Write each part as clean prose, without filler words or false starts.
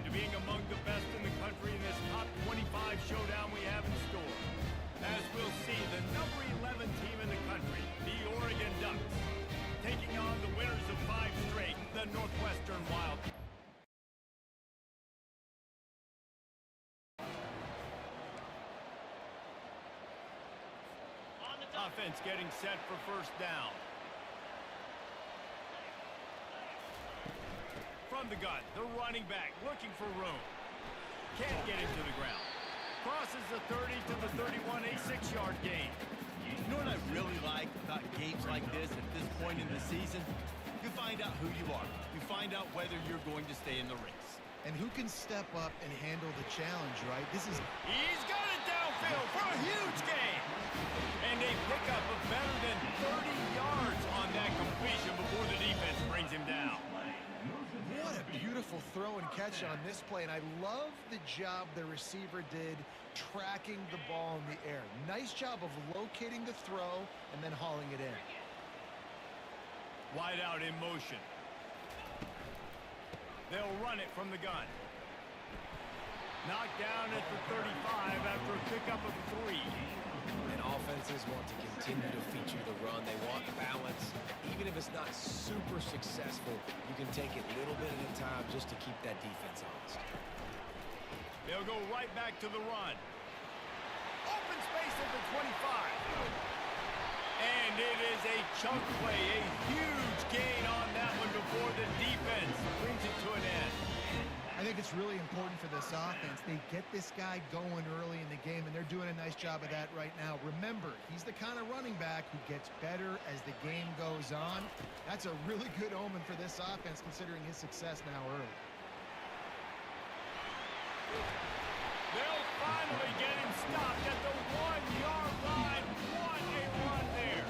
to being among the best in the country in this top 25 showdown we have in store. As we'll see, the number 11 team in the country, the Oregon Ducks, taking on the winners of 5 straight, the Northwestern Wildcats. Offense getting set for first down. From the gun, the running back looking for room. Can't get into the ground. Crosses the 30 to the 31, a 6-yard gain. You know what I really like about games like this at this point in the season? You find out who you are. You find out whether you're going to stay in the race. And who can step up and handle the challenge, right? He's got it downfield for a huge gain. And a pickup of better than 30 yards on that completion before the defense brings him down. What a beautiful throw and catch on this play, and I love the job the receiver did tracking the ball in the air. Nice job of locating the throw and then hauling it in. Wide out in motion. They'll run it from the gun. Knocked down at the 35 after a pickup of 3. And offenses want to continue to feature the run. They want balance. Even if it's not super successful, you can take it little bit at a time just to keep that defense honest. They'll go right back to the run. Open space at the 25. And it is a chunk play, a huge gain on that one before the defense brings it to an end. I think it's really important for this offense. They get this guy going early in the game, and they're doing a nice job of that right now. Remember, he's the kind of running back who gets better as the game goes on. That's a really good omen for this offense, considering his success now early. They'll finally get him stopped at the 1-yard line. What a run there.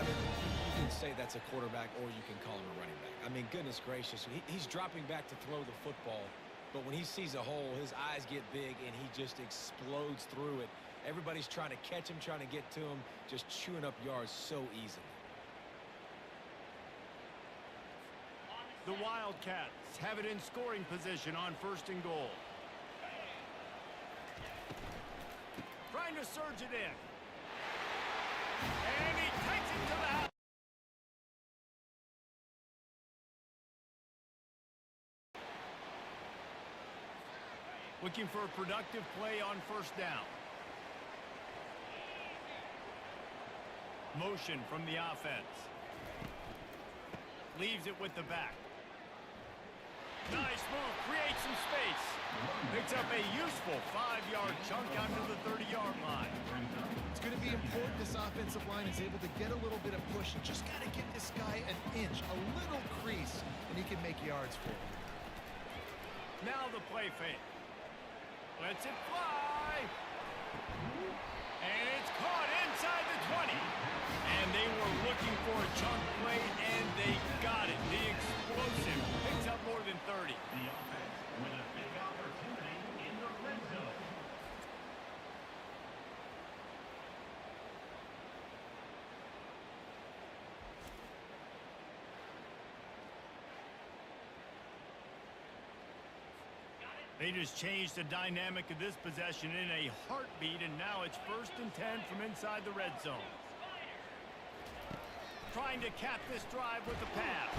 I mean, you can say that's a quarterback, or you can call him a running back. I mean, goodness gracious, he's dropping back to throw the football, but when he sees a hole, his eyes get big, and he just explodes through it. Everybody's trying to catch him, trying to get to him, just chewing up yards so easily. The Wildcats have it in scoring position on 1st and goal. Trying to surge it in. And he takes it to the house. Looking for a productive play on 1st down. Motion from the offense. Leaves it with the back. Nice move, creates some space. Picks up a useful 5-yard chunk out to the 30-yard line. It's going to be important this offensive line is able to get a little bit of push. You just got to give this guy an inch, a little crease, and he can make yards for you. Now the play fake. Lets it fly. And it's caught inside the 20. And they were looking for a chunk play, and they got it. The explosive picks up more than 30. The offense with a big opportunity in the red zone. They just changed the dynamic of this possession in a heartbeat, and now it's 1st and 10 from inside the red zone. Trying to cap this drive with the pass.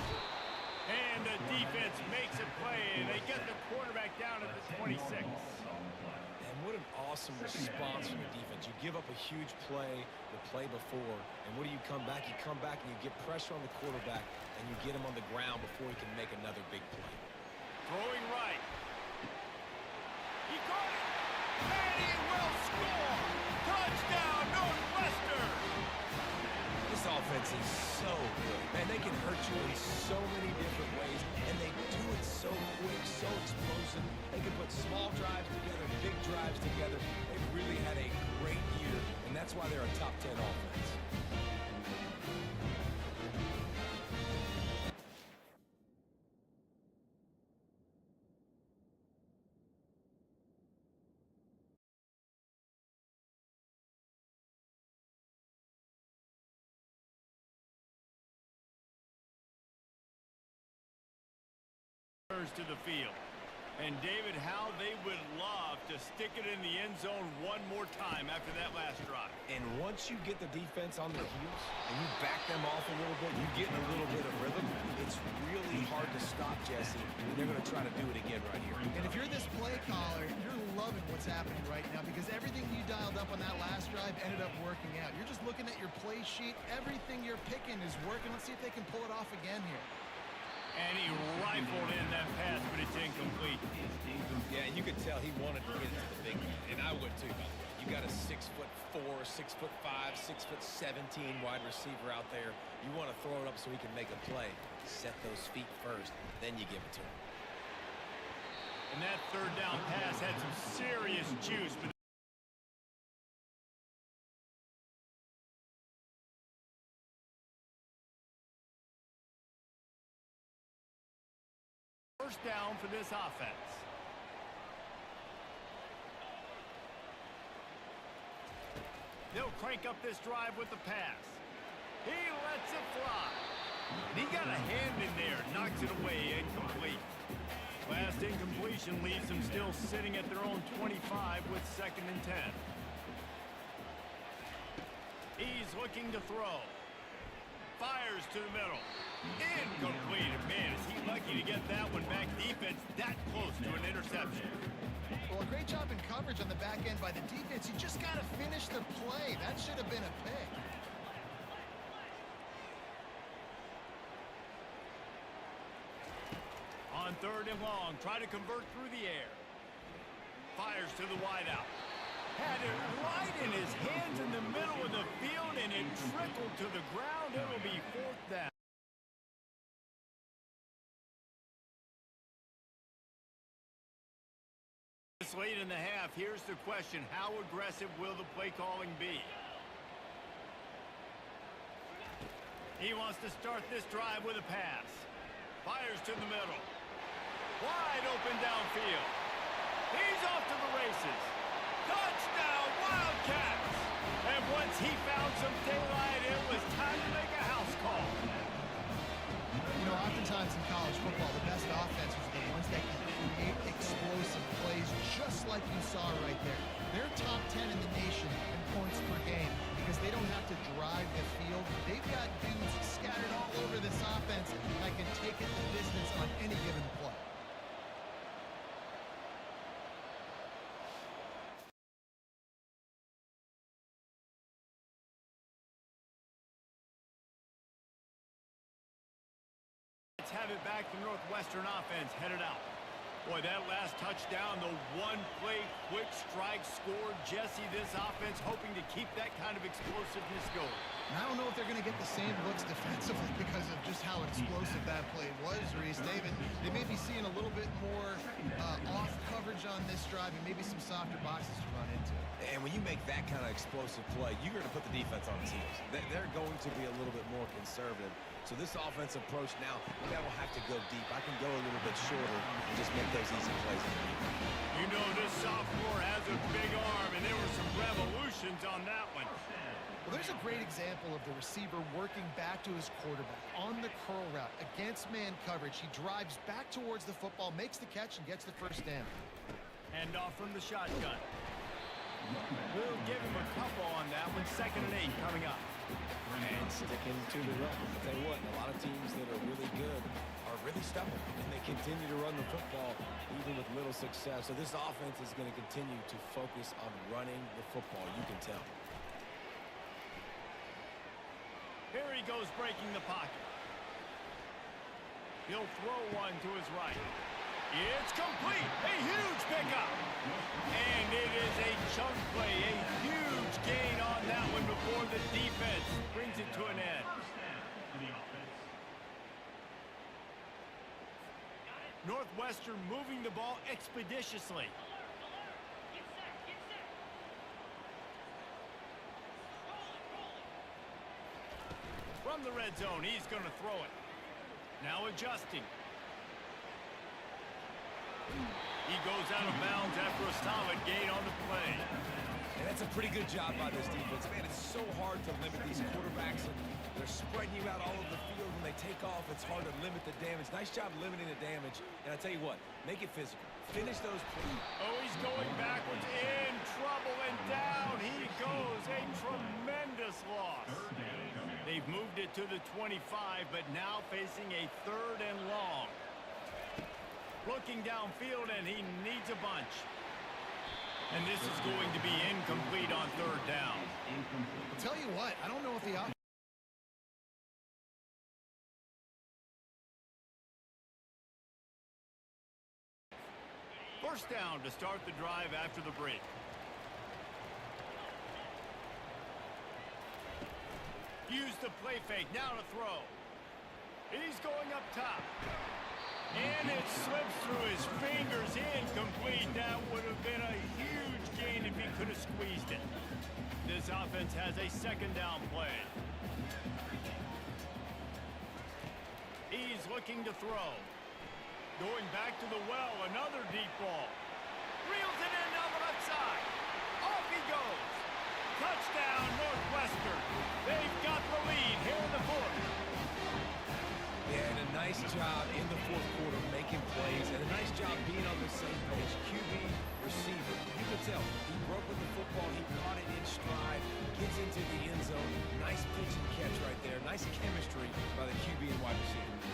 And the defense makes a play, and they get the quarterback down at the 26. And what an awesome response from the defense. You give up a huge play the play before, and what do you come back? You come back and you get pressure on the quarterback, and you get him on the ground before he can make another big play. Throwing right. He caught it, and he will score! Touchdown, Northwestern! This offense is so good. Man, they can hurt you in so many different ways, and they do it so quick, so explosive. They can put small drives together, big drives together. They've really had a great year, and that's why they're a top 10 offense. To the field. And David, how they would love to stick it in the end zone one more time after that last drive. And once you get the defense on their heels and you back them off a little bit, you get in a little bit of rhythm, it's really hard to stop, Jesse, and they're going to try to do it again right here. And if you're this play caller, you're loving what's happening right now because everything you dialed up on that last drive ended up working out. You're just looking at your play sheet. Everything you're picking is working. Let's see if they can pull it off again here. And he rifled in that pass, but it's incomplete. Yeah, and you could tell he wanted to get it to the big man, and I would too, by the way. You got a 6'4", 6'5", 6'17" wide receiver out there. You want to throw it up so he can make a play. Set those feet first, then you give it to him. And that third down pass had some serious juice. But first down for this offense. They'll crank up this drive with the pass. He lets it fly. And he got a hand in there, knocks it away, incomplete. Last incompletion leaves them still sitting at their own 25 with 2nd and 10. He's looking to throw. Fires to the middle. Incomplete. Man, is he lucky to get that one back. Defense that close to an interception. Well, a great job in coverage on the back end by the defense. You just got to finish the play. That should have been a pick. On 3rd and long, try to convert through the air. Fires to the wideout. Had it right in his hands in the middle of the field, and it trickled to the ground. It'll be 4th down. This late in the half, here's the question. How aggressive will the play calling be? He wants to start this drive with a pass. Fires to the middle. Wide open downfield. He's off to the races. Touchdown, Wildcats! And once he found some daylight, it was time to make a house call. You know, oftentimes in college football, the best offenses are the ones that can create explosive plays just like you saw right there. They're top 10 in the nation in points per game because they don't have to drive the field. They've got dudes scattered all over this offense that can take it the distance on any given play. Have it back. The Northwestern offense headed out. Boy, that last touchdown, the one-play quick strike scored. Jesse, this offense hoping to keep that kind of explosiveness going. And I don't know if they're going to get the same looks defensively because of just how explosive that play was, Reese. David, they may be seeing a little bit more off coverage on this drive and maybe some softer boxes to run into. And when you make that kind of explosive play, you're going to put the defense on its heels. They're going to be a little bit more conservative. So this offensive approach now, maybe I don't have to go deep. I can go a little bit shorter and just make those easy plays. You know, this sophomore has a big arm, and there were some revolutions on that one. Well, there's a great example of the receiver working back to his quarterback on the curl route against man coverage. He drives back towards the football, makes the catch, and gets the first down. Hand off from the shotgun. We'll give him a couple on that one. 2nd and 8 coming up. And sticking to the run. I'll tell you what, a lot of teams that are really good are really stubborn, and they continue to run the football even with little success. So this offense is going to continue to focus on running the football. You can tell. Here he goes breaking the pocket. He'll throw one to his right. It's complete. A huge pickup. And it is a chunk play. A huge gain on that one before the defense brings it to an end. Northwestern moving the ball expeditiously. From the red zone, he's going to throw it. Now adjusting. He goes out of bounds after a solid gain on the play. And that's a pretty good job by this defense. Man, it's so hard to limit these quarterbacks, and they're spreading you out all over the field. When they take off, it's hard to limit the damage. Nice job limiting the damage. And I tell you what, make it physical. Finish those plays. Oh, he's going backwards, in trouble, and down he goes. A tremendous loss. They've moved it to the 25, but now facing a 3rd and long. Looking downfield, and he needs a bunch. And this is going to be incomplete on 3rd down. I'll tell you what, I don't know if the offense. First down to start the drive after the break. Use the play fake, now to throw. He's going up top. And it slips through his fingers, incomplete. That would have been a huge gain if he could have squeezed it. This offense has a 2nd down play. He's looking to throw. Going back to the well, another deep ball. Reels it in down the left side. Off he goes. Touchdown, Northwestern. They've got the lead here in the 4th. And a nice job in the 4th quarter making plays, and a nice job being on the same page. QB, receiver. You can tell he broke with the football. He caught it in stride. Gets into the end zone. Nice pitch and catch right there. Nice chemistry by the QB and wide receiver.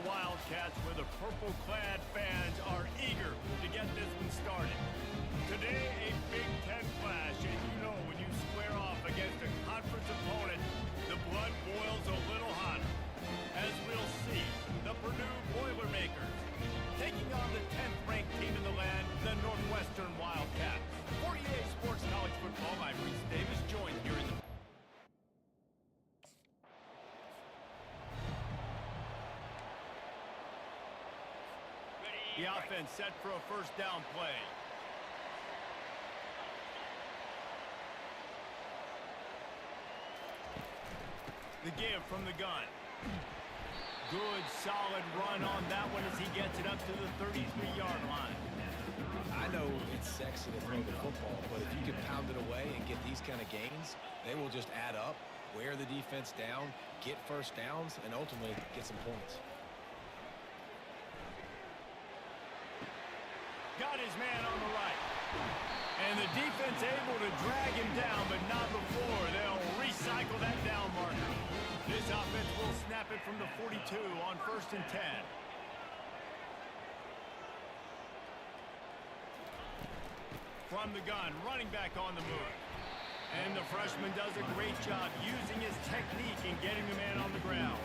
Wildcats, where the purple-clad fans are eager to get this one started. Today, a Big Ten clash, and you know when you square off against a conference opponent, the blood boils a little hotter. As we'll see, the Purdue Boilermakers taking on the 10th-ranked team in the land, the Northwestern Wildcats. For EA Sports College Football, I'm Reese Davis, joined here in the... The offense set for a first down play. The give from the gun. Good, solid run on that one as he gets it up to the 33-yard line. I know it's sexy to throw the football, but if you can pound it away and get these kind of gains, they will just add up, wear the defense down, get first downs, and ultimately get some points. Got his man on the right. And the defense able to drag him down, but not before. They'll recycle that down marker. This offense will snap it from the 42 on 1st and 10. From the gun, running back on the move. And the freshman does a great job using his technique and getting the man on the ground.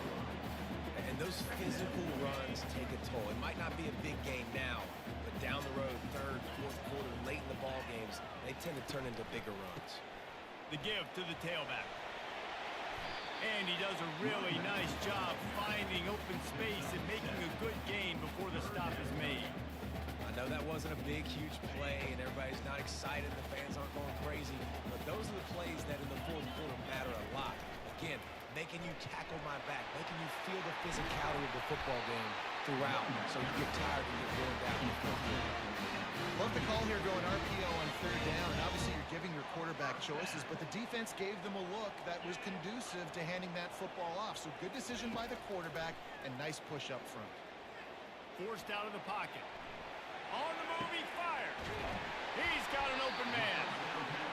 And those physical runs take a toll. It might not be a big game now, but down the road, 3rd, 4th quarter, late in the ball games, they tend to turn into bigger runs. The give to the tailback. And he does a really nice job finding open space and making a good gain before the stop is made. I know that wasn't a big, huge play, and everybody's not excited. The fans aren't going crazy. But those are the plays that in the 4th quarter matter a lot. Again, making you tackle my back, making you feel the physicality of the football game throughout, so you get tired and get worn down in the 4th quarter. Love the call here going RPO on 3rd down, and obviously you're giving your quarterback choices, but the defense gave them a look that was conducive to handing that football off. So good decision by the quarterback and nice push up front. Forced out of the pocket. On the move, he fires. He's got an open man.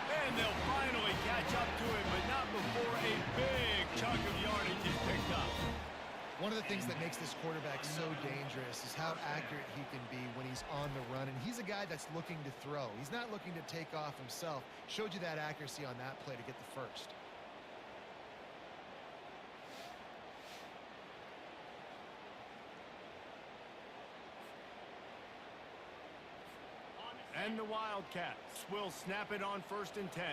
And they'll finally catch up to him, but not before a big chunk of yardage is picked up. One of the things that makes this quarterback so dangerous is how accurate he can be when he's on the run. And he's a guy that's looking to throw. He's not looking to take off himself. Showed you that accuracy on that play to get the first. And the Wildcats will snap it on 1st and 10.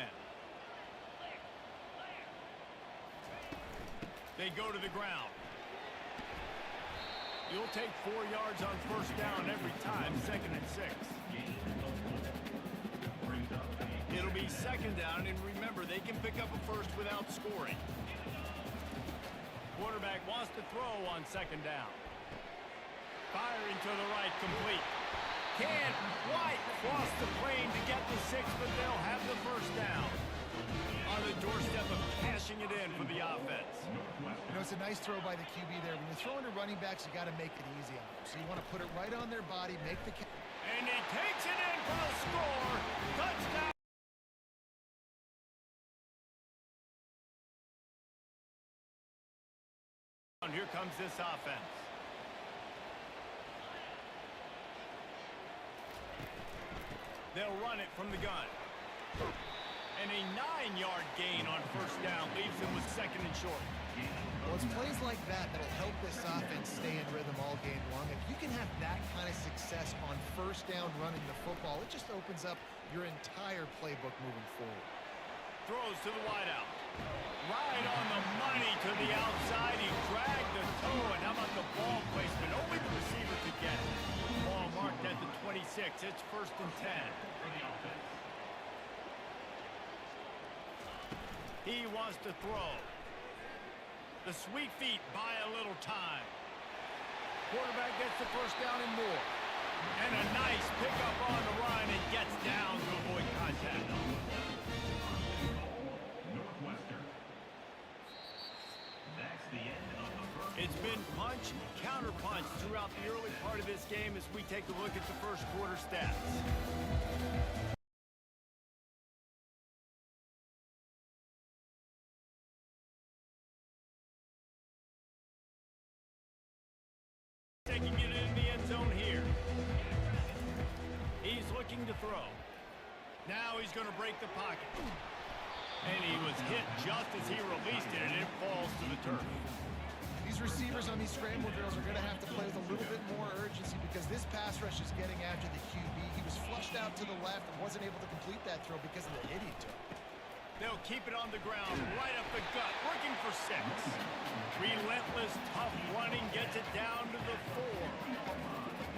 They go to the ground. You'll take 4 yards on 1st down every time, 2nd and 6. It'll be 2nd down, and remember, they can pick up a first without scoring. Quarterback wants to throw on 2nd down. Firing to the right, complete. Can't quite cross the plane to get the 6, but they'll have the 1st down. On the doorstep of cashing it in for the offense. You know, it's a nice throw by the QB there. When you're throwing to running backs, you got to make it easy on them. So you want to put it right on their body, make the catch. And he takes it in for the score. Touchdown. Here comes this offense. They'll run it from the gun. And a 9-yard gain on 1st down leaves them with 2nd and short. Well, it's plays like that that'll help this offense stay in rhythm all game long. If you can have that kind of success on 1st down running the football, it just opens up your entire playbook moving forward. Throws to the wideout. Right on the money to the outside. He dragged the toe, and how about the ball placement? Only the receiver could get it. Ball marked at the 26. It's 1st and 10. He wants to throw. The sweet feet buy a little time. Quarterback gets the 1st down and more. And a nice pickup on the run and gets down to avoid contact. Northwestern. That's the end of the first. It's been punch, counter punch throughout the early part of this game as we take a look at the 1st quarter stats. looking to throw. Now he's going to break the pocket. And he was hit just as he released it, and it falls to the turf. These receivers on these scramble drills are going to have to play with a little bit more urgency because this pass rush is getting after the QB. He was flushed out to the left and wasn't able to complete that throw because of the hit he took. They'll keep it on the ground, right up the gut, working for 6. Relentless, tough running gets it down to the 4.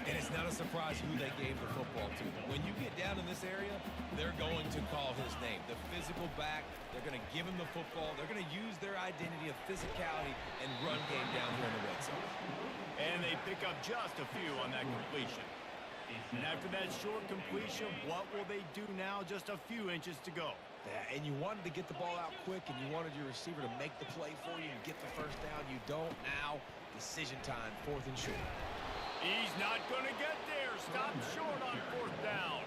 And it's not a surprise who they gave the football to. When you get down in this area, they're going to call his name. The physical back, they're going to give him the football. They're going to use their identity of physicality and run game down here in the red zone. And they pick up just a few on that completion. And after that short completion, what will they do now? Just a few inches to go. Yeah, and you wanted to get the ball out quick, and you wanted your receiver to make the play for you and get the first down. You don't now. Decision time, 4th and short. He's not going to get there. Stop short on 4th down.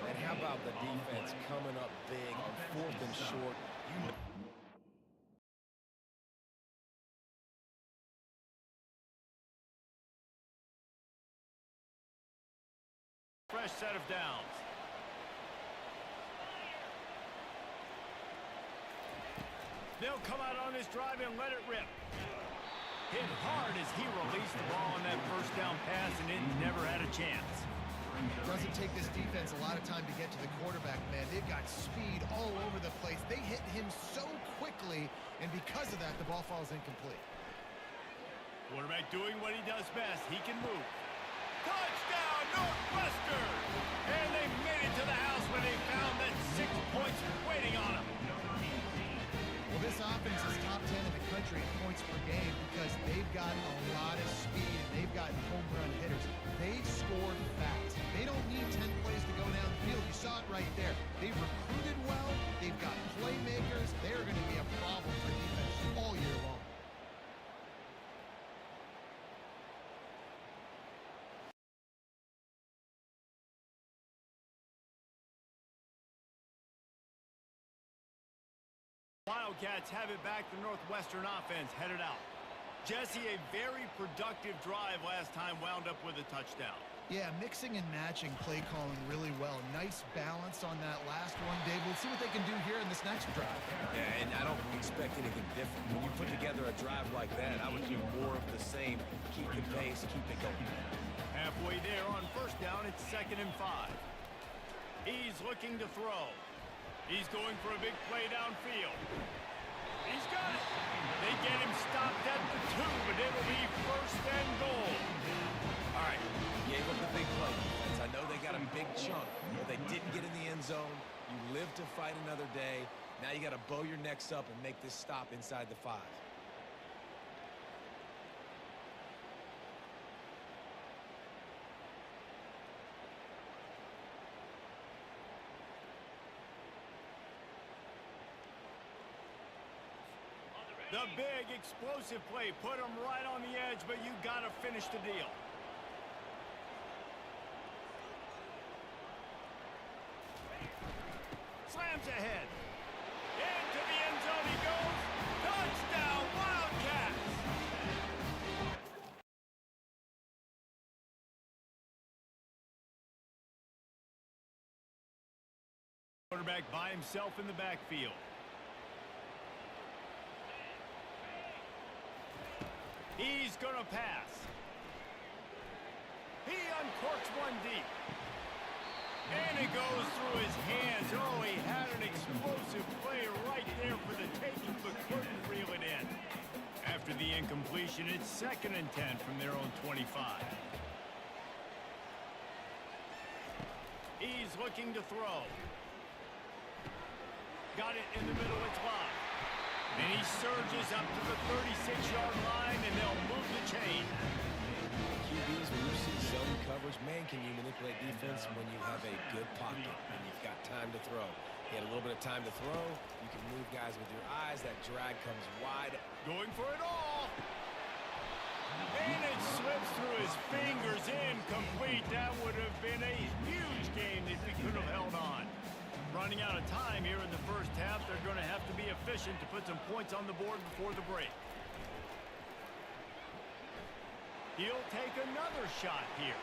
And how about the defense coming up big on 4th and short? Fresh set of downs. They'll come out on this drive and let it rip. Hit hard as he released the ball on that first down pass, and it never had a chance. Doesn't take this defense a lot of time to get to the quarterback, man. They've got speed all over the place. They hit him so quickly, and because of that, the ball falls incomplete. Quarterback doing what he does best. He can move. Touchdown, Northwestern! And they made it to the house when they found that 6 points waiting on them. Well, this offense is top 10 in the country in points per game because they've got a lot of speed and they've got home run hitters. They've scored fast. They don't need 10 plays to go down the field. You saw it right there. They've recruited well. They've got playmakers. They're going to be a problem for defense all year long. Wildcats have it back. The Northwestern offense headed out. Jesse, a very productive drive last time, wound up with a touchdown. Yeah, mixing and matching play calling really well. Nice balance on that last one, Dave. We'll see what they can do here in this next drive. Yeah, and I don't expect anything different. When you put together a drive like that, I would do more of the same. Keep the pace, keep it going. Halfway there on 1st down, it's 2nd and 5. He's looking to throw. He's going for a big play downfield. He's got it. They get him stopped at the 2, but it'll be 1st and goal. All right, gave up the big play defense. I know they got a big chunk, but they didn't get in the end zone. You live to fight another day. Now you got to bow your necks up and make this stop inside the 5. The big explosive play put him right on the edge, but you got to finish the deal. Slams ahead. Into the end zone he goes. Touchdown, Wildcats! Quarterback by himself in the backfield. He's going to pass. He uncorks one deep. And it goes through his hands. Oh, he had an explosive play right there for the taking, but couldn't reel it in. After the incompletion, it's 2nd and 10 from their own 25. He's looking to throw. Got it in the middle, it's locked. And he surges up to the 36-yard line, and they'll move the chain. QBs, when you see zone coverage, man, can you manipulate defense when you have a good pocket and you've got time to throw. He had a little bit of time to throw. You can move guys with your eyes. That drag comes wide. Going for it all. And it slips through his fingers, incomplete. That would have been a huge game if he could have held on. Running out of time here in the first half. They're going to have to be efficient to put some points on the board before the break. He'll take another shot here.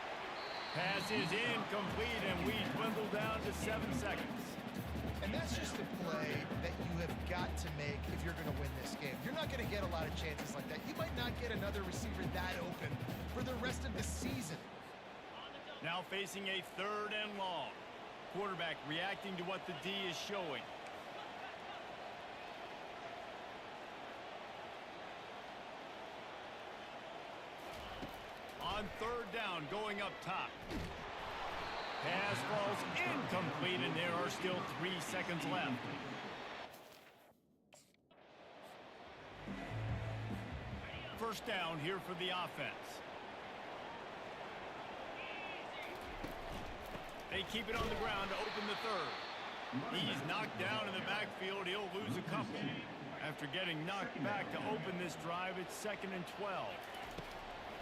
Pass is incomplete, and we dwindle down to 7 seconds. And that's just a play that you have got to make if you're going to win this game. You're not going to get a lot of chances like that. You might not get another receiver that open for the rest of the season. Now facing a 3rd and long. Quarterback reacting to what the D is showing. On 3rd down, going up top. Pass falls incomplete, and there are still 3 seconds left. First down here for the offense. They keep it on the ground to open the 3rd. He's knocked down in the backfield. He'll lose a couple. After getting knocked back to open this drive, it's 2nd and 12.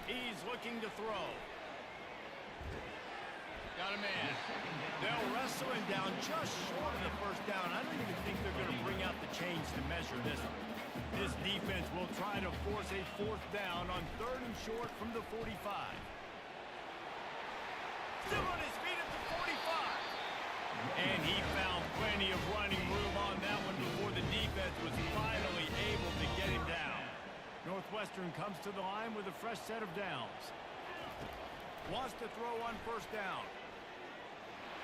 He's looking to throw. Got a man. They'll wrestle him down just short of the first down. I don't even think they're going to bring out the chains to measure this one. This defense will try to force a 4th down on 3rd and short from the 45. Still on his feet at the 45. And he found plenty of running room on that one before the defense was finally able to get him down. Northwestern comes to the line with a fresh set of downs. Wants to throw on 1st down.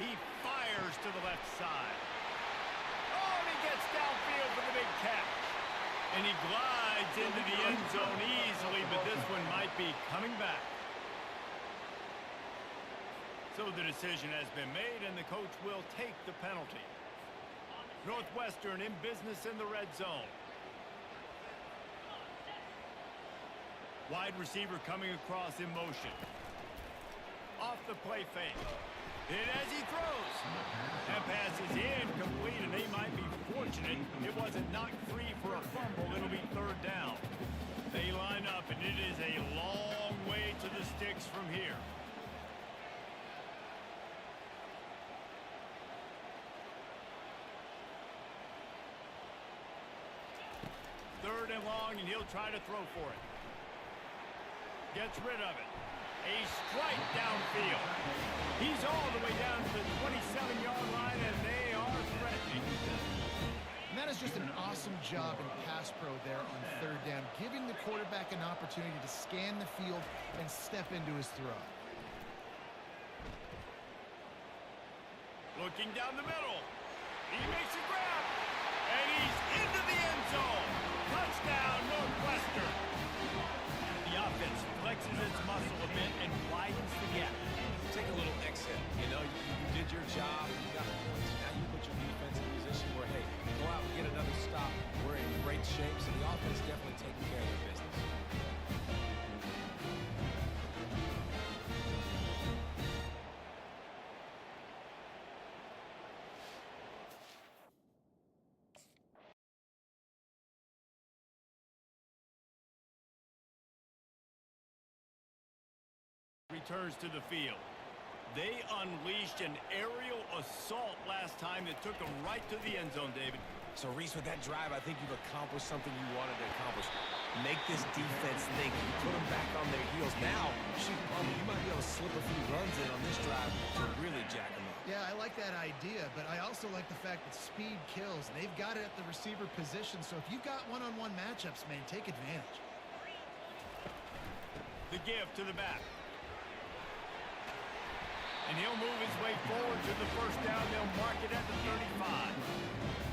He fires to the left side. Oh, and he gets downfield for the big catch. And he glides into the end zone easily, but this one might be coming back. So the decision has been made, and the coach will take the penalty. Northwestern in business in the red zone. Wide receiver coming across in motion. Off the play fake. And as he throws, that pass is incomplete, and they might be fortunate it wasn't knocked free for a fumble. It'll be 3rd down. They line up, and it is a long way to the sticks from here. Third and long, and he'll try to throw for it. Gets rid of it. A strike downfield. He's all the way down to the 27-yard line, and they are threatening. And that is just an awesome job in pass pro there on 3rd down, giving the quarterback an opportunity to scan the field and step into his throw. Looking down the middle. He makes a grab, and he's into the end zone. Touchdown, Northwestern. The offense flexes its muscle a bit and widens the gap. Take a little exit. You know, you did your job. You got points. Now you put your defense in a position where, hey, go out and get another stop. We're in great shape, so the offense definitely taking care of their business. Returns to the field. They unleashed an aerial assault last time that took them right to the end zone, David. So, Reese, with that drive, I think you've accomplished something you wanted to accomplish. Make this defense think. You put them back on their heels. Now, shoot, you might be able to slip a few runs in on this drive to really jack them up. Yeah, I like that idea, but I also like the fact that speed kills. They've got it at the receiver position, so if you've got one-on-one matchups, man, take advantage. The give to the back. And he'll move his way forward to the first down. They'll mark it at the 35.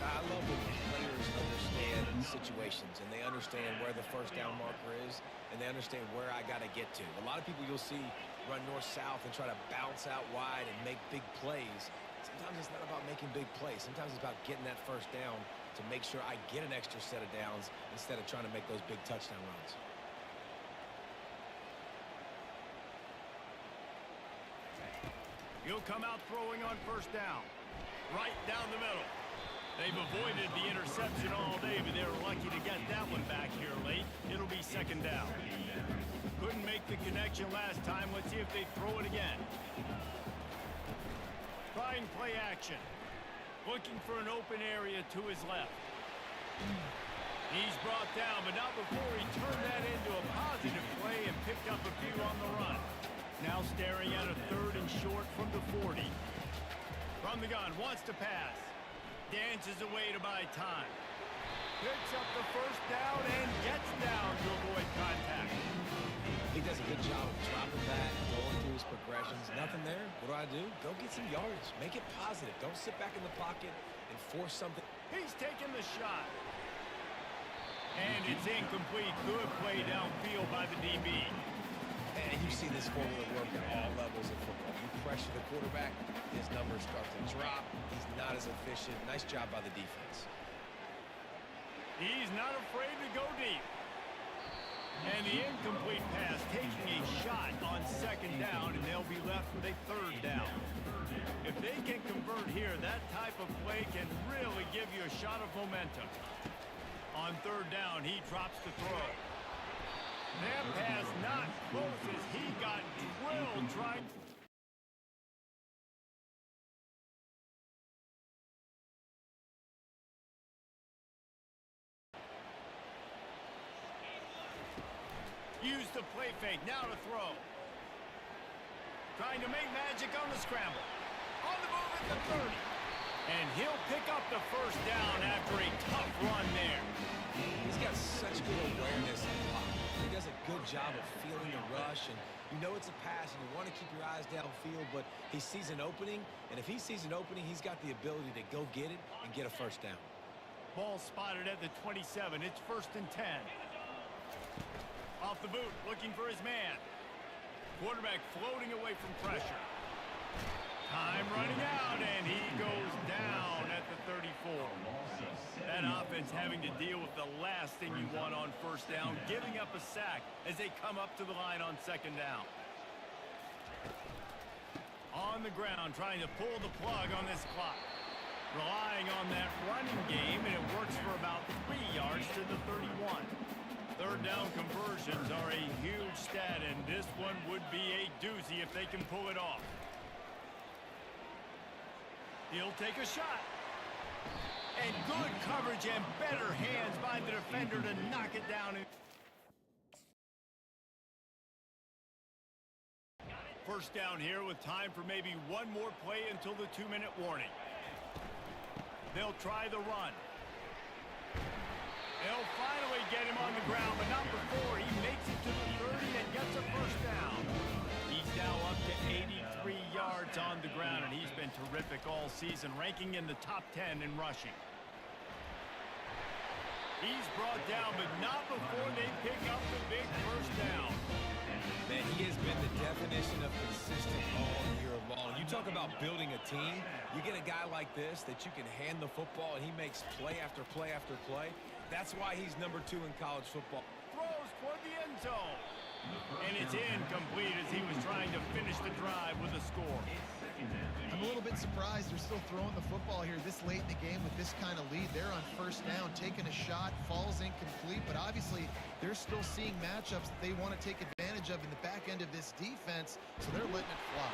I love when players understand situations, and they understand where the first down marker is, and they understand where I got to get to. A lot of people you'll see run north-south and try to bounce out wide and make big plays. Sometimes it's not about making big plays. Sometimes it's about getting that first down to make sure I get an extra set of downs instead of trying to make those big touchdown runs. He'll come out throwing on first down. Right down the middle. They've avoided the interception all day, but they were lucky to get that one back here late. It'll be 2nd down. Couldn't make the connection last time. Let's see if they throw it again. Trying play action. Looking for an open area to his left. He's brought down, but not before he turned that into a positive play and picked up a few on the run. Now staring at a 3rd and From the gun, wants to pass. Dances away to buy time. Picks up the first down and gets down to avoid contact. He does a good job of dropping back, going through his progressions. Nothing there. What do? Go get some yardage. Make it positive. Don't sit back in the pocket and force something. He's taking the shot. And it's incomplete. Good play downfield by the DB. And you see this formula work at all levels of football. You pressure the quarterback, his numbers start to drop. He's not as efficient. Nice job by the defense. He's not afraid to go deep. And the incomplete pass taking a shot on second down, and they'll be left with a third down. If they can convert here, that type of play can really give you a shot of momentum. On third down, he drops the throw. That pass not close as he got drilled trying. Use the play fake, now to throw. Trying to make magic on the scramble. On the move at the 30. And he'll pick up the first down after a tough run there. He's got such good awareness in the pocket. He does a good job of feeling the rush, and you know it's a pass, and you want to keep your eyes downfield, but he sees an opening, and if he sees an opening, he's got the ability to go get it and get a first down. Ball spotted at the 27. It's 1st and 10. Off the boot, looking for his man. Quarterback floating away from pressure. Time running out, and he goes down at the 34. That offense having to deal with the last thing you want on first down, giving up a sack as they come up to the line on second down. On the ground, trying to pull the plug on this clock. Relying on that running game, and it works for about 3 yards to the 31. Third down conversions are a huge stat, and this one would be a doozy if they can pull it off. He'll take a shot. And good coverage and better hands by the defender to knock it down. First down here with time for maybe one more play until the 2-minute warning. They'll try the run. They'll finally get him on the ground, but not before he makes it to the 30 and gets a first down. He's now up to 83 yards on the ground, and he's been terrific all season, ranking in the top 10 in rushing. He's brought down, but not before they pick up the big first down. Man, he has been the definition of consistent all year long. You talk about building a team, you get a guy like this that you can hand the football, and he makes play after play after play. That's why he's number 2 in college football. Throws toward the end zone. And it's incomplete as he was trying to finish the drive with a score. I'm a little bit surprised they're still throwing the football here this late in the game with this kind of lead. They're on first down, taking a shot, falls incomplete, but obviously they're still seeing matchups that they want to take advantage of in the back end of this defense, so they're letting it fly.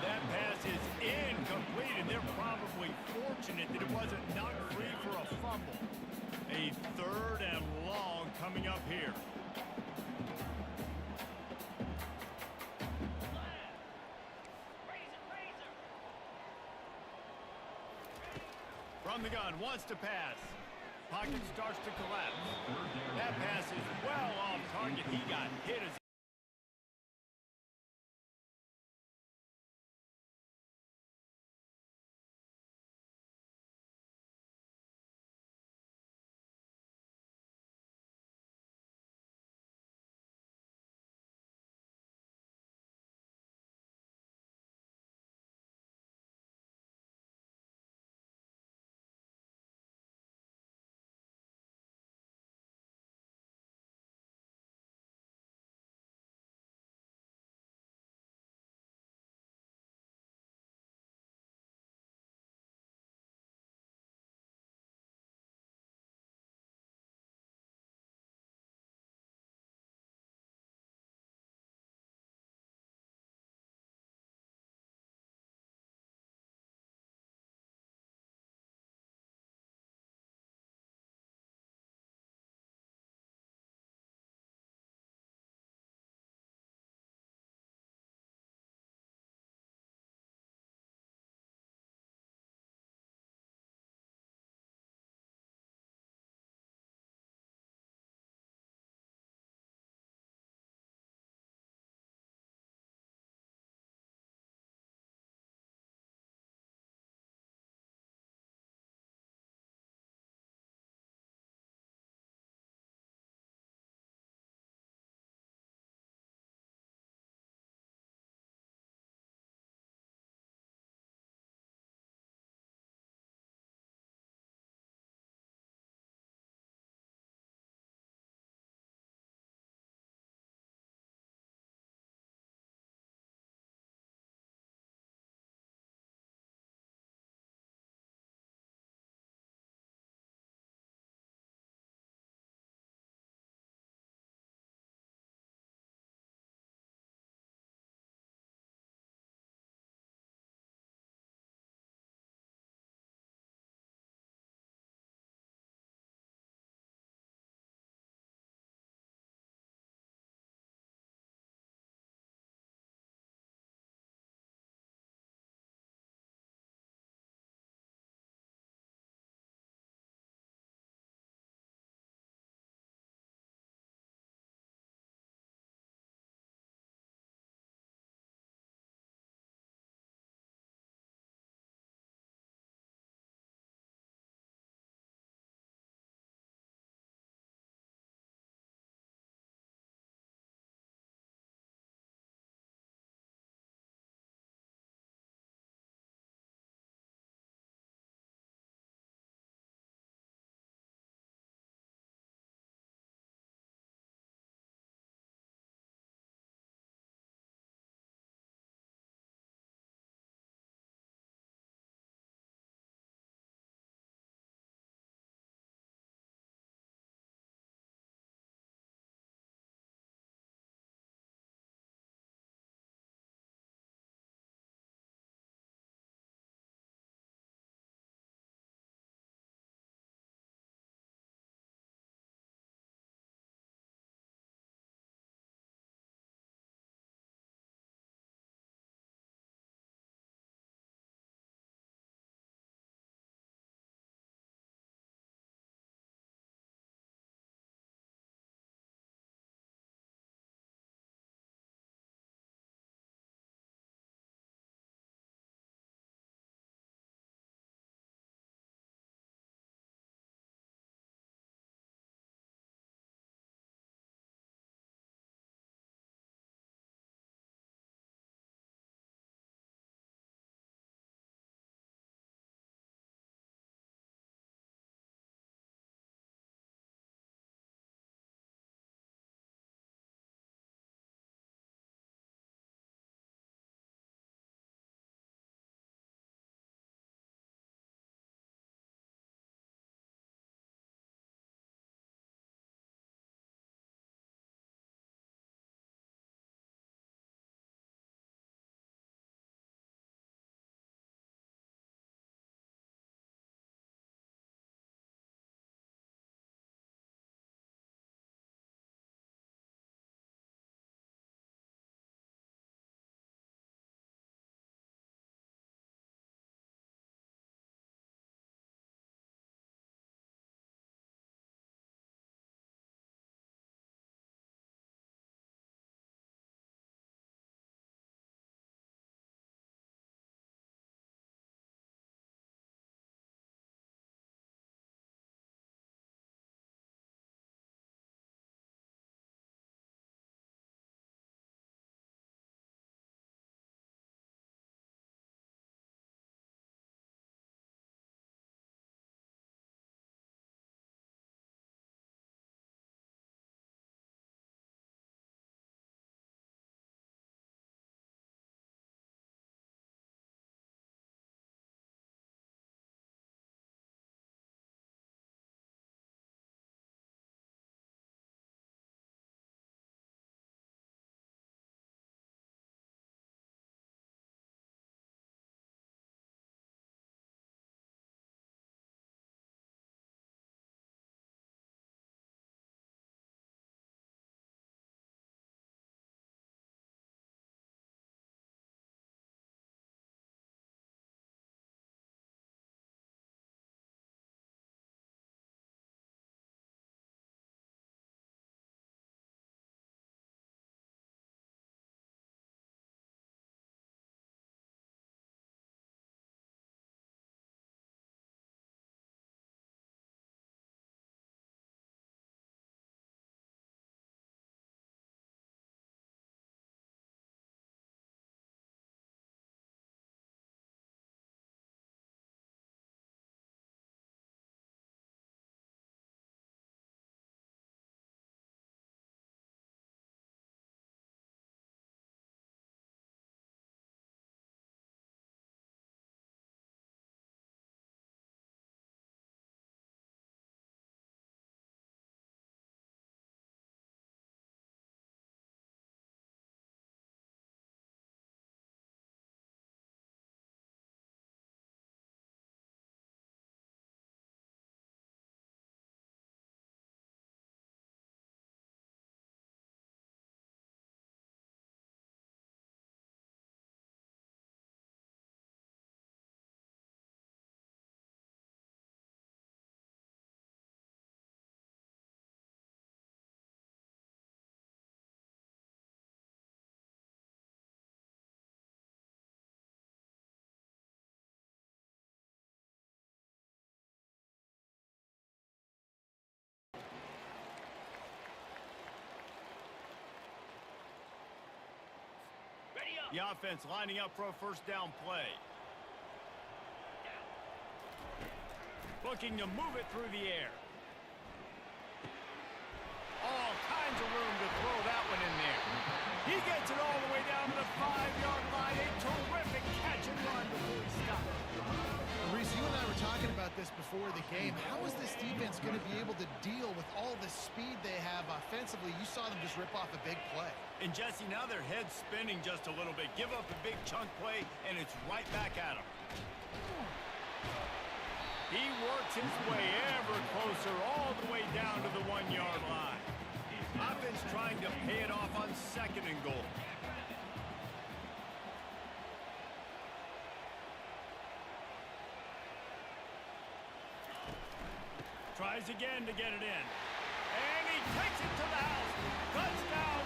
That pass is incomplete, and they're probably fortunate that it wasn't knocked free for a fumble. A third and long coming up here. From the gun, wants to pass. Pocket starts to collapse. That pass is well off target. He got hit as The offense lining up for a first down play. Looking to move it through the air. All kinds of room to throw that one in there. He gets it all the way down to the 5-yard line. A terrific catch and run before he stops. Reese, you and I were talking about this before the game. How is this defense going to be able to deal with all the speed they have offensively? You saw them just rip off a big play. And Jesse, now their head's spinning just a little bit. Give up a big chunk play, and it's right back at them. He works his way ever closer all the way down to the 1-yard line. Offense trying to pay it off on 2nd and goal. Tries again to get it in. And he takes it to the house. Touchdown.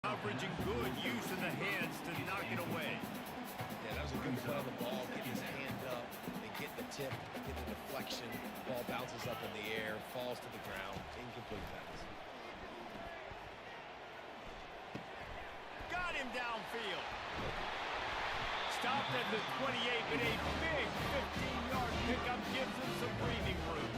Coverage and good use of the hands to knock it away. Yeah, that was a good play on the ball, getting his hand up and get the tip, get the deflection. Ball bounces up in the air, falls to the ground, incomplete pass. Got him downfield. Stopped at the 28, but a big 15-yard pickup gives him some breathing room.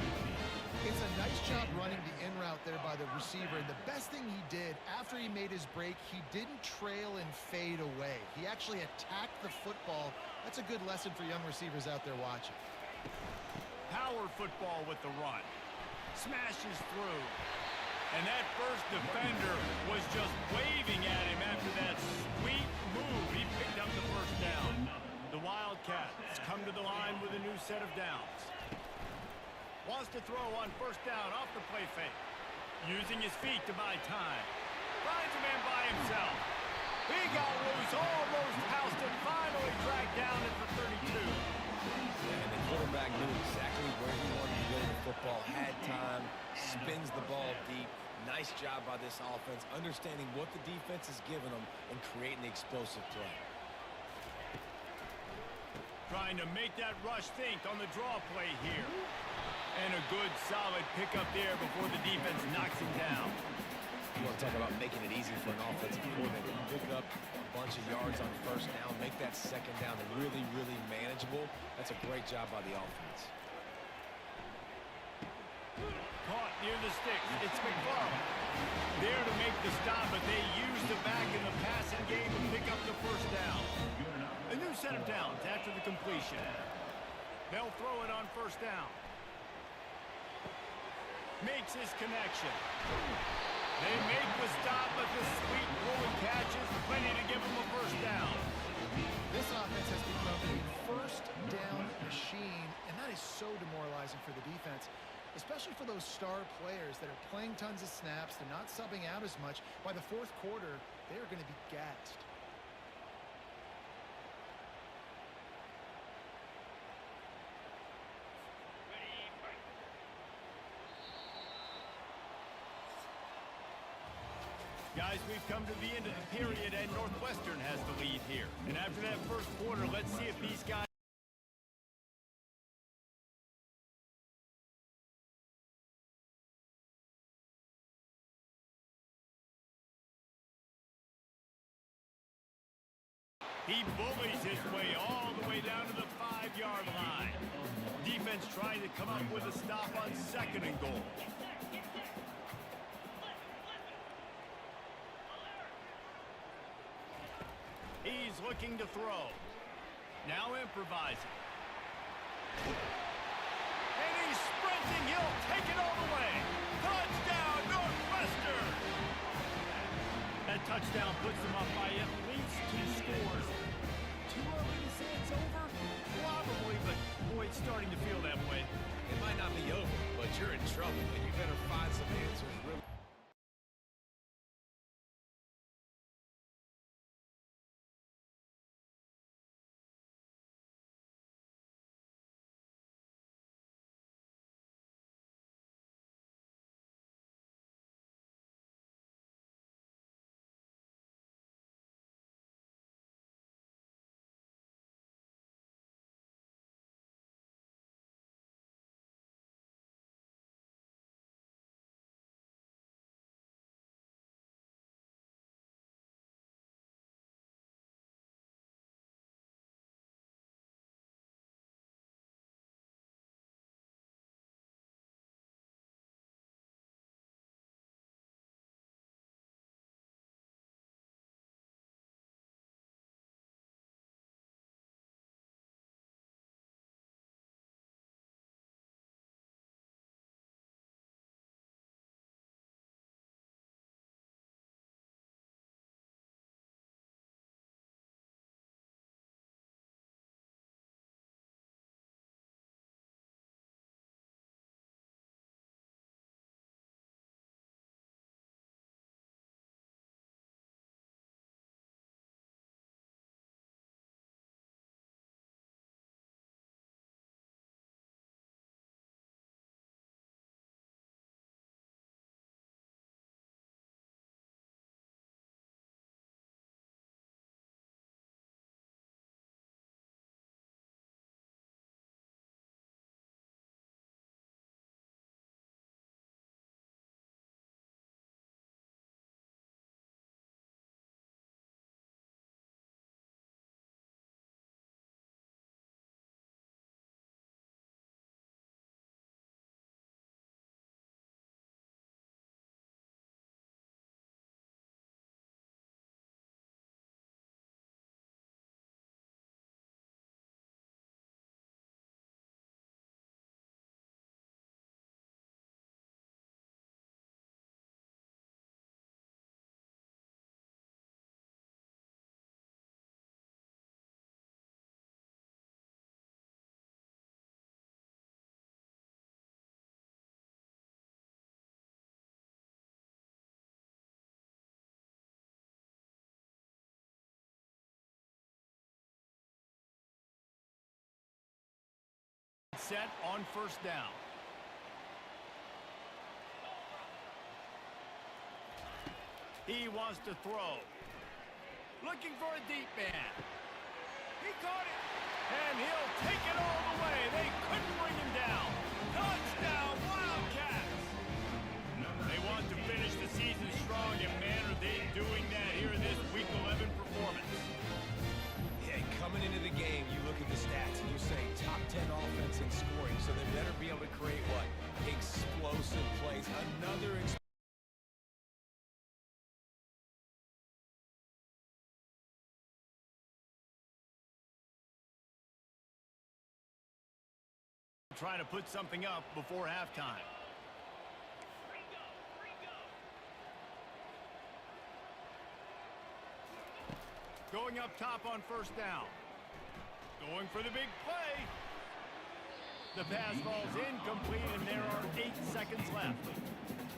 It's a nice job running the in route there by the receiver. And the best thing he did after he made his break, he didn't trail and fade away. He actually attacked the football. That's a good lesson for young receivers out there watching. Power football with the run. Smashes through. And that first defender was just waving at him after that sweet move. He picked up the first down. The Wildcats come to the line with a new set of downs. Wants to throw on first down off the play fake. Using his feet to buy time. Finds a man by himself. He got loose, almost housed and finally dragged down at the 32. And the quarterback knew exactly where he wanted to go with the football, had time, spins the ball deep. Nice job by this offense, understanding what the defense is giving them and creating the explosive play. Trying to make that rush think on the draw play here. And a good, solid pickup there before the defense knocks him down. You want to talk about making it easy for an offensive coordinator. Pick up a bunch of yards on first down, make that second down really, really manageable. That's a great job by the offense. Caught near the sticks. It's McClellan. There to make the stop, but they use the back in the passing game to pick up the first down. A new set of downs after the completion. They'll throw it on first down. Makes his connection. They make the stop, but the sweet rolling catch is plenty to give them a first down. This offense has become a first down machine, and that is so demoralizing for the defense, especially for those star players that are playing tons of snaps. They're not subbing out as much. By the fourth quarter, they are going to be gassed. Guys, we've come to the end of the period, and Northwestern has the lead here. And after that first quarter, let's see if these guys... He bullies his way all the way down to the 5-yard line. Defense trying to come up with a stop on 2nd and goal. He's looking to throw. Now improvising. And he's sprinting. He'll take it all the way. Touchdown, Northwestern! That touchdown puts them up by at least 2 scores. Too early to say it's over? Probably, but boy, it's starting to feel that way. It might not be over, but you're in trouble, and you better find some answers really. set on first down. He wants to throw. Looking for a deep man. He caught it. And he'll take it all the way. They couldn't bring him down. Touchdown, Wildcats! They want to finish the season strong, and man, are they doing that here in this Week 11 performance. Yeah, coming into the game, you look at the stats and you say top 10 offense in scoring, so they better be able to create what? Explosive plays. Another trying to put something up before halftime. Going up top on first down. Going for the big play. The pass falls incomplete, and there are 8 seconds left.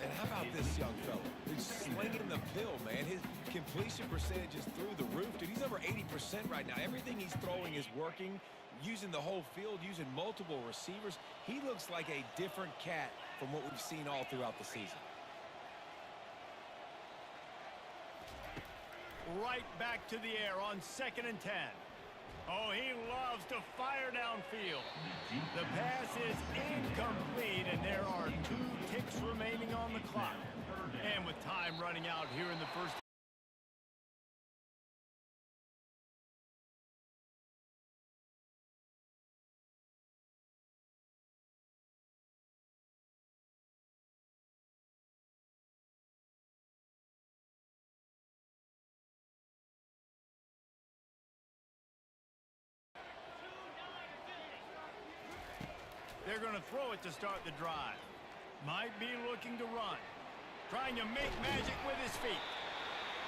And how about this young fella? He's slinging the pill, man. His completion percentage is through the roof. Dude, he's over 80% right now. Everything he's throwing is working, using the whole field, using multiple receivers. He looks like a different cat from what we've seen all throughout the season. Right back to the air on 2nd and 10. Oh, he loves to fire downfield. The pass is incomplete, and there are 2 ticks remaining on the clock. And with time running out here in the first. They're going to throw it to start the drive. Might be looking to run. Trying to make magic with his feet.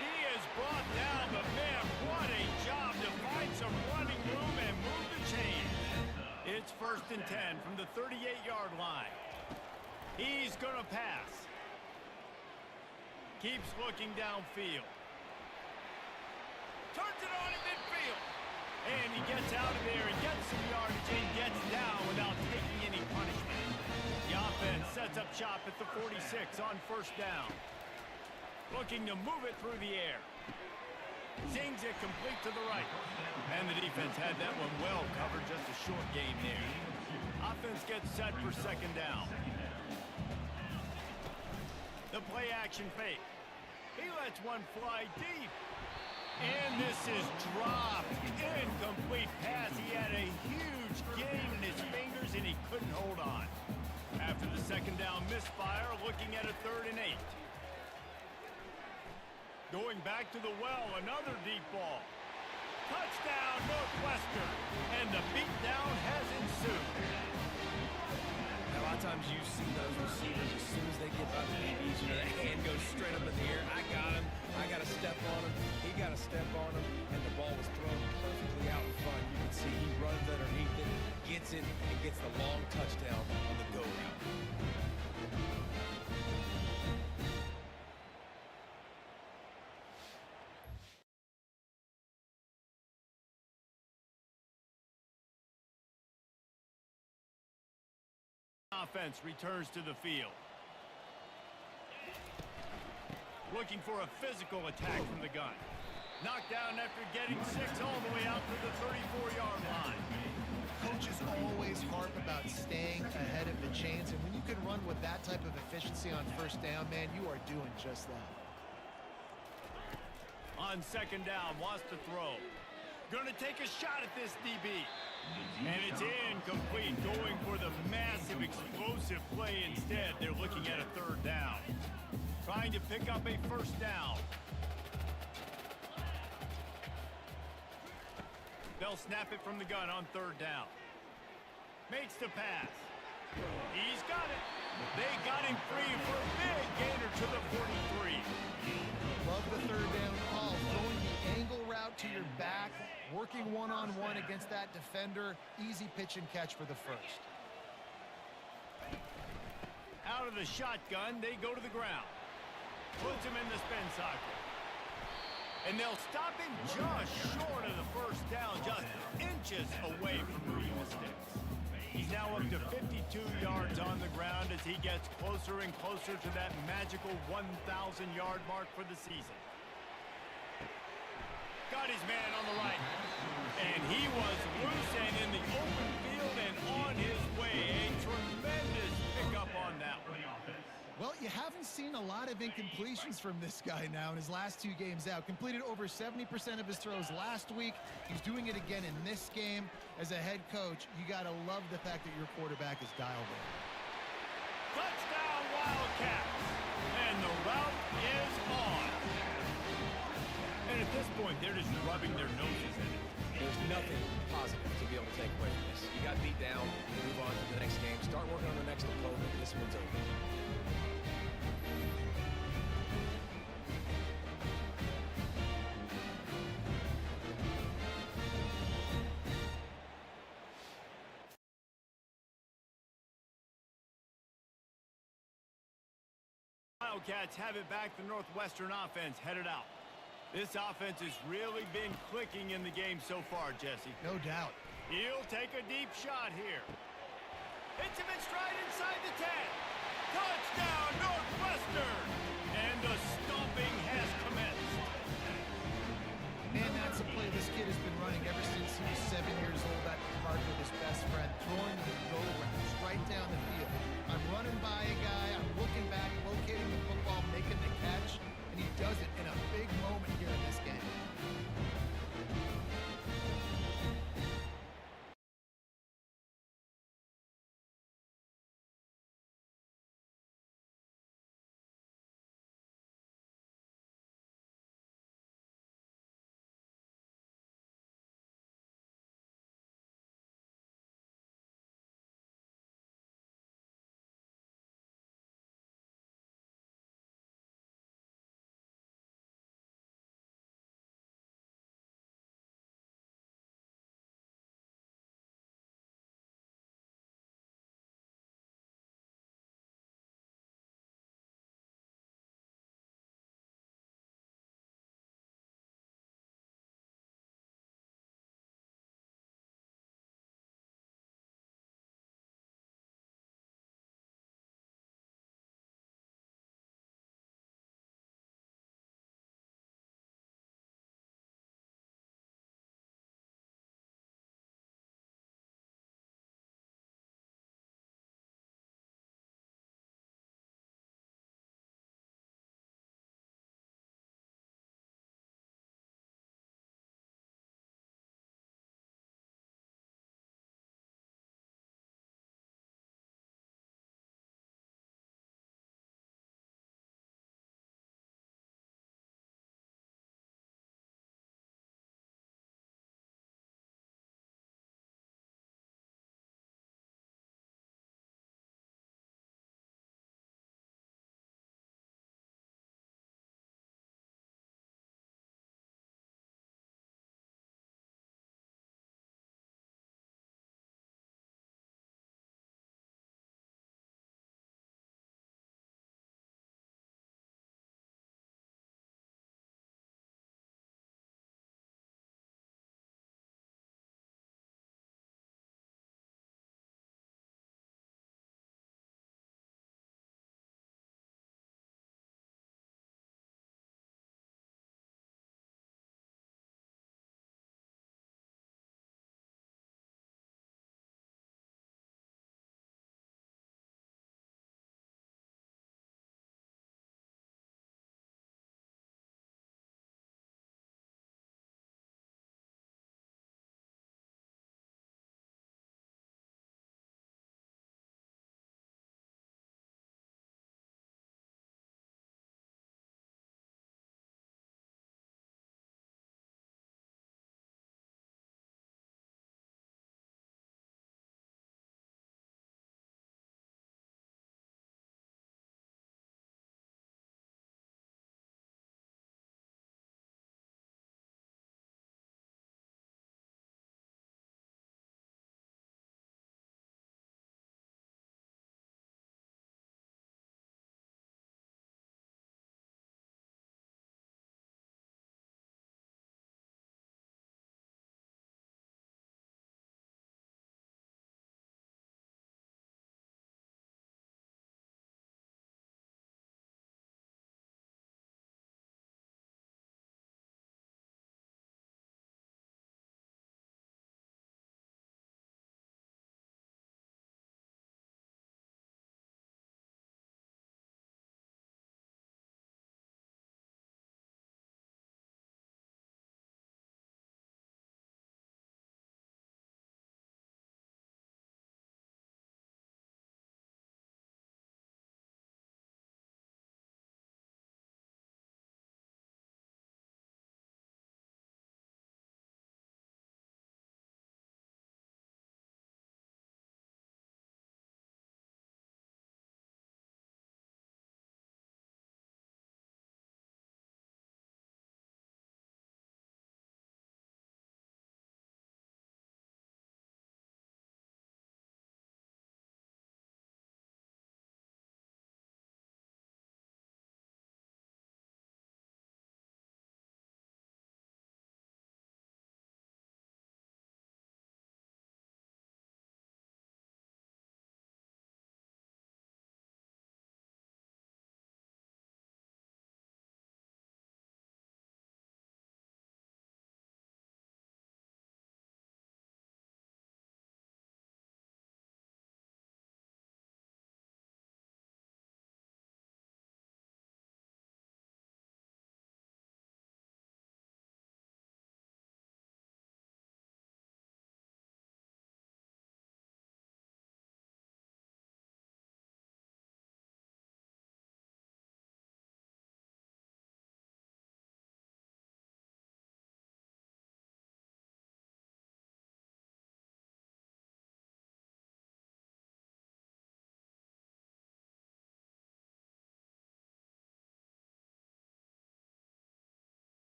He is brought down, but man, what a job to find some running room and move the chain. It's 1st and 10 from the 38-yard line. He's going to pass. Keeps looking downfield. Turns it on in midfield. And he gets out of there and gets some yardage and gets down without taking any punishment. The offense sets up shop at the 46 on first down. Looking to move it through the air. Sings it complete to the right. And the defense had that one well covered, just a short gain there. Offense gets set for 2nd down. The play action fake. He lets one fly deep. And this is dropped. Incomplete pass. He had a huge gain in his fingers, and he couldn't hold on. After the 2nd down misfire, looking at a 3rd and 8. Going back to the well, another deep ball. Touchdown, Northwestern. And the beatdown has ensued. A lot of times you see those receivers, as soon as they get by the DBs, you know, the hand goes straight up in the air. I got him. I got to step on him. He got to step on him. And the ball was thrown perfectly out in front. You can see he runs underneath it, gets it, and gets the long touchdown on the go route. Offense returns to the field. Looking for a physical attack from the gun. Knocked down after getting 6 all the way out to the 34-yard line. Coaches always harp about staying ahead of the chains, and when you can run with that type of efficiency on first down, man, you are doing just that. On 2nd down, wants to throw. Going to take a shot at this DB. And it's incomplete, going for the massive explosive play instead. They're looking at a 3rd down. Trying to pick up a 1st down. They'll snap it from the gun on 3rd down. Makes the pass. He's got it. They got him free for a big gainer to the 43. Love the 3rd down call. Throwing the angle route to your back, working one-on-one against that defender. Easy pitch and catch for the 1st. Out of the shotgun, they go to the ground. Puts him in the spin cycle. And they'll stop him just short of the 1st down, just inches away from moving the sticks. He's now up to 52 yards on the ground as he gets closer and closer to that magical 1,000-yard mark for the season. Got his man on the right. And he was loose and in the open field and on his way. A tremendous pickup on that one. Well, you haven't seen a lot of incompletions from this guy now in his last 2 games out. Completed over 70% of his throws last week. He's doing it again in this game. As a head coach, you got to love the fact that your quarterback is dialed in. Touchdown, Wildcats. And the route is on. And at this point, they're just rubbing their noses in it. There's nothing positive to be able to take away from this. You got beat down, move on to the next game, start working on the next opponent. This one's over. Wildcats have it back. The Northwestern offense headed out. This offense has really been clicking in the game so far, Jesse. No doubt. He'll take a deep shot here. Hits him in stride inside the 10. Touchdown, Northwestern! And the stomping has commenced. Man, that's a play this kid has been running ever since he was 7 years old at the park with his best friend, throwing the go-rounds right down the field. I'm running by a guy, I'm looking back, locating the football, making the catch, and he does it in a big moment here in this game.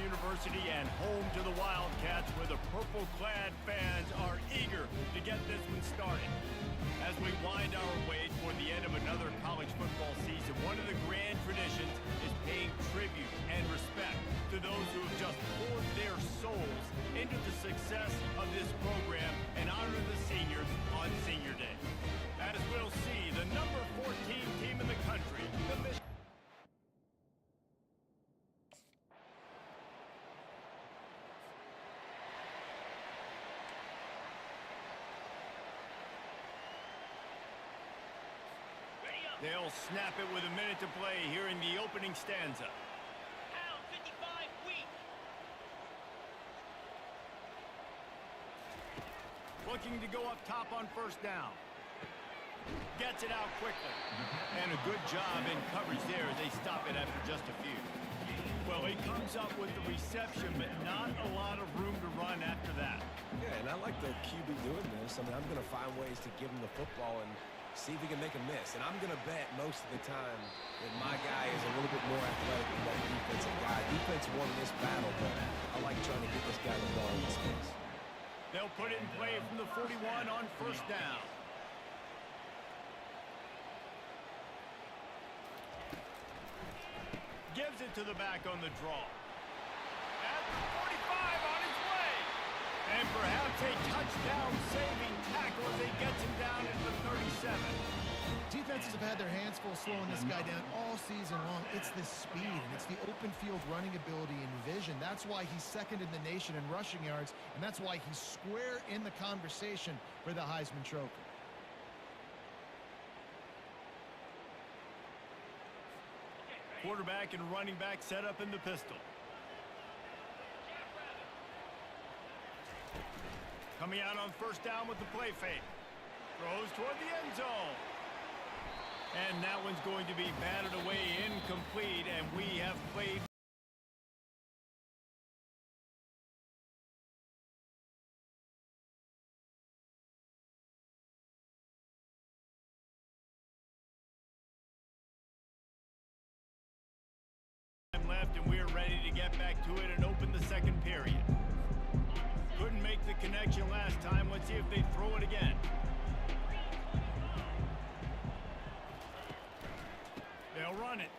University and home to the Wildcats, where the purple-clad fans are eager to get this one started. As we wind our way toward the end of another college football season, one of the grand traditions is paying tribute and respect to those who have just poured their souls into the success of this program and honor the seniors on Senior Day. As we'll see, the number 14 team in the country, the Michigan. They'll snap it with a minute to play here in the opening stanza. Pound 55 weak. Looking to go up top on first down. Gets it out quickly. And a good job in coverage there as they stop it after just a few. Well, he comes up with the reception, but not a lot of room to run after that. Yeah, and I like the QB doing this. I mean, I'm going to find ways to give him the football and see if he can make a miss. And I'm going to bet most of the time that my guy is a little bit more athletic than that defensive guy. Defense won this battle, but I like trying to get this guy the ball in space. They'll put it in play from the 41 on first down. Gives it to the back on the draw. At the 45 on his way. And perhaps a touchdown-saving tackle as he gets him down into the 37. Defenses have had their hands full slowing this guy down all season long. It's the speed, and it's the open field running ability and vision. That's why he's second in the nation in rushing yards, and that's why he's square in the conversation for the Heisman Trophy. Quarterback and running back set up in the pistol. Coming out on first down with the play fake. Throws toward the end zone. And that one's going to be batted away incomplete, and we have played left, and we're ready to get back to it and open the second period. Couldn't make the connection last time. Let's see if they throw it again. They'll run it.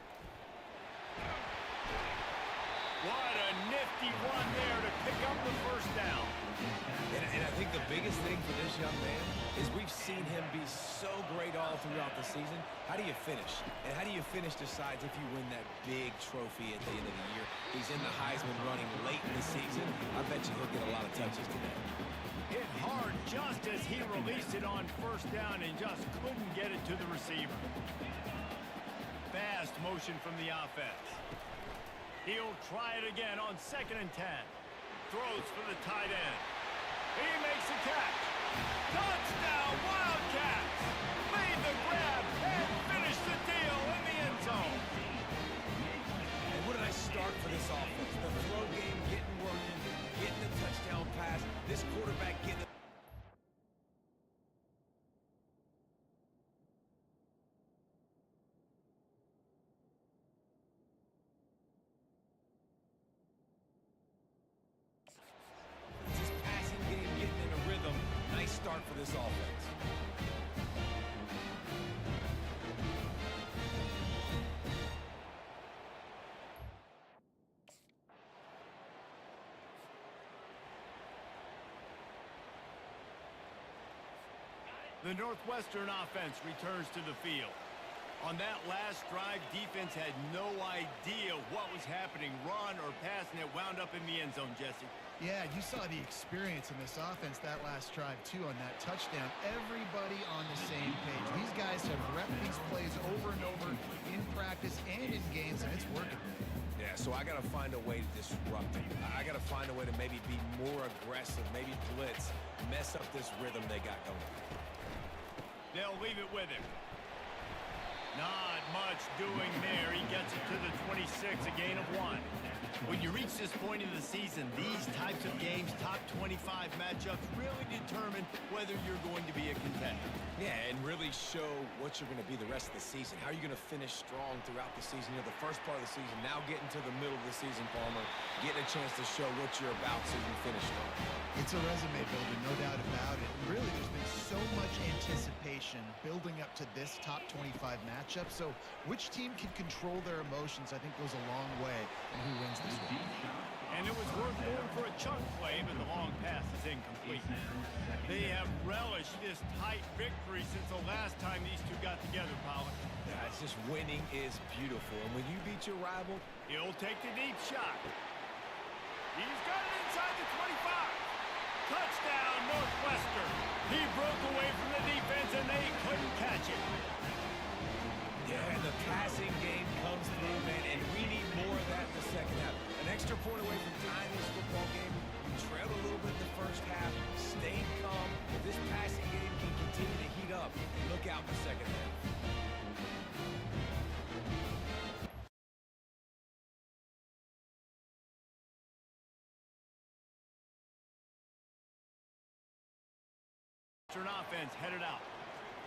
What a nifty run there to pick up the first down. And I think the biggest thing for this young man is we've seen him be so great all throughout the season. How do you finish? And how do you finish decides if you win that big trophy at the end of the year. He's in the Heisman running late in the season. I bet you he'll get a lot of touches today. Hit hard just as he released it on first down and just couldn't get it to the receiver. Fast motion from the offense. He'll try it again on 2nd and 10. Throws for the tight end. He makes the catch. Touchdown, Wildcats! Made the grab and finished the deal in the end zone. And what a nice start for this offense. The throw game getting working, getting the touchdown pass. This quarterback getting it. This passing game getting in a rhythm. Nice start for this offense. The Northwestern offense returns to the field. On that last drive, defense had no idea what was happening. Run or pass, and it wound up in the end zone, Jesse. Yeah, you saw the experience in this offense that last drive, too, on that touchdown. Everybody on the same page. These guys have repped these plays over and over in practice and in games, and it's working. Yeah, so I got to find a way to disrupt them. I got to find a way to maybe be more aggressive, maybe blitz, mess up this rhythm they got going. They'll leave it with him. Not much doing there. He gets it to the 26, a gain of 1. When you reach this point in the season, these types of games, top 25 matchups, really determine whether you're going to be a contender. Yeah, and really show what you're going to be the rest of the season. How are you going to finish strong throughout the season? You know, the first part of the season, now getting to the middle of the season, Palmer, getting a chance to show what you're about so you can finish strong. It's a resume builder, no doubt about it. And really, there's been so much anticipation building up to this top 25 matchup. So which team can control their emotions, I think, goes a long way in who wins this one. And it was worth going for a chunk play, but the long pass is incomplete. They have relished this tight victory since the last time these two got together, Pollard. Yeah, it's just winning is beautiful. And when you beat your rival, He'll take the deep shot. He's got it inside the 25. Touchdown, Northwestern. He broke away from the defense, and they couldn't catch it. yeah, and the passing game comes through, man, and we need more of that in the second half. An extra point away from tying this football game. We trailed a little bit in the first half, stayed calm. If this passing game can continue to heat up, look out in the second half. Offense headed out.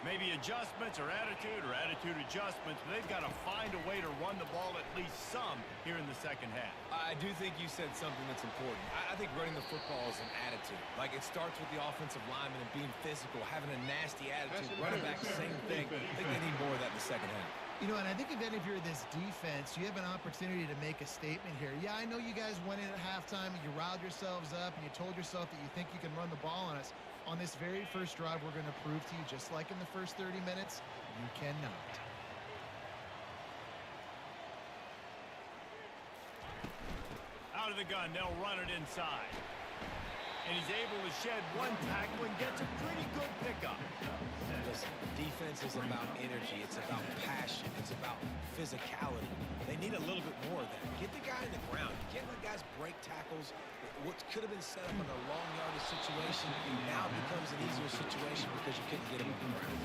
Maybe adjustments or attitude adjustments, but they've got to find a way to run the ball at least some here in the second half. I do think you said something that's important. I think running the football is an attitude. Like, it starts with the offensive lineman and being physical, having a nasty attitude. Running back, same thing. I think they need more of that in the second half. You know, and I think if any of you're this defense, you have an opportunity to make a statement here. Yeah, I know you guys went in at halftime and you riled yourselves up and you told yourself that you think you can run the ball on us. On this very first drive, we're going to prove to you, just like in the first 30 minutes, you cannot. Out of the gun, they'll run it inside. And he's able to shed one tackle and gets a pretty good pickup. Listen, defense is about energy. It's about passion. It's about physicality. They need a little bit more of that. Get the guy in the ground. Get the guys break tackles. What could have been set up in a long yardage situation now becomes an easier situation because you couldn't get him on the ground.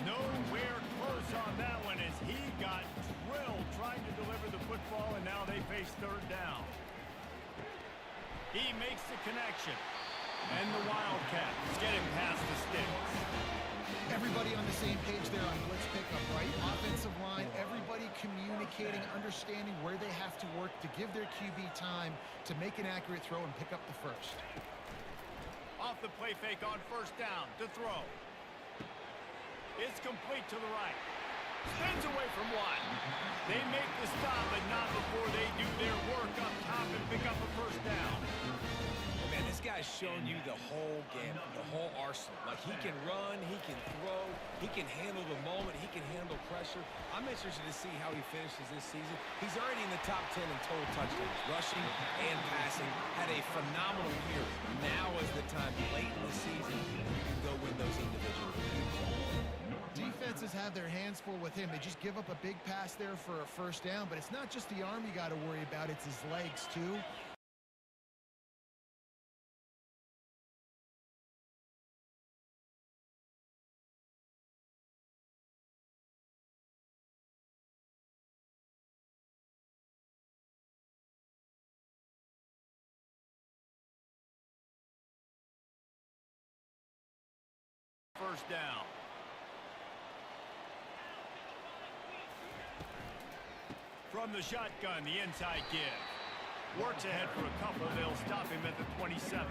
Nowhere close on that one as he got drilled trying to deliver the football, and now they face third down. He makes the connection. And the Wildcats get him past the sticks. Everybody on the same page there on blitz pickup, right? Offensive line, everybody communicating, understanding where they have to work to give their QB time to make an accurate throw and pick up the first. Off the play fake on first down to throw. It's complete to the right. Spins away from one. They make the stop, but not before they do their work up top and pick up a first down. Man, this guy's shown you the whole game, the whole arsenal. Like, he can run, he can throw, he can handle the moment, he can handle pressure. I'm interested to see how he finishes this season. He's already in the top 10 in total touchdowns, rushing and passing. Had a phenomenal year. Now is the time, late in the season, you can go win those individual games. Defenses have their hands full with him. They just give up a big pass there for a first down, but it's not just the arm you got to worry about, it's his legs too. First down. From the shotgun, the inside give. Works ahead for a couple. They'll stop him at the 27.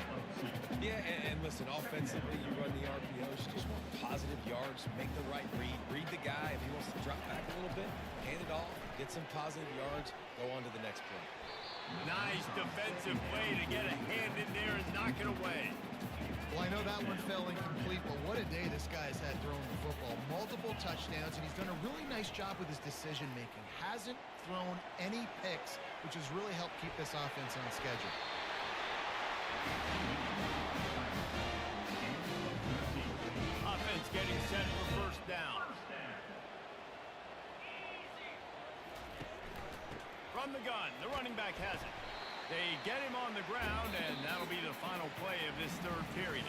Yeah, and listen, offensively, you run the RPOs. You just want positive yards, make the right read. Read the guy. If he wants to drop back a little bit, hand it off, get some positive yards, go on to the next play. Nice defensive play to get a hand in there and knock it away. Well, I know that one fell incomplete, but what a day this guy's had throwing the football. Multiple touchdowns, and he's done a really nice job with his decision-making. Hasn't thrown any picks, which has really helped keep this offense on schedule. Offense getting set for first down. From the gun, the running back has it. They get him on the ground, and that'll be the final play of this third period.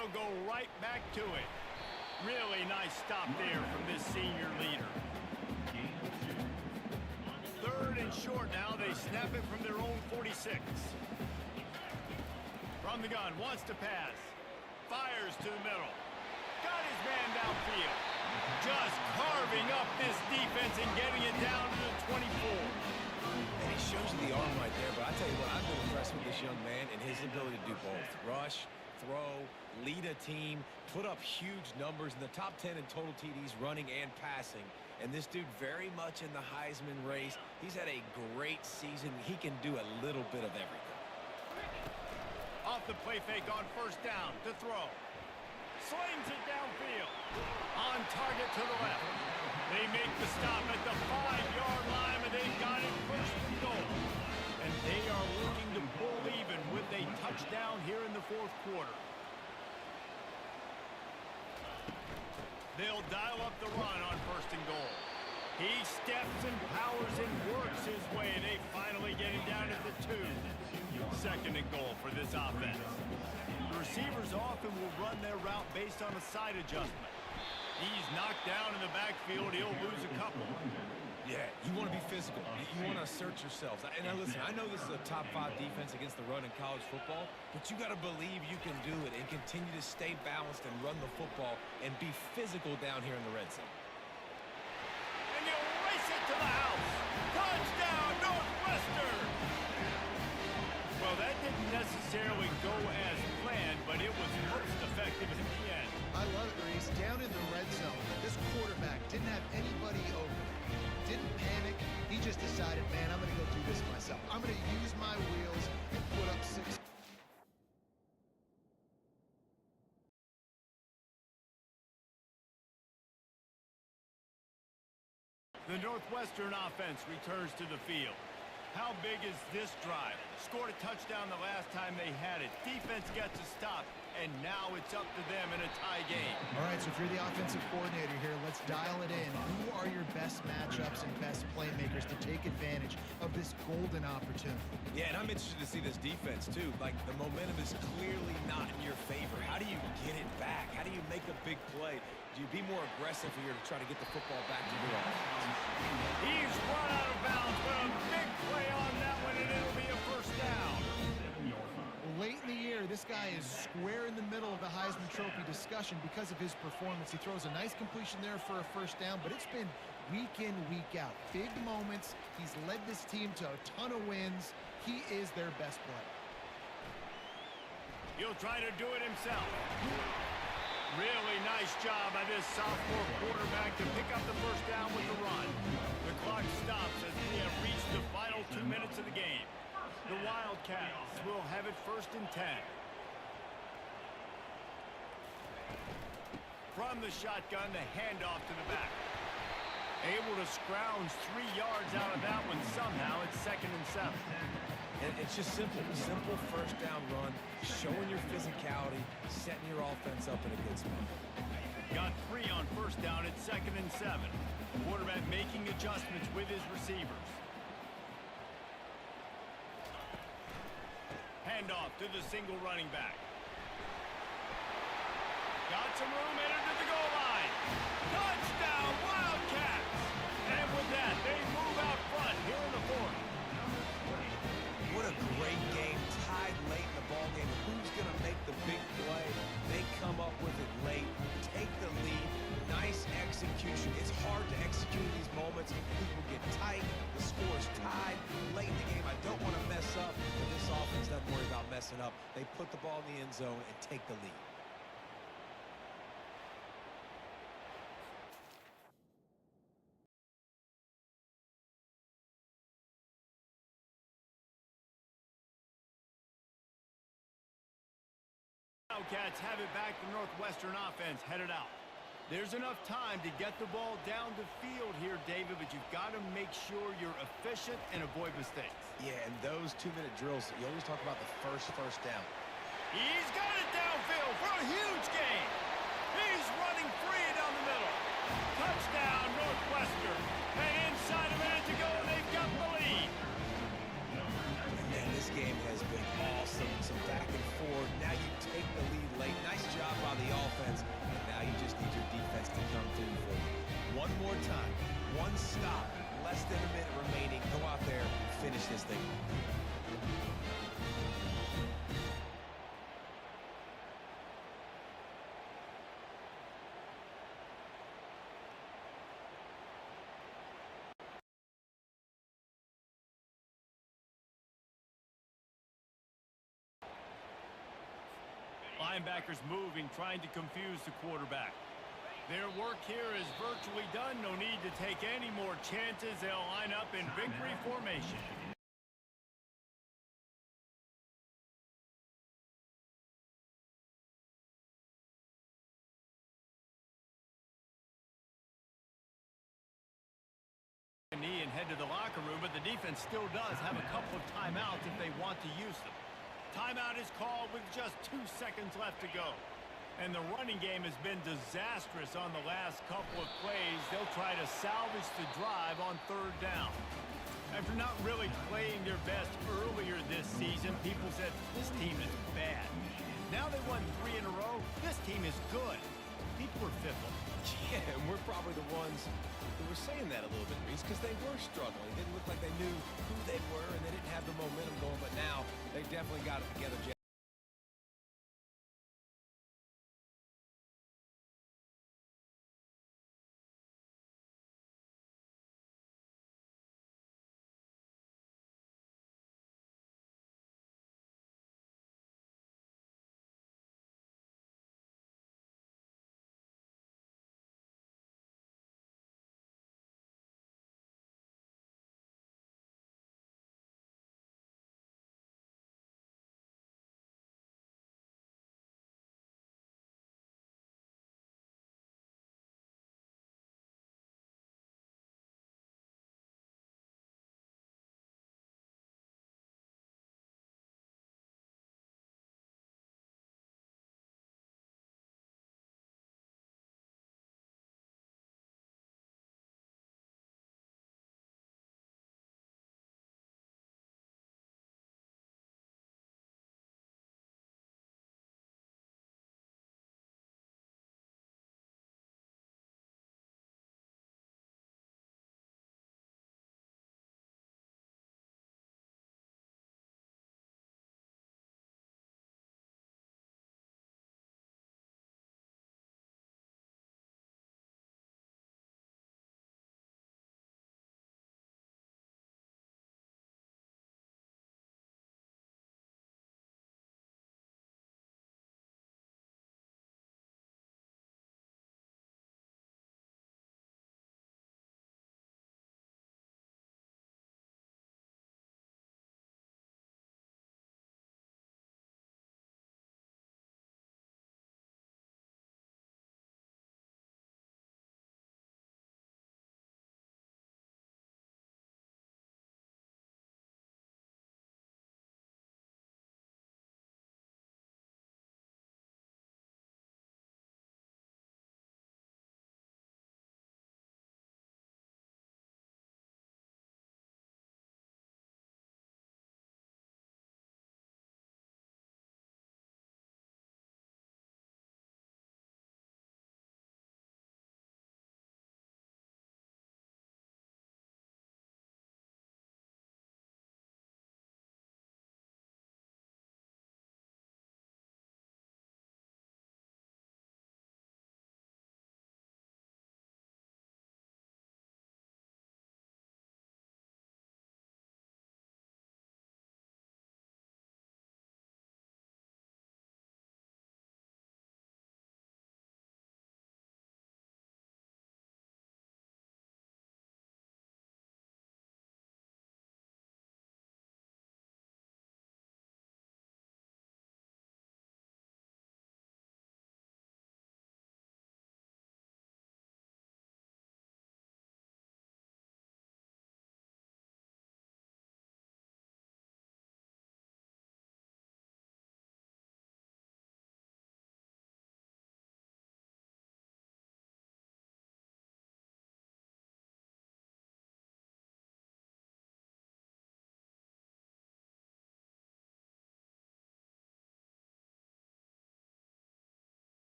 they'll go right back to it. Really nice stop there from this senior leader. Third and short now. They snap it from their own 46. From the gun, wants to pass. Fires to the middle. Got his man downfield. Just carving up this defense and getting it down to the 24. And he shows you the arm right there, but I tell you what, I've been impressed with this young man and his ability to do both. Rush, throw, lead a team, put up huge numbers in the top 10 in total TDs running and passing. And this dude very much in the Heisman race. He's had a great season. He can do a little bit of everything. Off the play fake on first down to throw. Slings it downfield. On target to the left. They make the stop at the 5-yard line, and they've got it first and goal. And they are looking to pull even with a touchdown here in the fourth quarter. They'll dial up the run on first and goal. He steps and powers and works his way. They finally get him down at the 2. Second and goal for this offense. The receivers often will run their route based on a side adjustment. He's knocked down in the backfield. He'll lose a couple. Yeah, you want to be physical. You want to assert yourselves. And now listen, I know this is a top 5 defense against the run in college football, but you got to believe you can do it and continue to stay balanced and run the football and be physical down here in the red zone. And he'll race it to the house. Touchdown, Northwestern! Well, that didn't necessarily go as planned, but it was most effective in the end. I love it, Reese. Down in the red zone, this quarterback didn't have anybody open. Didn't panic. He just decided, man, I'm going to go do this myself. I'm going to use my wheels and put up 6. The Northwestern offense returns to the field. How big is this drive? Scored a touchdown the last time they had it. Defense gets a stop, and now it's up to them in a tie game. All right, so if you're the offensive coordinator here, let's dial it in. Who are your best matchups and best playmakers to take advantage of this golden opportunity? Yeah, and I'm interested to see this defense, too. Like, the momentum is clearly not in your favor. How do you get it back? How do you make a big play? Do you be more aggressive here to try to get the football back to your offense? He's run out of bounds, but a big play on that one, and it'll be a first down. Late in the year, this guy is square in the middle of the Heisman Trophy discussion because of his performance. He throws a nice completion there for a first down, but it's been week in, week out. Big moments. He's led this team to a ton of wins. He is their best player. He'll try to do it himself. Really nice job by this sophomore quarterback to pick up the first down with the run. The clock stops as we have reached the final 2 minutes of the game. The Wildcats will have it first and 10. From the shotgun, the handoff to the back. Able to scrounge 3 yards out of that one somehow. It's second and 7. And it's just simple. Simple first down run, showing your physicality, setting your offense up in a good spot. Got 3 on first down. It's second and 7. Quarterback making adjustments with his receivers. Handoff to the single running back. Got some room, entered to the goal line. Touchdown, Wildcats! And with that, they move out front here in the fourth. What a great game, tied late in the ballgame. Who's going to make the big play? They come up with it late, take the lead. Nice execution. It's hard to execute in these moments. People get tight. The score is tied late in the game. I don't want to mess up, but this offense doesn't worry about messing up. They put the ball in the end zone and take the lead. Wildcats have it back. The Northwestern offense headed out. There's enough time to get the ball down the field here, David, but you've got to make sure you're efficient and avoid mistakes. Yeah, and those 2-minute drills, you always talk about the first down. He's got it downfield for a huge gain. He's running free down the middle. Touchdown, Northwestern. And inside a minute to go, they've got the lead. Man, this game has been awesome. Some back and forth. Now you take the lead late. Nice job one more time. One stop, less than a minute remaining. Go out there and finish this thing. Linebackers moving, trying to confuse the quarterback. Their work here is virtually done. No need to take any more chances. They'll line up in victory formation. Knee and head to the locker room, but the defense still does have a couple of timeouts if they want to use them. Timeout is called with just 2 seconds left to go. And the running game has been disastrous on the last couple of plays. They'll try to salvage the drive on 3rd down. After not really playing their best earlier this season, people said this team is bad. Now they won 3 in a row. This team is good. People are fickle. Yeah, and we're probably the ones who were saying that a little bit, Reese, because they were struggling. It didn't look like they knew who they were, and they didn't have the momentum going. But now they definitely got it together.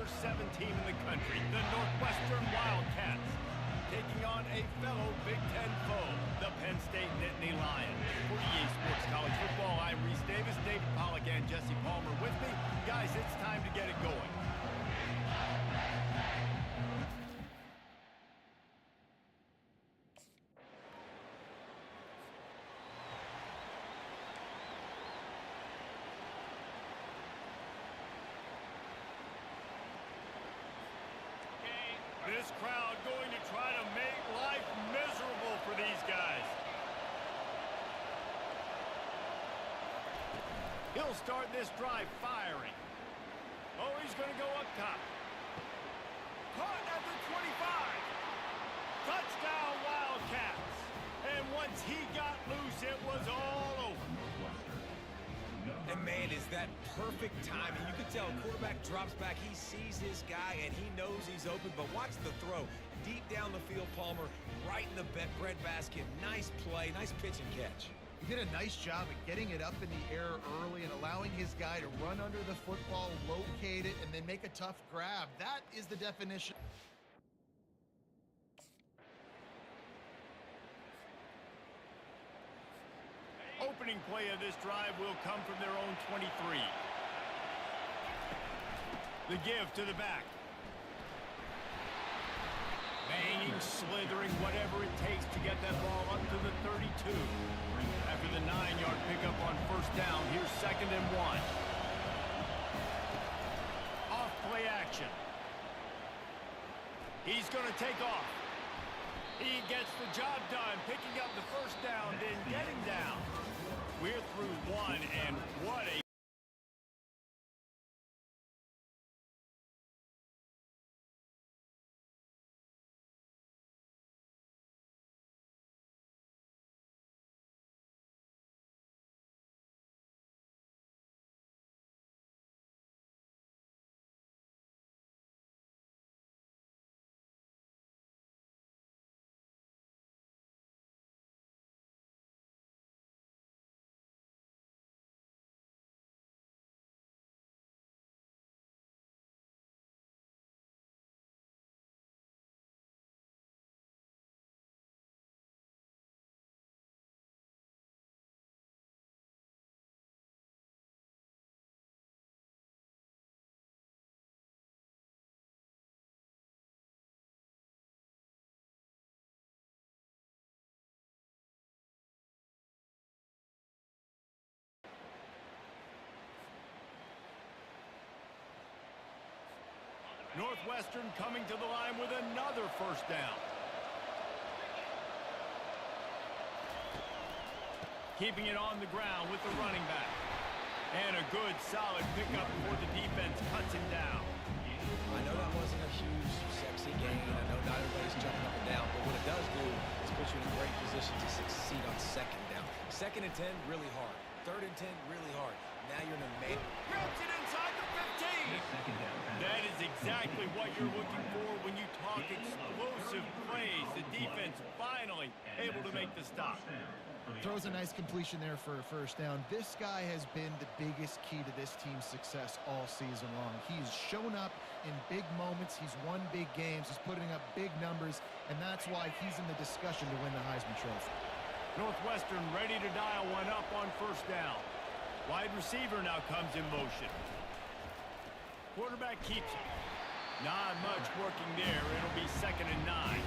number 7 team in the country, the Northwestern Wildcats, taking on a fellow Big Ten foe, the Penn State Nittany Lions. For EA Sports College Football, I'm Reese Davis, David Pollack, and Jesse Palmer with me. Guys, it's time to get it going. This crowd going to try to make life miserable for these guys. He'll start this drive firing. Oh, he's going to go up top. Caught at the 25. Touchdown, Wildcats. And once he got loose, it was all over. And man, is that perfect timing. You can tell quarterback drops back, he sees his guy, and he knows he's open, but watch the throw. Deep down the field, Palmer, right in the bread basket. Nice play, nice pitch and catch. He did a nice job of getting it up in the air early and allowing his guy to run under the football, locate it, and then make a tough grab. That is the definition. Opening play of this drive will come from their own 23. The give to the back. Banging, slithering, whatever it takes to get that ball up to the 32. After the 9-yard pickup on first down, here's 2nd and 1. Off play action. He's going to take off. He gets the job done, picking up the first down, then getting down. We're through one, and what a... Northwestern coming to the line with another first down. Keeping it on the ground with the running back. And a good, solid pickup before the defense cuts him down. I know that wasn't a huge, sexy gain. I know not everybody's jumping up and down, but what it does do is put you in a great position to succeed on 2nd down. 2nd and 10, really hard. 3rd and 10, really hard. Now you're in a man. Grabs it inside the 15. That is exactly what you're looking for when you talk explosive plays. The defense finally able to make the stop. Throws a nice completion there for a first down. This guy has been the biggest key to this team's success all season long. He's shown up in big moments. He's won big games. He's putting up big numbers, and that's why he's in the discussion to win the Heisman Trophy. Northwestern ready to dial one up on first down. Wide receiver now comes in motion. Quarterback keeps it. Not much working there. It'll be 2nd and 9.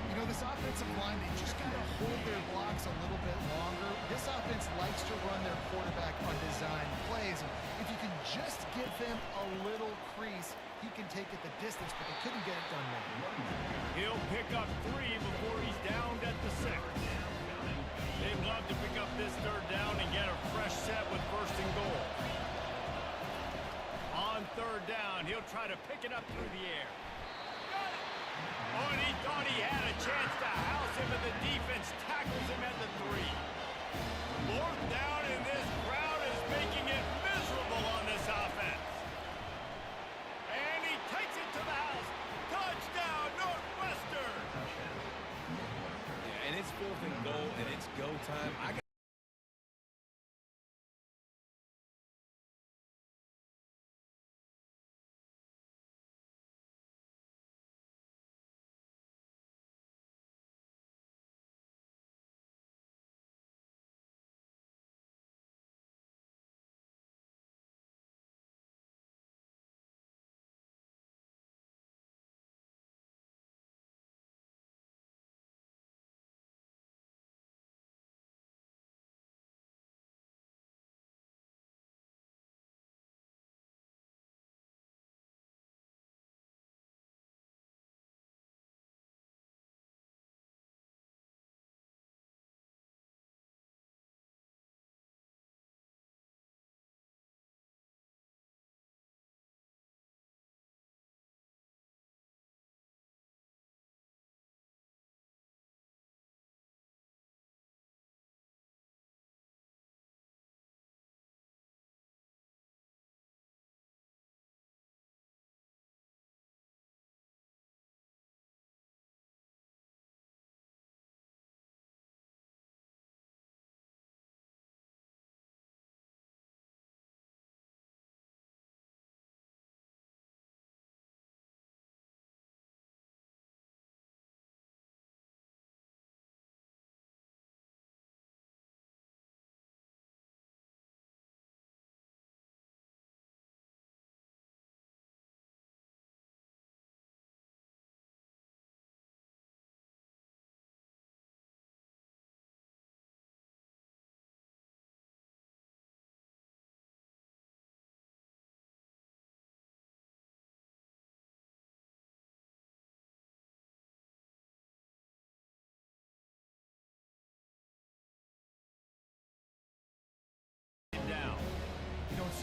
You know, this offensive line, they just got to hold their blocks a little bit longer. This offense likes to run their quarterback on design plays. And if you can just give him a little crease, he can take it the distance, but they couldn't get it done well. He'll pick up 3 before he's downed at the 6. They'd love to pick up this 3rd down and get a fresh set with 1st and goal. On 3rd down, he'll try to pick it up through the air. Oh, and he thought he had a chance to house him, and the defense tackles him at the 3. 4th down, and this crowd is making it miserable on this offense. And he takes it to the house. Touchdown, Northwestern! Yeah, and it's 4th and goal, and it's go time.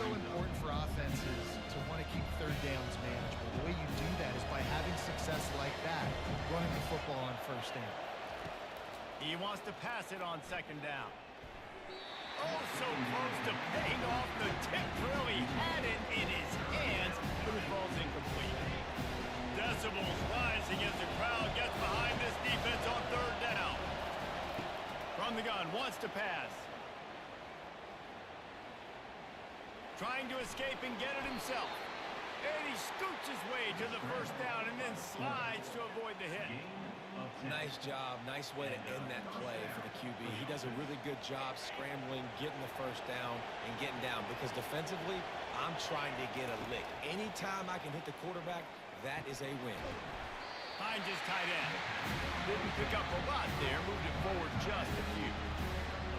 so important for offenses to want to keep third downs manageable. The way you do that is by having success like that, running the football on first down. He wants to pass it on second down. Oh, so close to paying off the tip drill. He had it in his hands, but it falls incomplete. Decibels rising as the crowd gets behind this defense on third down. From the gun, wants to pass. Trying to escape and get it himself. And he scoots his way to the first down and then slides to avoid the hit. Nice job. Nice way to end that play for the QB. He does a really good job scrambling, getting the first down, and getting down. Because defensively, I'm trying to get a lick. Anytime I can hit the quarterback, that is a win. Finds his tight end. Didn't pick up a lot there. Moved it forward just a few.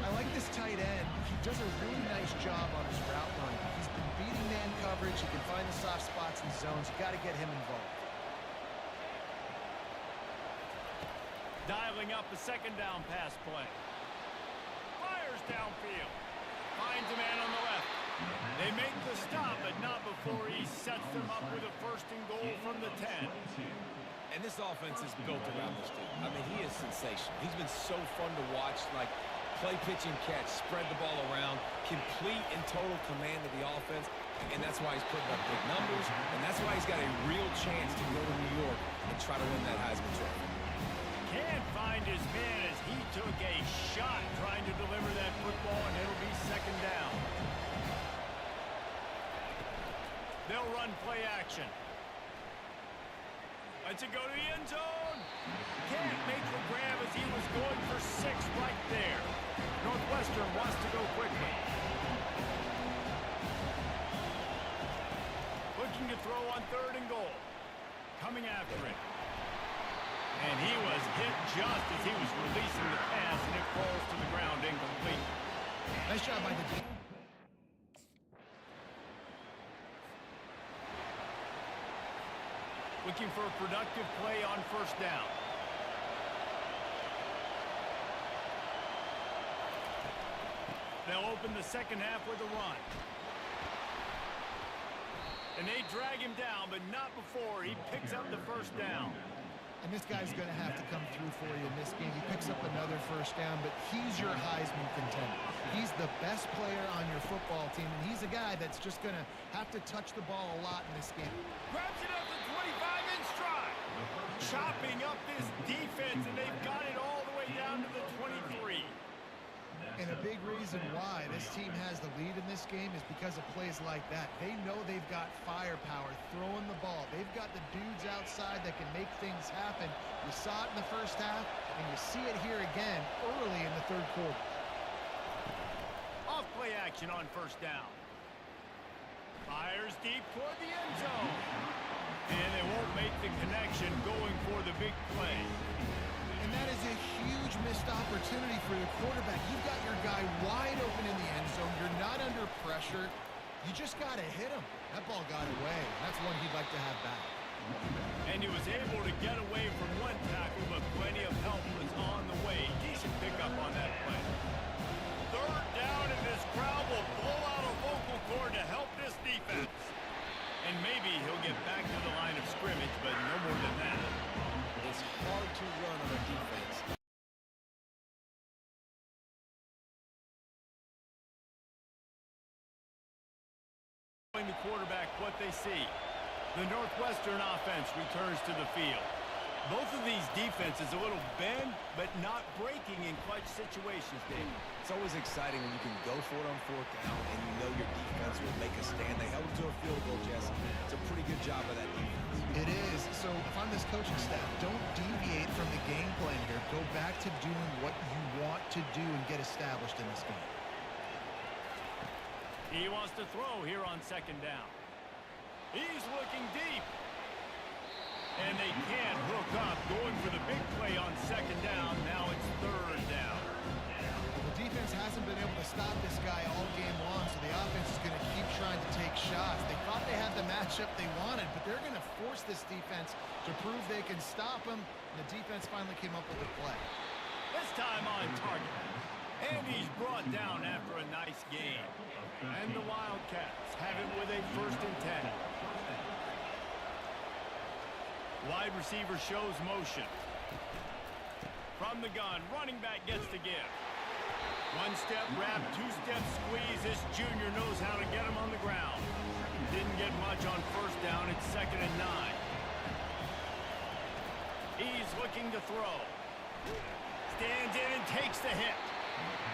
I like this tight end. He does a really nice job on his route running. He's been beating man coverage. He can find the soft spots and zones. You got to get him involved. Dialing up a second down pass play. Fires downfield. Finds a man on the left. They make the stop, but not before he sets them up with a first and goal from the 10. And this offense is built around this dude. I mean, he is sensational. He's been so fun to watch, like play, pitch, and catch, spread the ball around, complete and total command of the offense, and that's why he's putting up big numbers, and that's why he's got a real chance to go to New York and try to win that Heisman Trophy. Can't find his man as he took a shot trying to deliver that football, and it'll be second down. They'll run play action. Let's it go to the end zone. Can't make the grab as he was going for 6 right there. Northwestern wants to go quickly. Looking to throw on third and goal. Coming after it. And he was hit just as he was releasing the pass, and it falls to the ground incomplete. Nice job by the defense. Looking for a productive play on first down. They'll open the second half with a run. And they drag him down, but not before he picks up the first down. And this guy's going to have to come through for you in this game. He picks up another first down, but he's your Heisman contender. He's the best player on your football team, and he's a guy that's just going to have to touch the ball a lot in this game. Grabs it up to 25 in stride. Chopping up this defense, and they've got it all the way down to the 23. And a big reason why this team has the lead in this game is because of plays like that. They know they've got firepower throwing the ball. They've got the dudes outside that can make things happen. You saw it in the first half, and you see it here again early in the third quarter. Off play action on first down. Fires deep toward the end zone. And they won't make the connection going for the big play. And that is a huge missed opportunity for the quarterback. You've got your guy wide open in the end zone. You're not under pressure. You just got to hit him. That ball got away. That's one he'd like to have back. And he was able to get away from one tackle, but plenty of help was on the way. Decent pickup on that play. Third down, and this crowd will blow out a vocal cord to help this defense. And maybe he'll get back to the line of scrimmage, but no more than that. It's hard to run on a defense. Showing the quarterback what they see. The Northwestern offense returns to the field. Both of these defenses a little bend, but not breaking in clutch situations, Dave. It's always exciting when you can go for it on fourth down and you know your defense will make a stand. They held them to a field goal, Jesse. It's a pretty good job of that defense. It is. So if I'm this coaching staff, don't deviate from the game plan here. Go back to doing what you want to do and get established in this game. He wants to throw here on second down. He's looking deep. And they can't hook up, going for the big play on second down. Now it's third down. The defense hasn't been able to stop this guy all game long, so the offense is going to keep trying to take shots. They thought they had the matchup they wanted, but they're going to force this defense to prove they can stop him. And the defense finally came up with a play. This time on target. And he's brought down after a nice game. And the Wildcats have it with a 1st and 10. Wide receiver shows motion. From the gun, running back gets the give. 1-step wrap, 2-step squeeze. This junior knows how to get him on the ground. Didn't get much on 1st down. It's 2nd and 9. He's looking to throw. Stands in and takes the hit.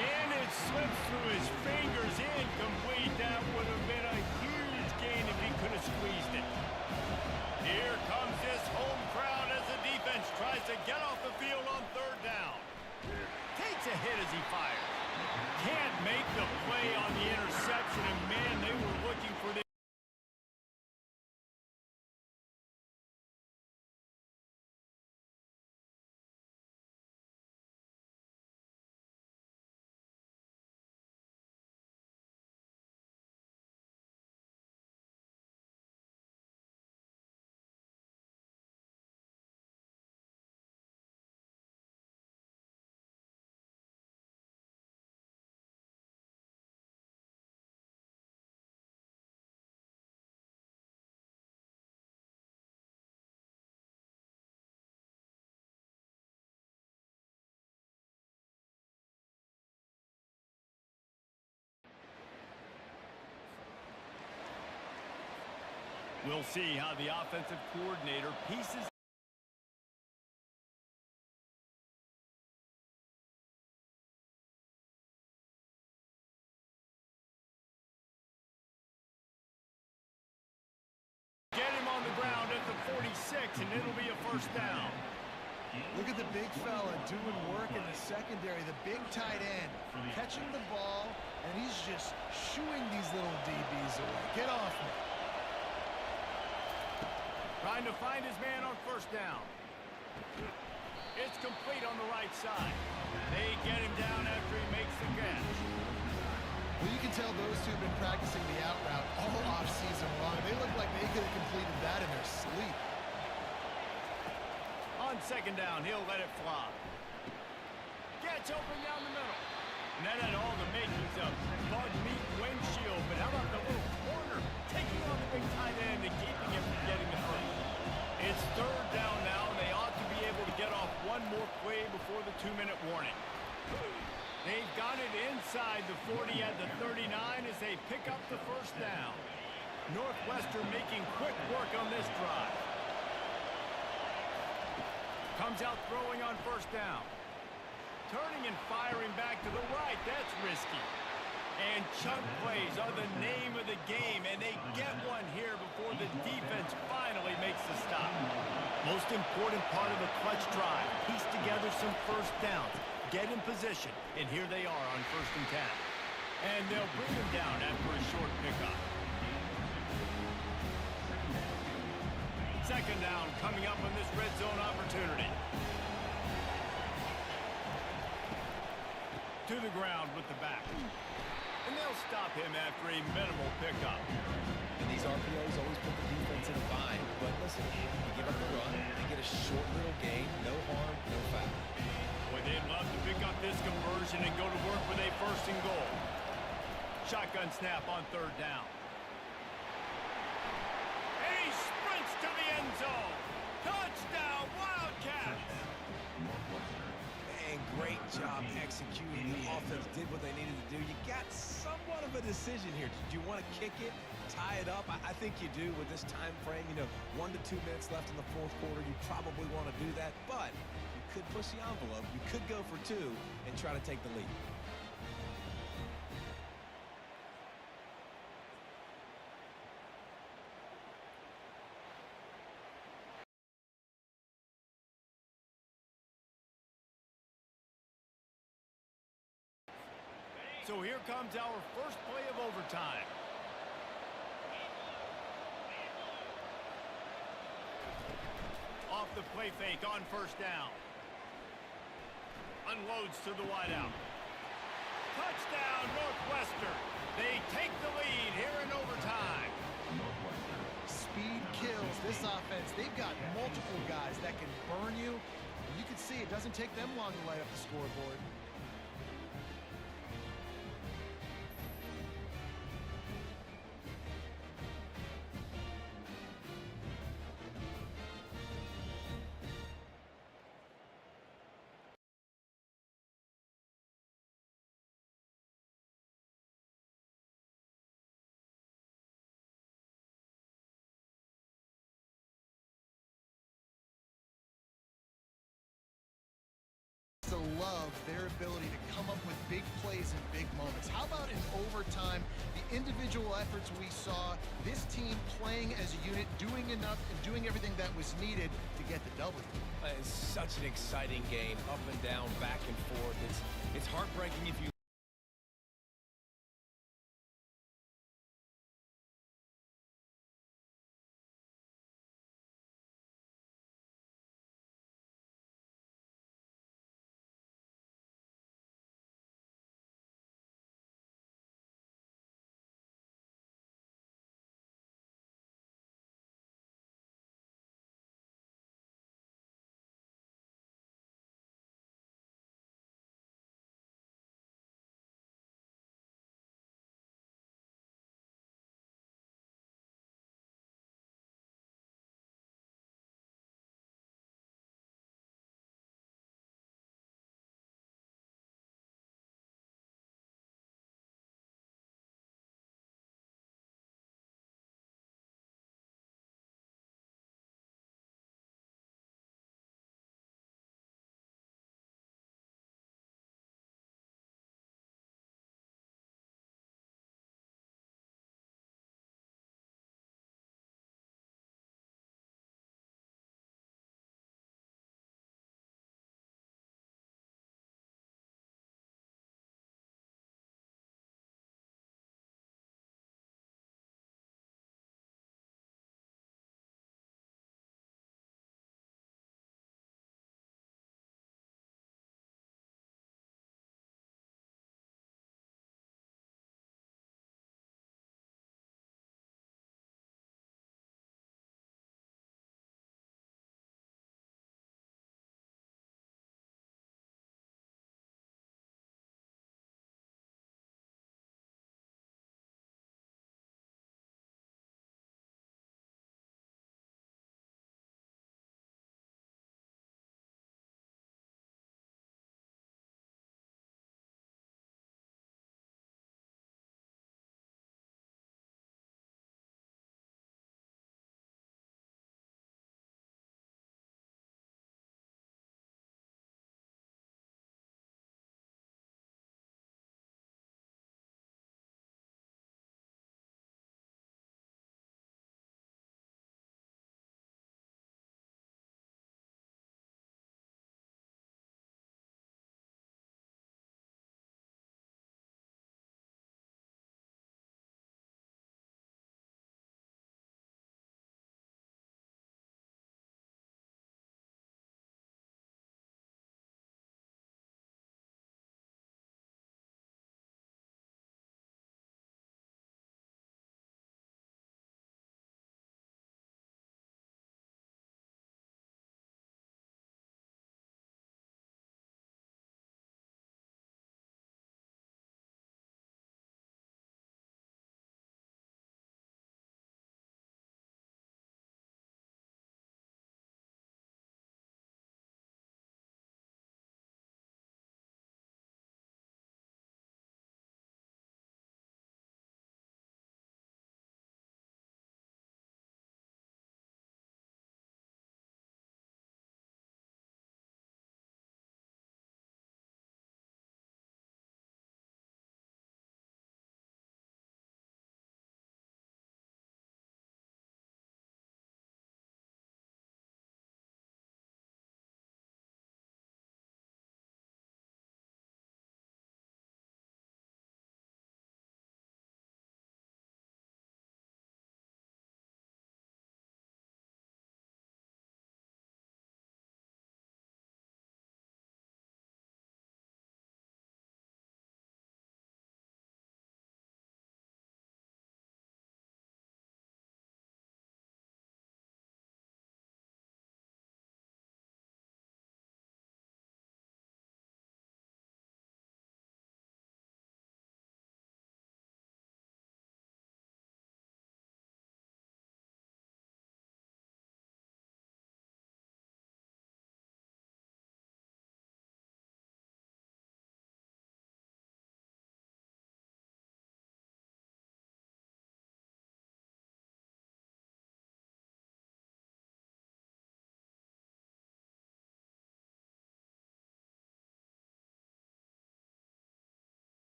And it slips through his fingers. Incomplete. That would have been a huge gain if he could have squeezed it. Here comes this home crowd as the defense tries to get off the field on 3rd down. Takes a hit as he fires. Can't make the play on the interception, and man, they were looking for the... We'll see how the offensive coordinator pieces. Get him on the ground at the 46, and it'll be a 1st down. Look at the big fella doing work in the secondary, the big tight end, catching the ball, and he's just shooing these little DBs away. Get off me. Trying to find his man on 1st down. It's complete on the right side. They get him down after he makes the catch. Well, you can tell those two have been practicing the out route all offseason long. They look like they could have completed that in their sleep. On 2nd down, he'll let it fly. Gets open down the middle. And that had all the makings of bug meat windshield. But how about the little corner taking on the big tight end and keeping him from getting the first? It's 3rd down now, and they ought to be able to get off one more play before the 2-minute warning. They've got it inside the 40 at the 39 as they pick up the 1st down. Northwestern making quick work on this drive. Comes out throwing on 1st down. Turning and firing back to the right. That's risky. And chunk plays are the name of the game, and they get one here before the defense finally makes the stop. Most important part of a clutch drive. Piece together some 1st downs. Get in position, and here they are on 1st and 10. And they'll bring him down after a short pickup. 2nd down coming up on this red zone opportunity. To the ground with the back. And they'll stop him after a minimal pickup. And these RPOs always put the defense in a bind. But listen, you give up the run, they get a short little gain, no harm, no foul. Boy, they'd love to pick up this conversion and go to work with a 1st and goal. Shotgun snap on 3rd down. And he sprints to the end zone. Touchdown, Wildcats! And great job executing. The offense did what they needed to do. You got somewhat of a decision here. Do you want to kick it, tie it up? I think you do with this time frame. You know, 1 to 2 minutes left in the 4th quarter. You probably want to do that, but you could push the envelope. You could go for 2 and try to take the lead. So here comes our first play of overtime. Off the play fake on 1st down. Unloads to the wideout. Touchdown, Northwestern. They take the lead here in overtime. Speed kills this offense. They've got multiple guys that can burn you. You can see it doesn't take them long to light up the scoreboard. love their ability to come up with big plays and big moments. How about in overtime, the individual efforts we saw, this team playing as a unit, doing enough and doing everything that was needed to get the W. It's such an exciting game, up and down, back and forth. It's heartbreaking if you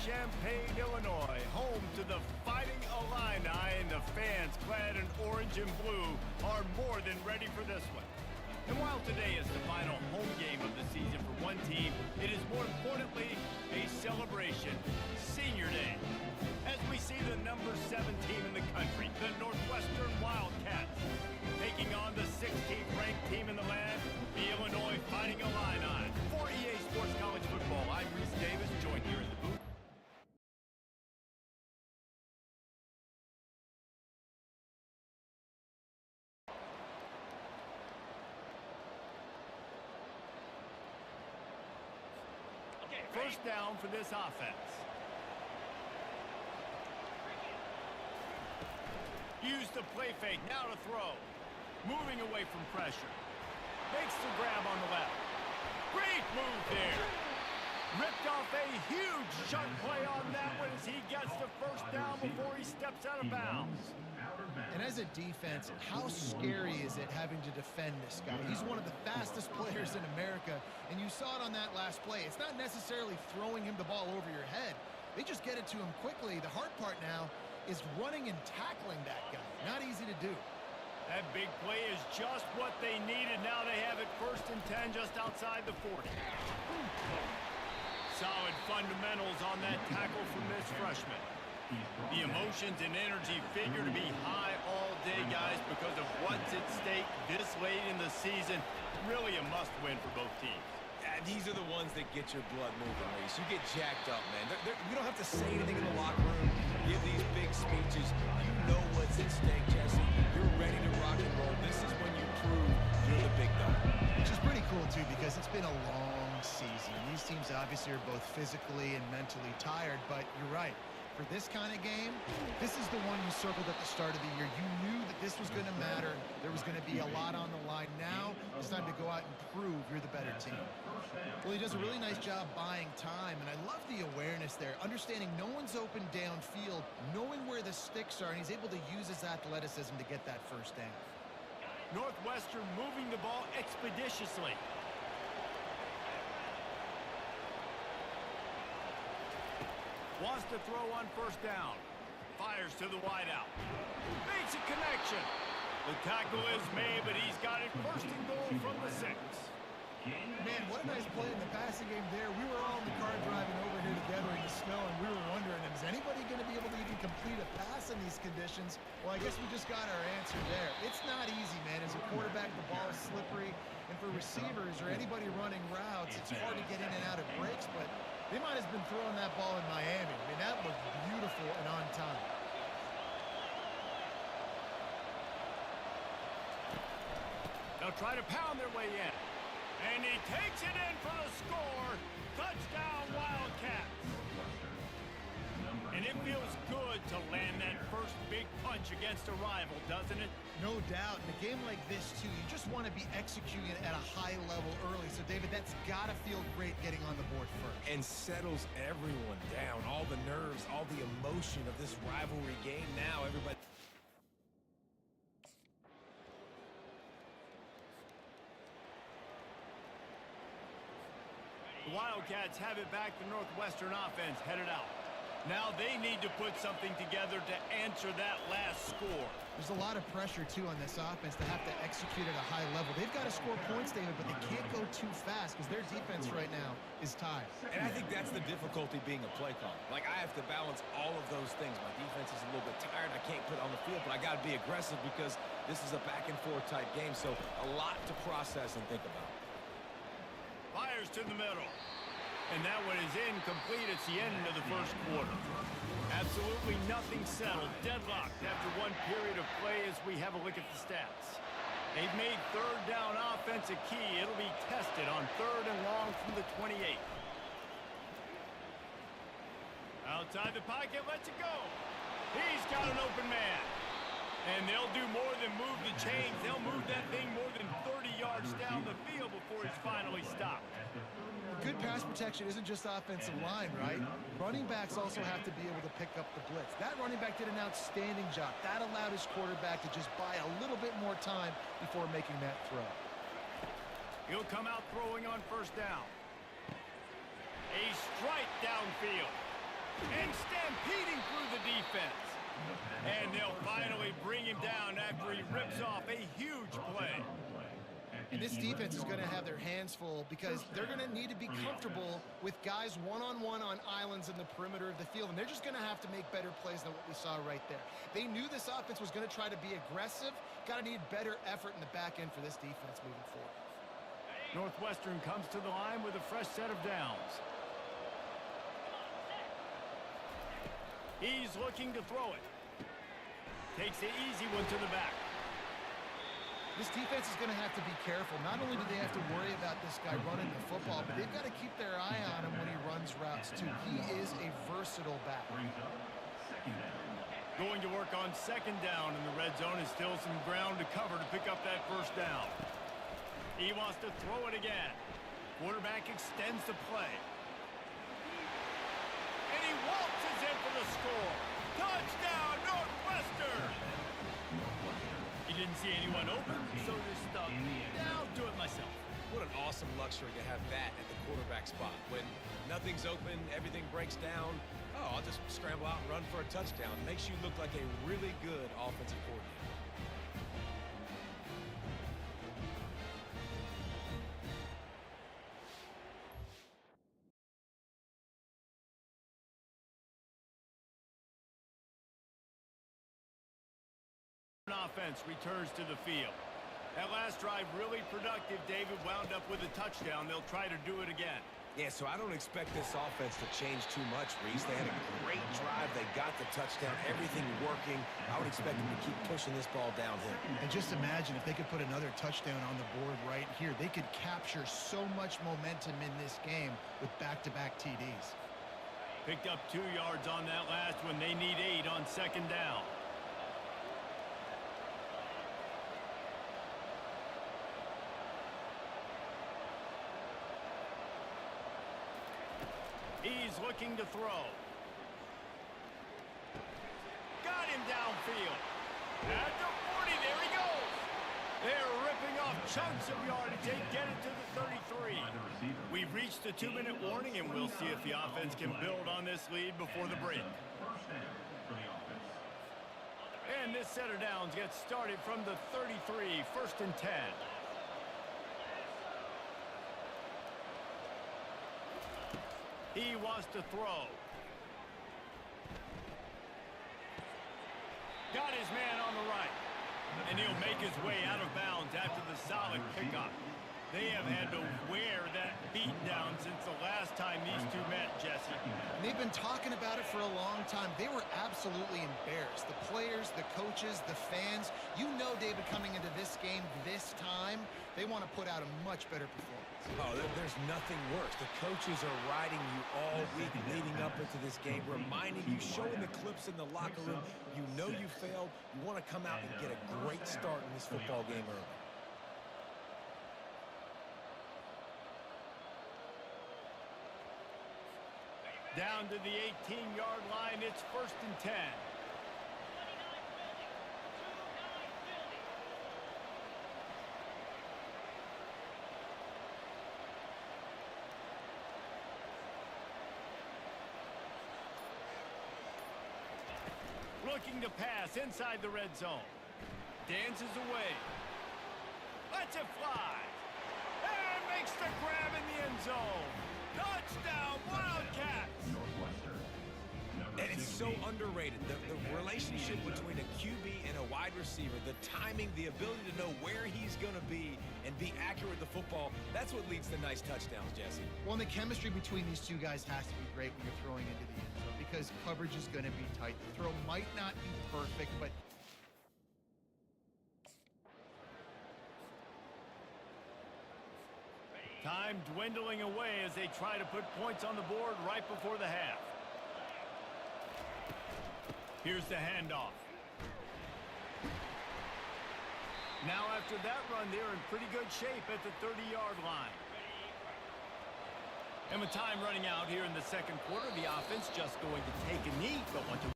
Champaign, Illinois, home to the Fighting Illini, and the fans clad in orange and blue are more than ready for this one. And while today is the final home game of the season for one team, it is more importantly a celebration, Senior Day, as we see the number 7 team in the country, the Northwestern Wildcats, taking on the 16th ranked team in the land, the Illinois Fighting Illini. For EA Sports College Football, I'm Reese Davis, joined here in the booth. First down for this offense. Use the play fake, now to throw. Moving away from pressure. Makes the grab on the left. Great move there. Ripped off a huge chunk play on that one as he gets the first down before he steps out of bounds. And as a defense, how scary is it having to defend this guy? He's one of the fastest players in America, and you saw it on that last play. It's not necessarily throwing him the ball over your head. They just get it to him quickly. The hard part now is running and tackling that guy. Not easy to do. That big play is just what they needed. Now they have it 1st and 10 just outside the 40. Solid fundamentals on that tackle from this freshman. The emotions and energy figure to be high all day, guys, because of what's at stake this late in the season. Really a must-win for both teams. These are the ones that get your blood moving, Reese. You get jacked up, man. You don't have to say anything in the locker room, give these big speeches. You know what's at stake, Jesse. You're ready to rock and roll. This is when you prove you're the big dog. Which is pretty cool, too, because it's been a long season. These teams obviously are both physically and mentally tired, but you're right. For this kind of game, this is the one you circled at the start of the year. You knew that this was going to matter. There was going to be a lot on the line. Now it's time to go out and prove you're the better team. Well, he does a really nice job buying time, and I love the awareness there, understanding no one's open downfield, knowing where the sticks are, and he's able to use his athleticism to get that first down. Northwestern moving the ball expeditiously. Wants to throw on 1st down. Fires to the wideout. Makes a connection. The tackle is made, but he's got it 1st and goal from the 6. Man, what a nice play in the passing game there. We were all in the car driving over here together in the snow, and we were wondering, is anybody going to be able to even complete a pass in these conditions? Well, I guess we just got our answer there. It's not easy, man. As a quarterback, the ball is slippery, and for receivers or anybody running routes, it's hard to get in and out of breaks, but they might have been throwing that ball in Miami. I mean, that looked beautiful and on time. They'll try to pound their way in. And he takes it in for the score. Touchdown, Wildcats. And it feels good to land that first big punch against a rival, doesn't it? No doubt. In a game like this, too, you just want to be executing it at a high level early. So, David, that's got to feel great getting on the board first. And settles everyone down. All the nerves, all the emotion of this rivalry game now. Everybody... The Wildcats have it back. The Northwestern offense headed out. Now they need to put something together to answer that last score. There's a lot of pressure, too, on this offense to have to execute at a high level. They've got to score points, David, but they can't go too fast because their defense right now is tied. And I think that's the difficulty being a play caller. Like, I have to balance all of those things. My defense is a little bit tired. I can't put it on the field, but I got to be aggressive because this is a back-and-forth type game, so a lot to process and think about. Fires to the middle. And that one is incomplete. It's the end of the first quarter. Absolutely nothing settled. Deadlocked after one period of play as we have a look at the stats. They've made 3rd down offense a key. It'll be tested on 3rd and long from the 28. Outside the pocket, lets it go. He's got an open man. And they'll do more than move the chains. They'll move that thing more than 30 yards down the field before it's finally stopped. Good pass protection isn't just offensive line, right? Running backs also have to be able to pick up the blitz. That running back did an outstanding job. That allowed his quarterback to just buy a little bit more time before making that throw. He'll come out throwing on 1st down. A strike downfield. And stampeding through the defense. And they'll finally bring him down after he rips off a huge play. And this defense is going to have their hands full because they're going to need to be comfortable with guys one-on-one on islands in the perimeter of the field. And they're just going to have to make better plays than what we saw right there. They knew this offense was going to try to be aggressive. Got to need better effort in the back end for this defense moving forward. Northwestern comes to the line with a fresh set of downs. He's looking to throw it. Takes the easy one to the back. This defense is going to have to be careful. Not only do they have to worry about this guy running the football, but they've got to keep their eye on him when he runs routes, too. He is a versatile back. Going to work on second down, and the red zone is still some ground to cover to pick up that first down. He wants to throw it again. Quarterback extends the play. And he waltzes in for the score. Touchdown, Northwestern! He didn't see anyone open, so just stuck. I'll do it myself. What an awesome luxury to have that at the quarterback spot. When nothing's open, everything breaks down. Oh, I'll just scramble out and run for a touchdown. Makes you look like a really good offensive coordinator. Offense returns to the field. That last drive really productive. David wound up with a touchdown. They'll try to do it again. Yeah, so I don't expect this offense to change too much, Reese. They had a great drive. They got the touchdown. Everything working. I would expect them to keep pushing this ball downhill. And just imagine if they could put another touchdown on the board right here. They could capture so much momentum in this game with back-to-back TDs. Picked up 2 yards on that last one. They need 8 on second down. He's looking to throw. Got him downfield. At the 40, there he goes. They're ripping off chunks of yardage. They get it to the 33. We've reached the 2-minute warning, and we'll see if the offense can build on this lead before the break. And this set of downs gets started from the 33, 1st and 10. He wants to throw. Got his man on the right. And he'll make his way out of bounds after the solid pickup. They have had to wear that beatdown since the last time these two met, Jesse. And they've been talking about it for a long time. They were absolutely embarrassed. The players, the coaches, the fans. You know, David, coming into this game this time, they want to put out a much better performance. Oh, there's nothing worse. The coaches are riding you all week leading up into this game, reminding you, showing the clips in the locker room. You know you failed. You want to come out and get a great start in this football game early. Down to the 18-yard line, it's 1st and 10. Looking to pass inside the red zone. Dances away. Lets it fly. And makes the grab in the end zone. Touchdown, Wildcats! And it's so underrated. The relationship between a QB and a wide receiver, the timing, the ability to know where he's going to be and be accurate with the football, that's what leads to nice touchdowns, Jesse. Well, and the chemistry between these two guys has to be great when you're throwing into the end zone because coverage is going to be tight. The throw might not be perfect, but time dwindling away as they try to put points on the board right before the half. Here's the handoff. Now after that run, they're in pretty good shape at the 30-yard line. And with time running out here in the second quarter, the offense just going to take a knee, but want to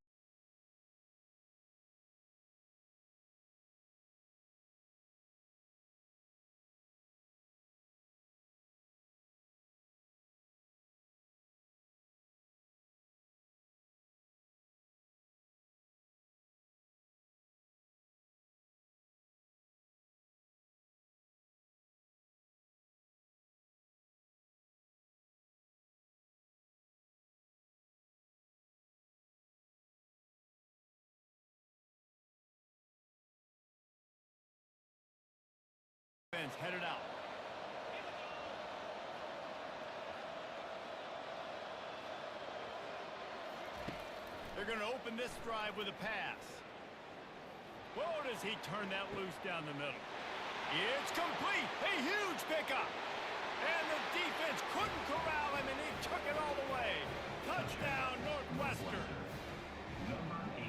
Offense headed out. They're going to open this drive with a pass. Whoa, does he turn that loose down the middle? It's complete. A huge pickup. And the defense couldn't corral him, and he took it all the way. Touchdown, Northwestern.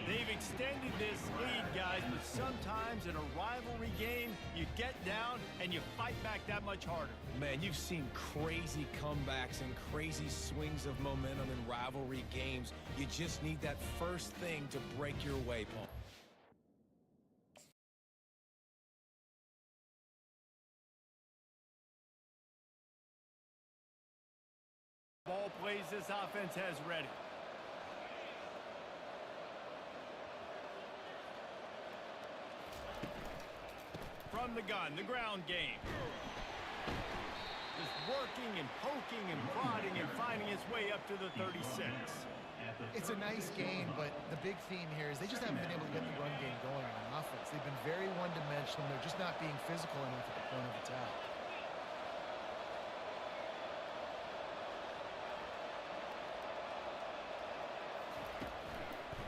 They've extended this lead, guys, but sometimes in a rivalry game, you get down and you fight back that much harder. Man, you've seen crazy comebacks and crazy swings of momentum in rivalry games. You just need that first thing to break your way, Paul. Ball plays this offense has ready. From the gun, the ground game. Just working and poking and prodding and finding his way up to the 36. It's a nice game, but the big theme here is they just haven't been able to get the run game going on offense. They've been very one-dimensional. They're just not being physical enough at the point of attack.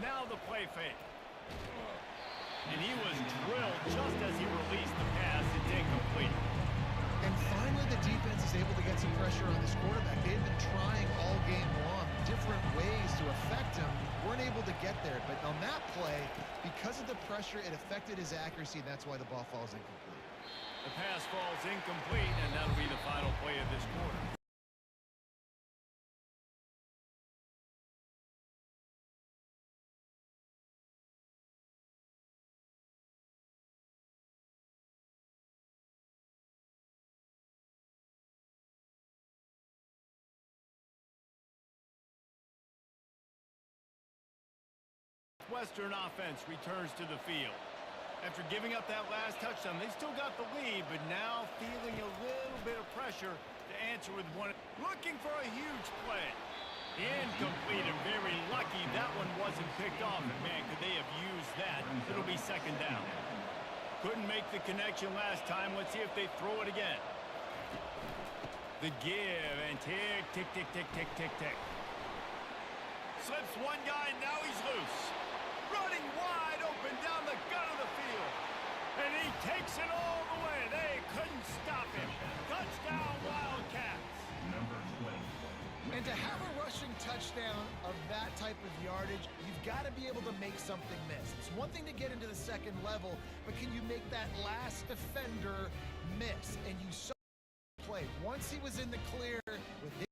Now the play fake. And he was drilled just as he released the pass. It's incomplete. And finally the defense is able to get some pressure on this quarterback. They've been trying all game long different ways to affect him. Weren't able to get there. But on that play, because of the pressure, it affected his accuracy, and that's why the ball falls incomplete. The pass falls incomplete, and that'll be the final play of this quarter. Western offense returns to the field. After giving up that last touchdown, they still got the lead, but now feeling a little bit of pressure to answer with one. Looking for a huge play. Incomplete, and very lucky that one wasn't picked off. And man, could they have used that? It'll be second down. Couldn't make the connection last time. Let's see if they throw it again. The give, and tick, tick, tick, tick, tick, tick, tick. Slips one guy, now he's loose. Running wide open down the gut of the field. And he takes it all the way. They couldn't stop him. Touchdown, Wildcats. Number 20. And to have a rushing touchdown of that type of yardage, you've got to be able to make something miss. It's one thing to get into the second level, but can you make that last defender miss? And you saw the play. Once he was in the clear with his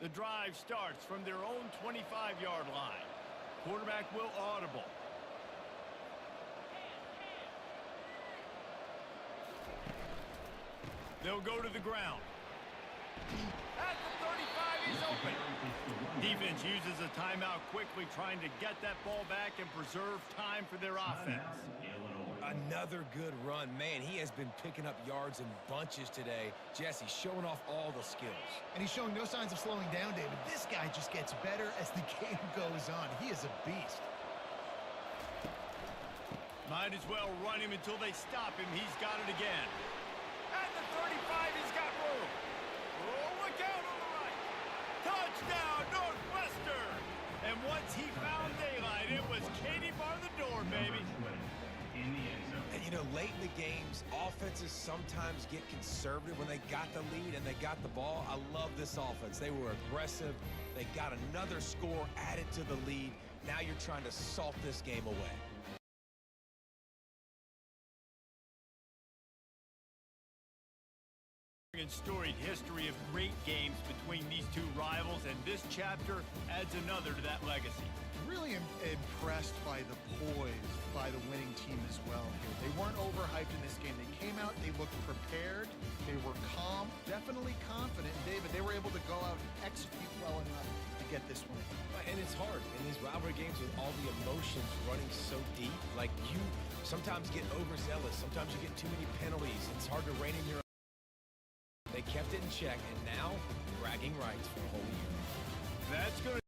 The drive starts from their own 25-yard line. Quarterback will audible. They'll go to the ground. At the 35, he's open. Defense uses a timeout quickly, trying to get that ball back and preserve time for their offense. Another good run. Man, he has been picking up yards in bunches today. Jesse showing off all the skills. And he's showing no signs of slowing down, David. This guy just gets better as the game goes on. He is a beast. Might as well run him until they stop him. He's got it again. At the 35, he's got room. Oh, look out on the right. Touchdown, Northwestern. And once he found daylight, it was Katie bar the door, baby. And, you know, late in the games, offenses sometimes get conservative when they got the lead and they got the ball. I love this offense. They were aggressive. They got another score added to the lead. Now you're trying to salt this game away. Storied history of great games between these two rivals, and this chapter adds another to that legacy. Really impressed by the poise by the winning team as well here. They weren't overhyped in this game. They came out, they looked prepared, they were calm, definitely confident. And David, they were able to go out and execute well enough to get this win. And it's hard in these rivalry games with all the emotions running so deep. Like, you sometimes get overzealous. Sometimes you get too many penalties. It's hard to rein in your. They kept it in check, and now bragging rights for a whole year. That's going to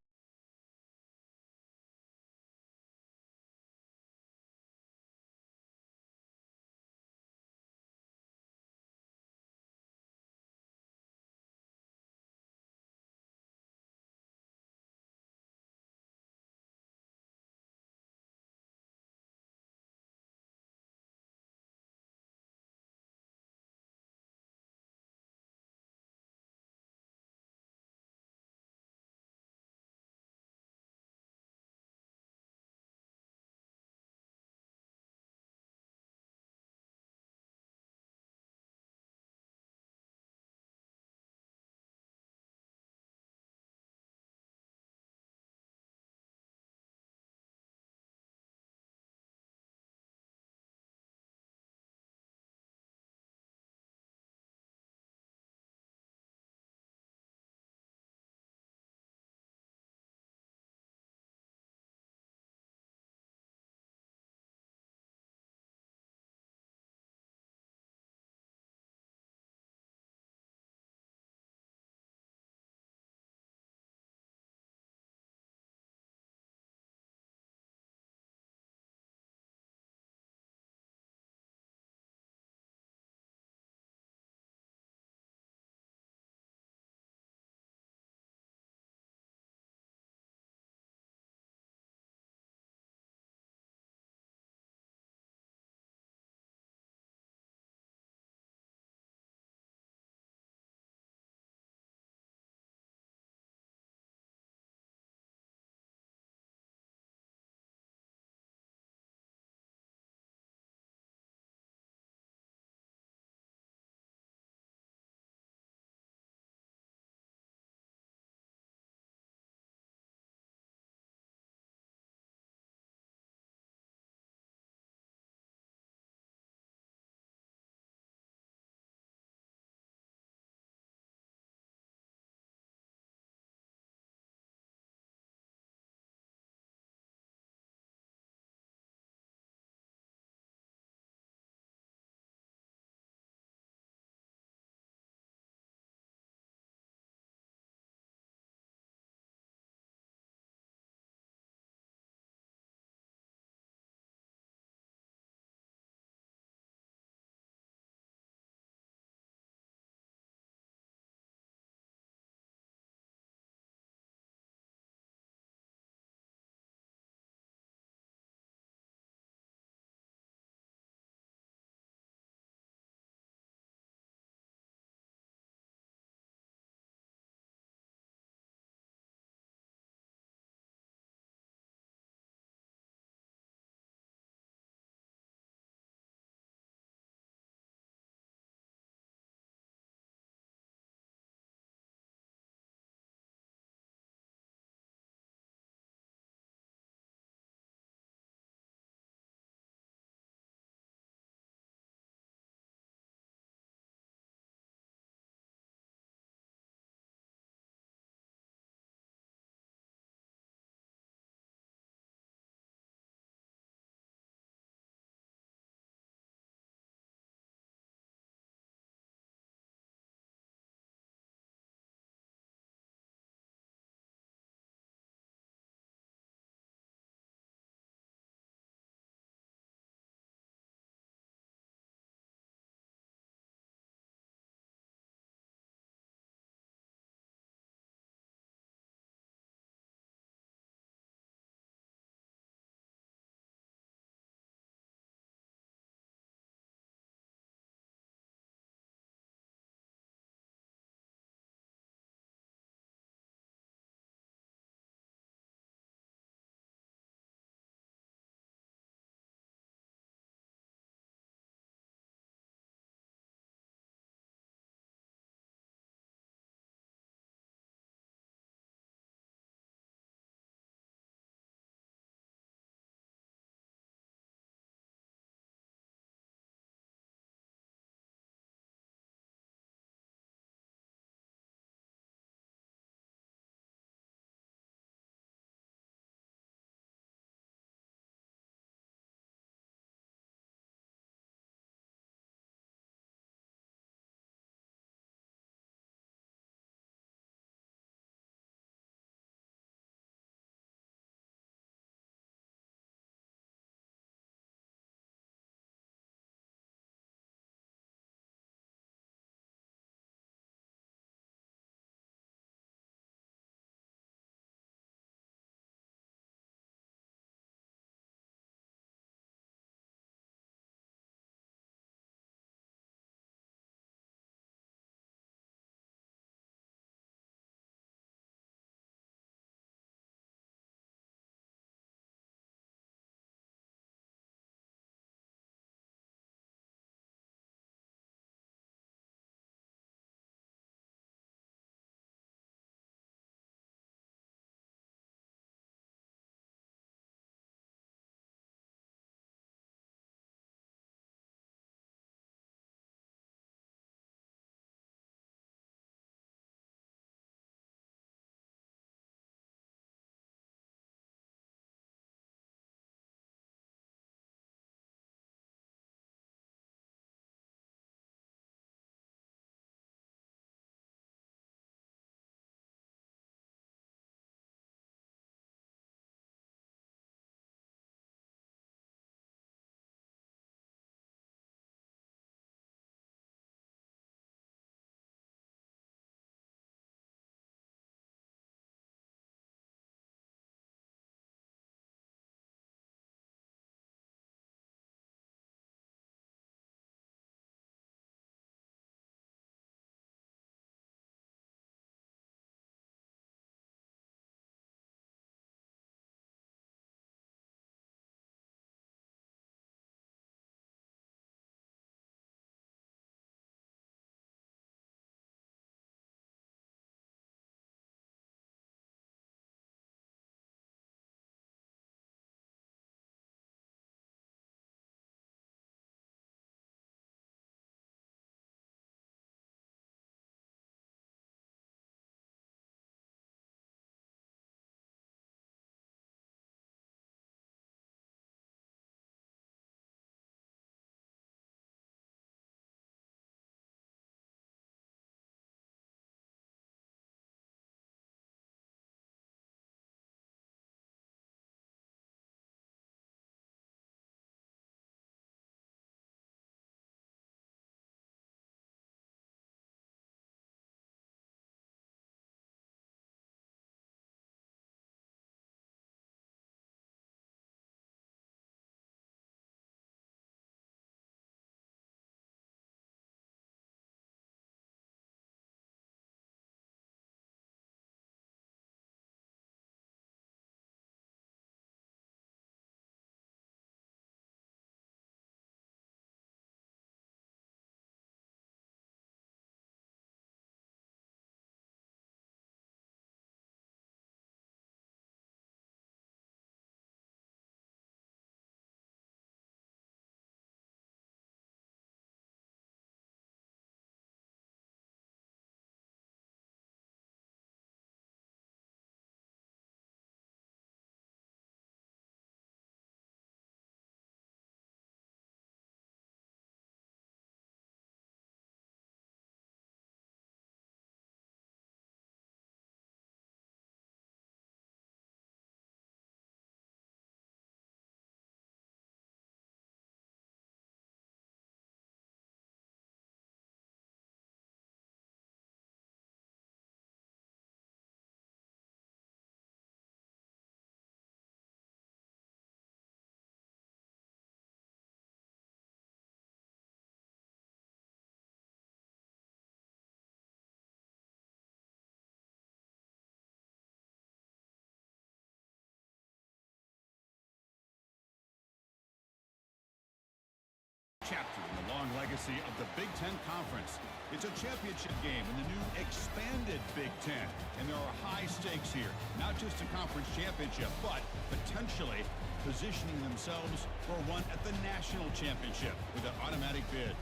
long legacy of the Big Ten Conference. It's a championship game in the new expanded Big Ten, and there are high stakes here. Not just a conference championship, but potentially positioning themselves for one at the national championship with an automatic bid.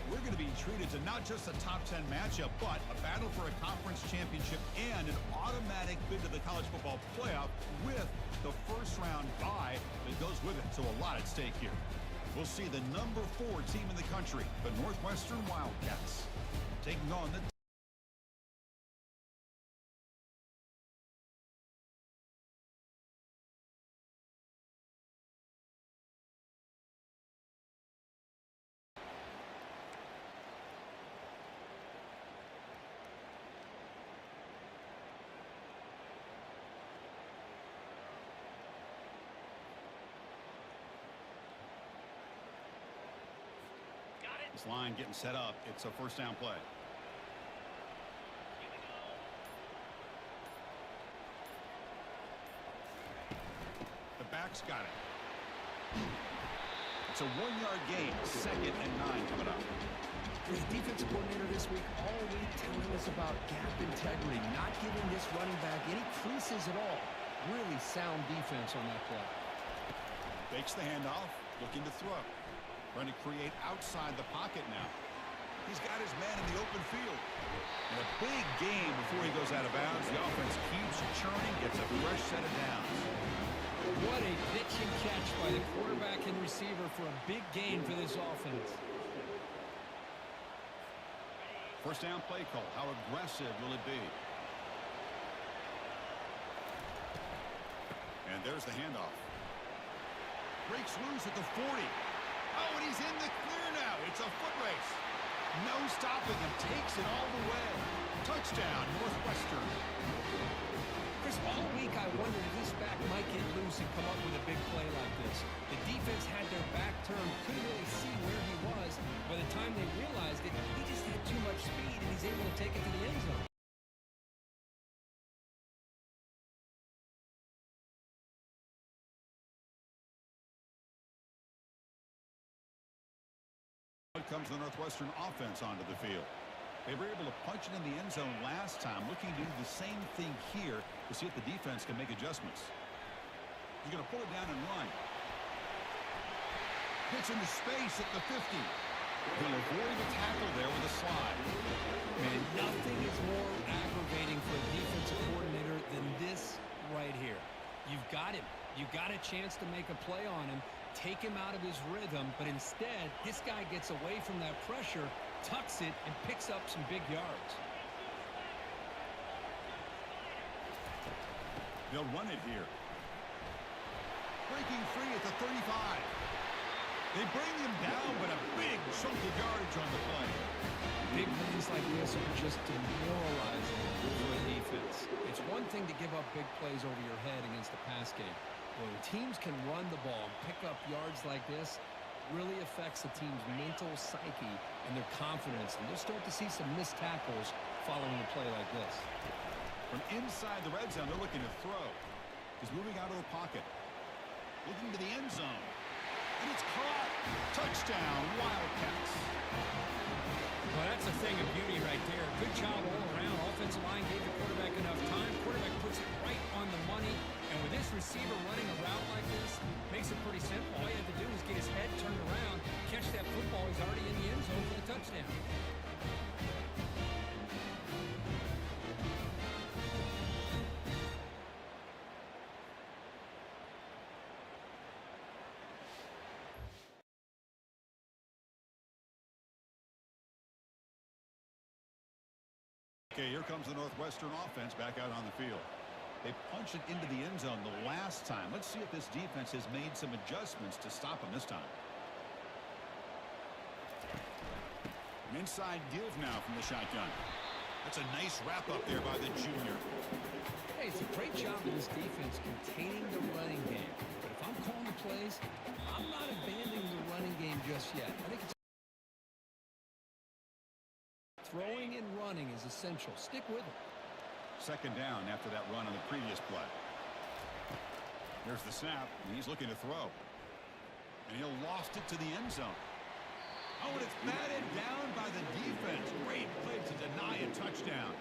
We're going to be treated to not just a top 10 matchup, but a battle for a conference championship and an automatic bid to the college football playoff with the first round bye that goes with it. So a lot at stake here. We'll see the number 4 team in the country, the Northwestern Wildcats, taking on the This line getting set up. It's a first down play. The back's got it. It's a 1-yard gain. 2nd and 9 coming up. The defensive coordinator this week all week telling us about gap integrity, not giving this running back any creases at all. Really sound defense on that play. Fakes the handoff, looking to throw. Trying to create outside the pocket now. He's got his man in the open field. And a big gain before he goes out of bounds. The offense keeps churning, gets a fresh set of downs. What a pitch and catch by the quarterback and receiver for a big gain for this offense. First down play call. How aggressive will it be? And there's the handoff. Breaks loose at the 40. Oh, and he's in the clear now. It's a foot race. No stopping him. Takes it all the way. Touchdown, Northwestern. Chris, all week I wondered if this back might get loose and come up with a big play like this. The defense had their back turned, couldn't really see where he was. By the time they realized it, he just had too much speed, and he's able to take it to the end zone. Comes the Northwestern offense onto the field. They were able to punch it in the end zone last time, looking to do the same thing here to see if the defense can make adjustments. He's going to pull it down and run. Gets into space at the 50. He'll avoid the tackle there with a slide. Man, nothing is more aggravating for a defensive coordinator than this right here. You've got him. You got a chance to make a play on him, take him out of his rhythm, but instead, this guy gets away from that pressure, tucks it, and picks up some big yards. They'll run it here. Breaking free at the 35. They bring him down, but a big chunk of yardage on the play. Big plays like this are just demoralizing for a defense. It's one thing to give up big plays over your head against the pass game. When teams can run the ball and pick up yards like this, really affects the team's mental psyche and their confidence. And you'll start to see some missed tackles following a play like this. From inside the red zone, they're looking to throw. He's moving out of the pocket. Looking to the end zone. And it's caught. Touchdown, Wildcats. Well, that's a thing of beauty right there. Good job all around. Offensive line gave the quarterback enough time. Quarterback puts it right on the money. And with this receiver running a route like this, makes it pretty simple. All you have to do is get his head turned around, catch that football. He's already in the end zone for the touchdown. Okay, here comes the Northwestern offense back out on the field. They punched it into the end zone the last time. Let's see if this defense has made some adjustments to stop them this time. An inside give now from the shotgun. That's a nice wrap up there by the junior. Hey, it's a great job of this defense containing the running game. But if I'm calling the plays, I'm not abandoning the running game just yet. I think it's throwing and running is essential. Stick with it. Second down after that run on the previous play. There's the snap, and he's looking to throw. And he'll loft it to the end zone. Oh, and it's batted down by the defense. Great play to deny a touchdown.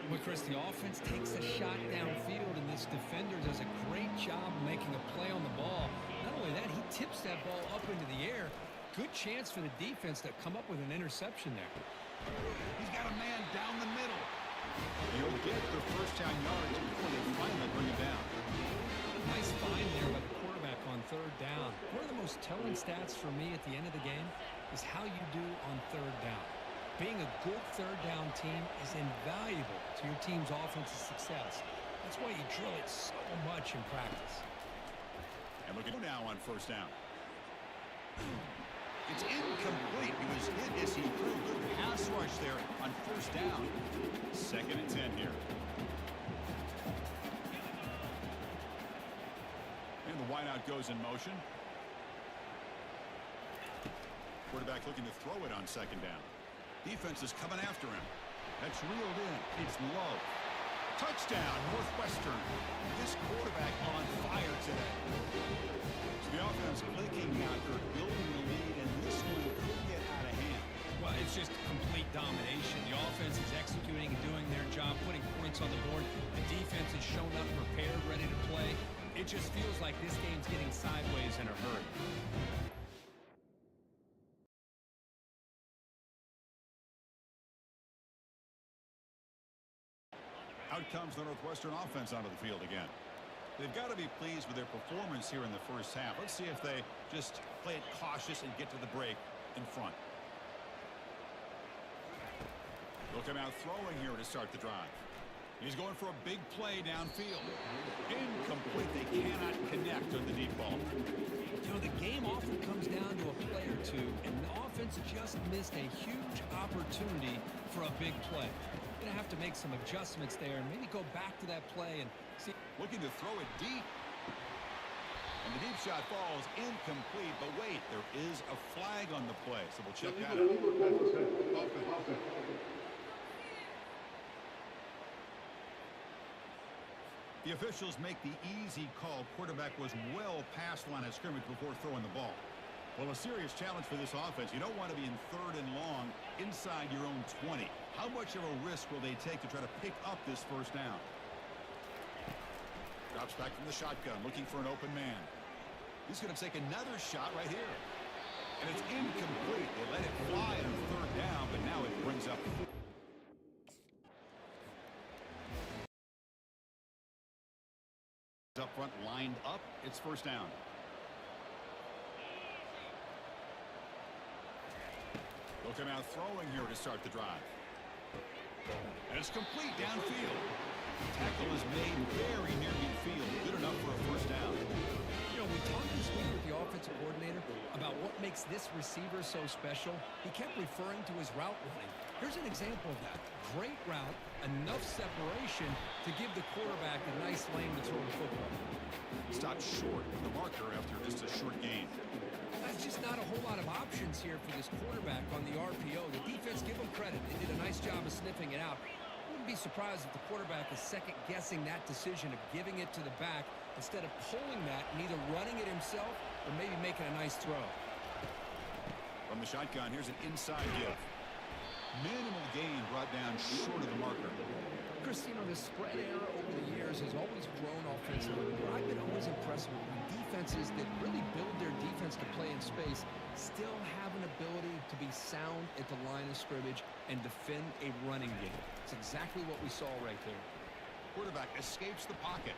Well, Chris, the offense takes a shot downfield, and this defender does a great job making a play on the ball. Not only that, he tips that ball up into the air. Good chance for the defense to come up with an interception there. He's got a man down the middle. He'll get the first down yards before they finally bring him down. Nice find there by the quarterback on third down. One of the most telling stats for me at the end of the game is how you do on third down. Being a good third down team is invaluable to your team's offensive success. That's why you drill it so much in practice. And look at now on first down. It's incomplete. He was hit as he threw a good pass rush there on first down. 2nd and 10 here. And the wideout goes in motion. Quarterback looking to throw it on 2nd down. Defense is coming after him. That's reeled in. It's low. Touchdown, Northwestern. This quarterback on fire today. So the offense clicking after building the lead, and this one could get out of hand. Well, it's just complete domination. The offense is executing and doing their job, putting points on the board. The defense is shown up prepared, ready to play. It just feels like this game's getting sideways in a hurry. Out comes the Northwestern offense onto the field again. They've got to be pleased with their performance here in the first half. Let's see if they just play it cautious and get to the break in front. They'll come out throwing here to start the drive. He's going for a big play downfield. Incomplete. They cannot connect on the deep ball. You know, the game often comes down to a play or two, and the offense just missed a huge opportunity for a big play. Going to have to make some adjustments there and maybe go back to that play and see. Looking to throw it deep. And the deep shot falls incomplete. But wait, there is a flag on the play, so we'll check that out. The officials make the easy call. Quarterback was well past the line of scrimmage before throwing the ball. Well, a serious challenge for this offense. You don't want to be in 3rd and long inside your own 20. How much of a risk will they take to try to pick up this first down? Drops back from the shotgun, looking for an open man. He's going to take another shot right here. And it's incomplete. They let it fly on 3rd down, but now it brings up 4. Up front, lined up. It's first down. They'll come out throwing here to start the drive. And it's complete downfield. Tackle is made very near midfield. Good enough for a first down. You know, we talked this week with the offensive coordinator about what makes this receiver so special. He kept referring to his route running. Here's an example of that. Great route, enough separation to give the quarterback a nice lane to throw the football. Stopped short of the marker after just a short gain. That's just not a whole lot of options here for this quarterback on the RPO. The defense, give them credit. They did a nice job of sniffing it out. Wouldn't be surprised if the quarterback is second-guessing that decision of giving it to the back instead of pulling that and either running it himself or maybe making a nice throw. From the shotgun, here's an inside give. Minimal gain brought down short of the marker. Chris, you know, the spread era over the years has always grown offensively. But I've been always impressed with defenses that really build their defense to play in space, still have an ability to be sound at the line of scrimmage and defend a running game. It's exactly what we saw right there. Quarterback escapes the pocket,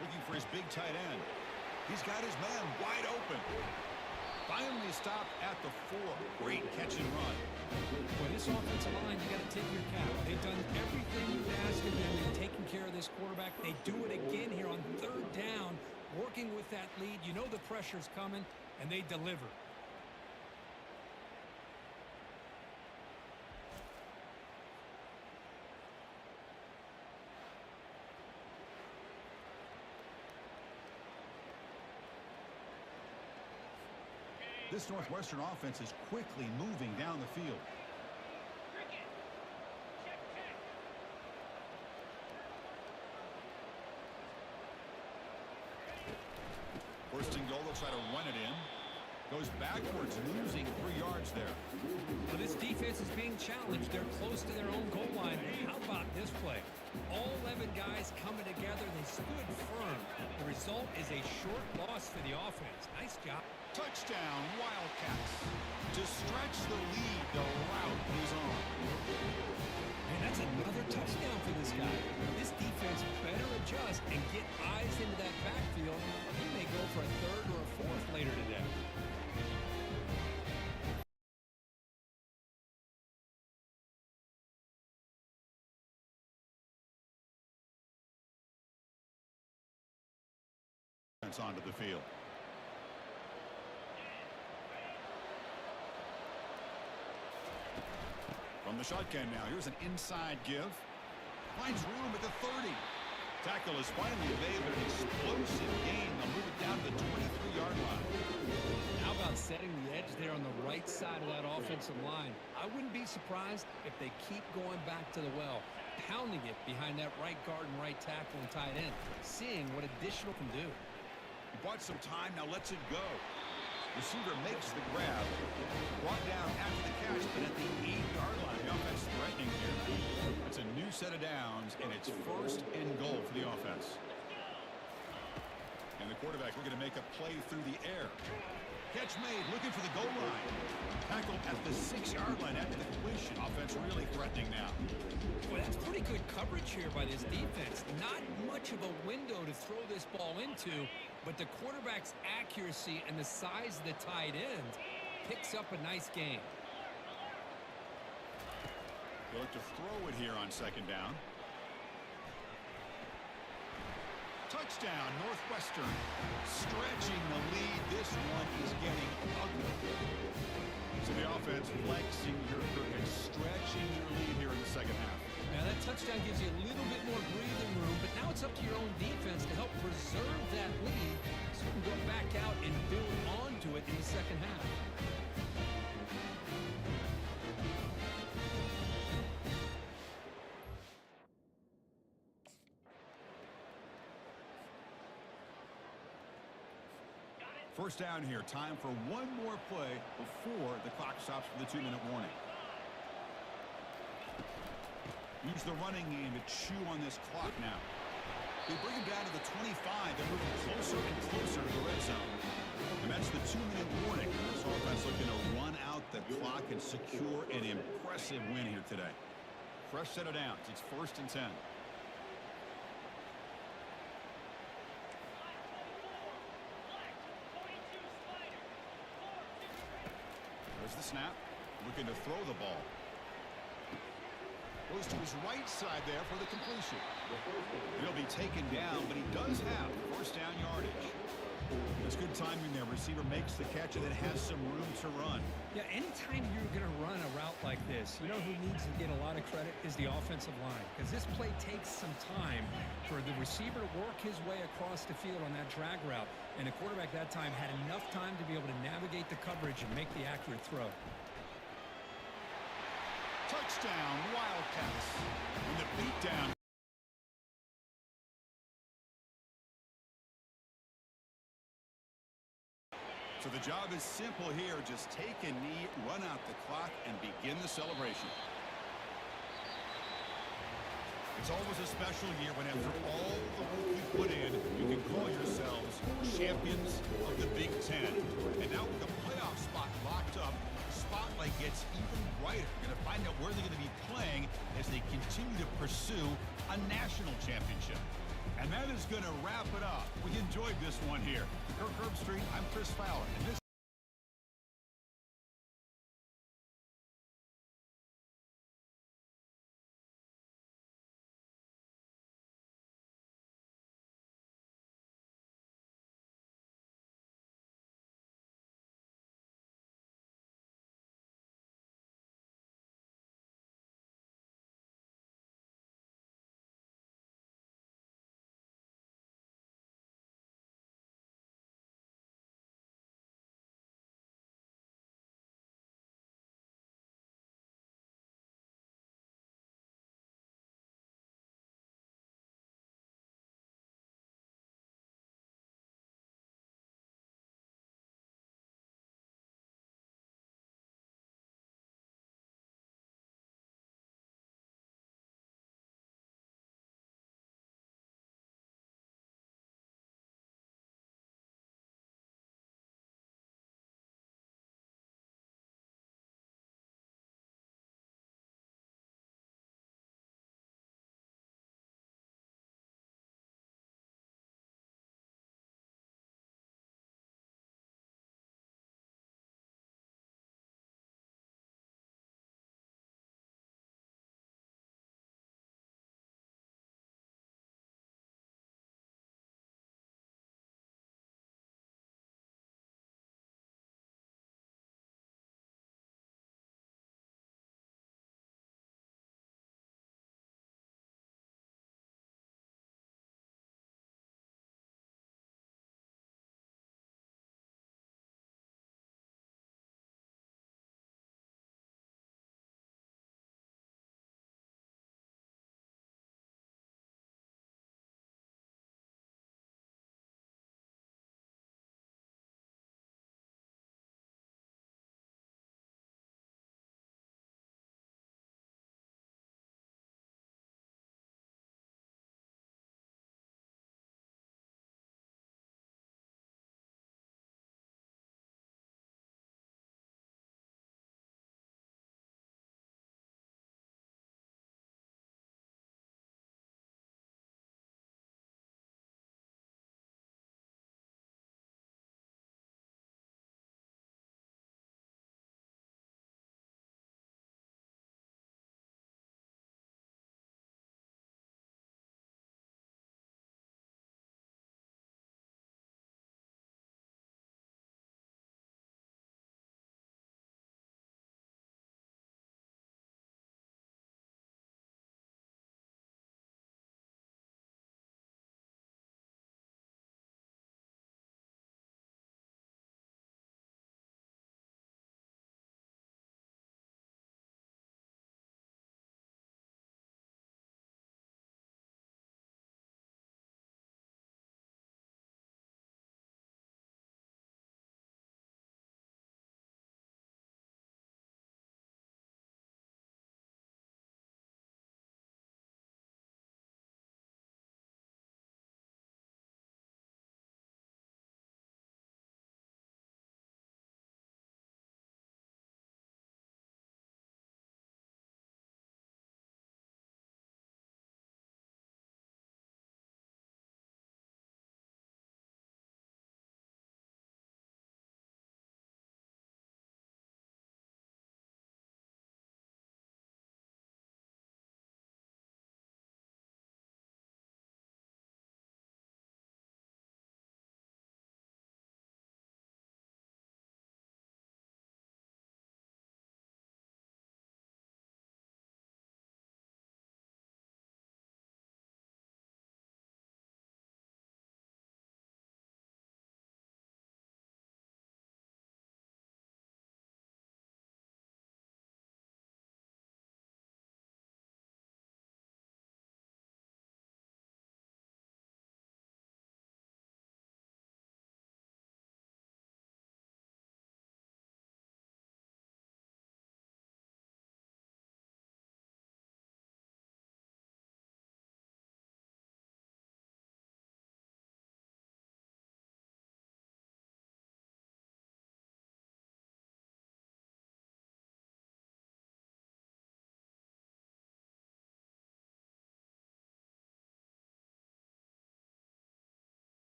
looking for his big tight end. He's got his man wide open. Finally stopped at the 4. Great catch and run. Boy, this offensive line, you got to tip your cap. They've done everything you've asked of them. They've taken care of this quarterback. They do it again here on 3rd down, working with that lead. You know the pressure's coming, and they deliver. This Northwestern offense is quickly moving down the field. First and goal, they'll try to run it in. Goes backwards, losing 3 yards there. Well, this defense is being challenged. They're close to their own goal line. How about this play? All 11 guys coming together. They stood firm. The result is a short loss for the offense. Nice job. Touchdown, Wildcats. To stretch the lead, the route is on. Man, that's another touchdown for this guy. This defense better adjust and get eyes into that backfield. He may go for a third or a fourth later today. Onto the field. From the shotgun now, here's an inside give. Finds room at the 30. Tackle is finally made, but an explosive gain. They'll move it down to the 23-yard line. How about setting the edge there on the right side of that offensive line? I wouldn't be surprised if they keep going back to the well, pounding it behind that right guard and right tackle and tight end, seeing what additional can do. He bought some time, now lets it go. Receiver makes the grab. Brought down after the catch, but at the 8-yard line, the offense threatening here. It's a new set of downs, and it's 1st and goal for the offense. And the quarterback looking to make a play through the air. Catch made, looking for the goal line. Tackled at the 6-yard line after the completion. Offense really threatening now. Boy, that's pretty good coverage here by this defense. Not much of a window to throw this ball into, but the quarterback's accuracy and the size of the tight end picks up a nice game. They look to throw it here on 2nd down. Touchdown, Northwestern. Stretching the lead. This one is getting ugly. So the offense flexing and stretching your lead here in the 2nd half. Now that touchdown gives you a little bit more breathing room, but now it's up to your own defense to help preserve that lead so you can go back out and build onto it in the 2nd half. First down here. Time for one more play before the clock stops for the 2-minute warning. Use the running game to chew on this clock now. They bring him down to the 25. They're moving closer and closer to the red zone. And that's the 2-minute warning. This offense looking to run out the clock and secure an impressive win here today. Fresh set of downs. It's 1st and 10. There's the snap. Looking to throw the ball. Goes to his right side there for the completion. He'll be taken down, but he does have 1st down yardage. That's good timing there. Receiver makes the catch and then has some room to run. Yeah, anytime you're going to run a route like this, you know who needs to get a lot of credit is the offensive line, because this play takes some time for the receiver to work his way across the field on that drag route, and the quarterback that time had enough time to be able to navigate the coverage and make the accurate throw. Touchdown, Wildcats. And the beatdown. So the job is simple here. Just take a knee, run out the clock, and begin the celebration. It's always a special year when after all the work you put in, you can call yourselves champions of the Big Ten. And now with the playoff spot locked up, the spotlight gets even brighter. You're going to find out where they're going to be playing as they continue to pursue a national championship. And that is going to wrap it up. We enjoyed this one here. Kirk Herbstreit, I'm Chris Fowler. And this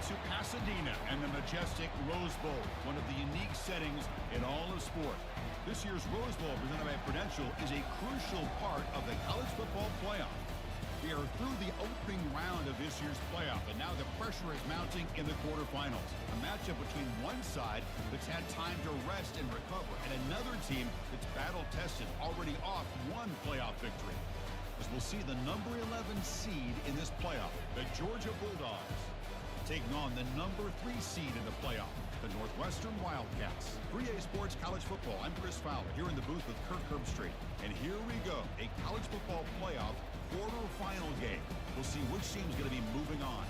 to Pasadena and the majestic Rose Bowl, one of the unique settings in all of sport. This year's Rose Bowl, presented by Prudential, is a crucial part of the college football playoff. We are through the opening round of this year's playoff, and now the pressure is mounting in the quarterfinals. A matchup between one side that's had time to rest and recover, and another team that's battle-tested, already off one playoff victory. As we'll see the number 11 seed in this playoff, the Georgia Bulldogs, taking on the number 3 seed in the playoff, the Northwestern Wildcats. 3A Sports College Football, I'm Chris Fowler, here in the booth with Kirk Herbstreit. And here we go, a college football playoff quarterfinal game. We'll see which team's going to be moving on.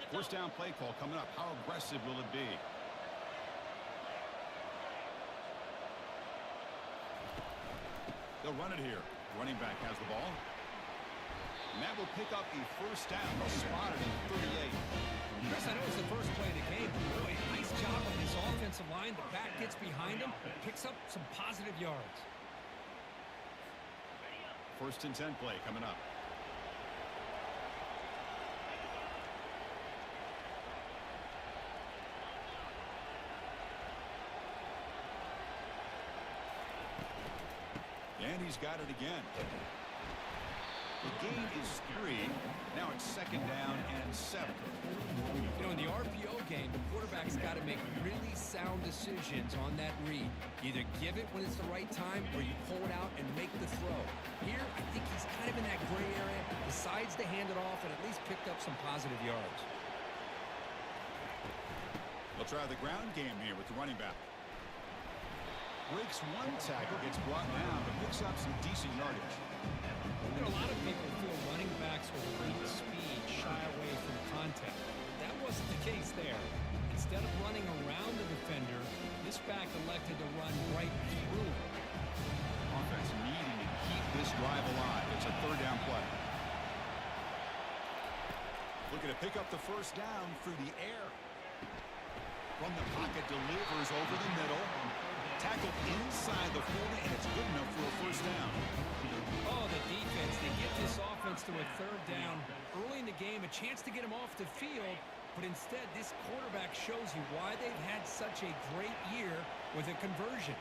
First down play call coming up. How aggressive will it be? They'll run it here. Running back has the ball. And that will pick up a first down. They'll spot it in 38. Chris, I know it's the first play of the game. Boy, nice job on this offensive line. The back gets behind him, picks up some positive yards. First and 10 play coming up. And he's got it again. The gain is 3. Now it's second down and 7. You know, in the RPO game, the quarterback's got to make really sound decisions on that read. Either give it when it's the right time or you pull it out and make the throw. Here, I think he's kind of in that gray area, decides to hand it off and at least picked up some positive yards. They'll try the ground game here with the running back. Breaks one tackle, gets brought down, but picks up some decent yardage. You know, a lot of people feel running backs with great speed shy away from contact. That wasn't the case there. Instead of running around the defender, this back elected to run right through. Offense needing to keep this drive alive. It's a third down play. Looking to pick up the first down through the air. From the pocket, delivers over the middle. Tackled inside the 40, and it's good enough for a first down. Oh, the defense, they get this offense to a third down. Early in the game, a chance to get him off the field, but instead this quarterback shows you why they've had such a great year with a conversion.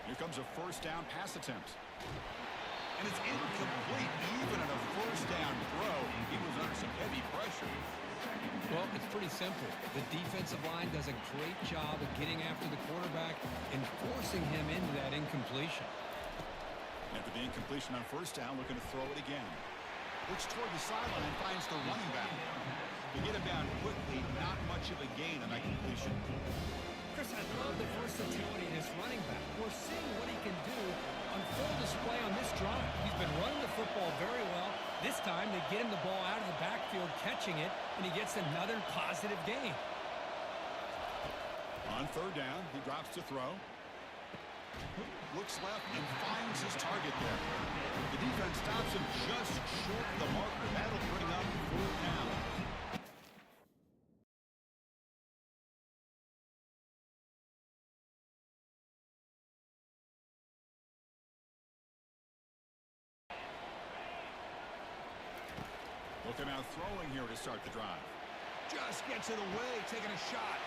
Here comes a first down pass attempt. And it's incomplete, even on a first down throw. He was under some heavy pressure. Well, it's pretty simple. The defensive line does a great job of getting after the quarterback and forcing him into that incompletion. After the incompletion on first down, looking to throw it again. Looks toward the sideline, finds the running back. To get him down quickly, not much of a gain on that completion. Chris, I love the versatility of this running back. We're seeing what he can do on full display on this drive. He's been running the football very well. This time, they get him the ball out of the backfield, catching it, and he gets another positive gain. On third down, he drops to throw. Looks left and finds his target there. The defense stops him just short of the marker. That'll bring up fourth down. Looking out throwing here to start the drive. Just gets it away, taking a shot.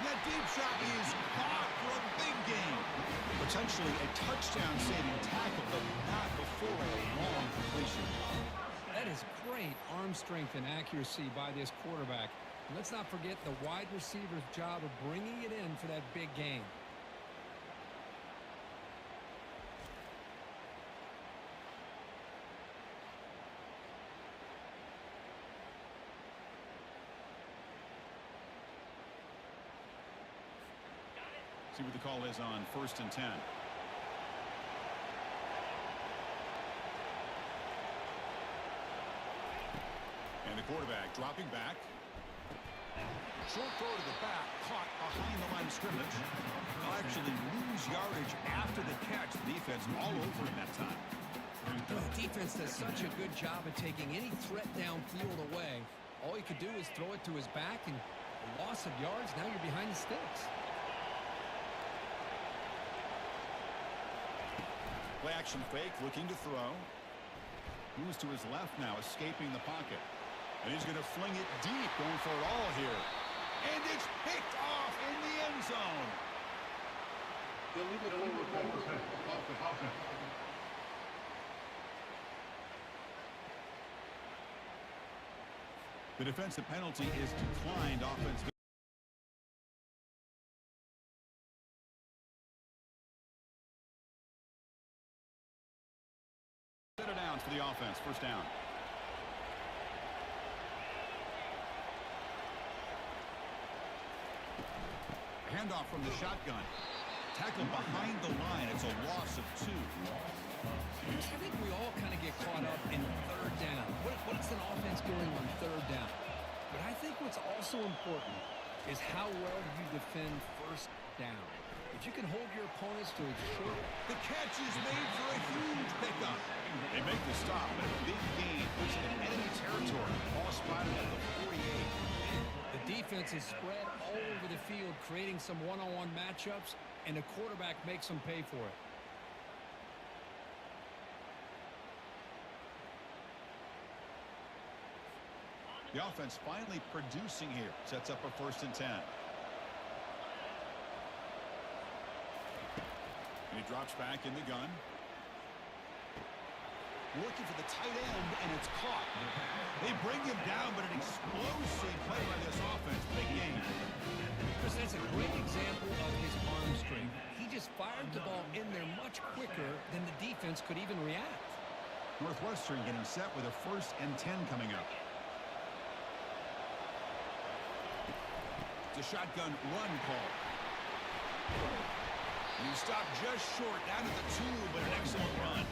That deep shot is caught for a big gain. Potentially a touchdown-saving tackle, but not before a long completion. That is great arm strength and accuracy by this quarterback. And let's not forget the wide receiver's job of bringing it in for that big gain. See what the call is on first and 10. And the quarterback dropping back. Short throw to the back, caught behind the line of scrimmage. They'll actually lose yardage after the catch. The defense all over him that time. The defense does such a good job of taking any threat downfield away. All he could do is throw it to his back, and A loss of yards, now you're behind the sticks. Play action fake, looking to throw. Moves to his left now, escaping the pocket. And he's going to fling it deep, going for it all here. And it's picked off in the end zone. The defensive penalty is declined. Offense. Set it down for the offense. First down. Handoff from the shotgun. Tackled behind the line. It's a loss of 2. I think we all kind of get caught up in third down. What's an offense doing on third down? But I think what's also important is how well do you defend first down. If you can hold your opponents to a short... The catch is made for a huge pickup. They make the stop, but a big gain puts it in enemy territory. Ball spotted at the 48. The defense is spread all over the field, creating some one-on-one matchups, and the quarterback makes them pay for it. The offense finally producing here. Sets up a 1st and 10. And he drops back in the gun. Looking for the tight end, and it's caught. They bring him down, but an explosive play by this offense. Big game. Chris, that's a great example of his arm strength. He just fired the ball in there much quicker than the defense could even react. Northwestern getting set with a 1st and 10 coming up. The shotgun run call. And he stopped just short, down to the 2, but an excellent run.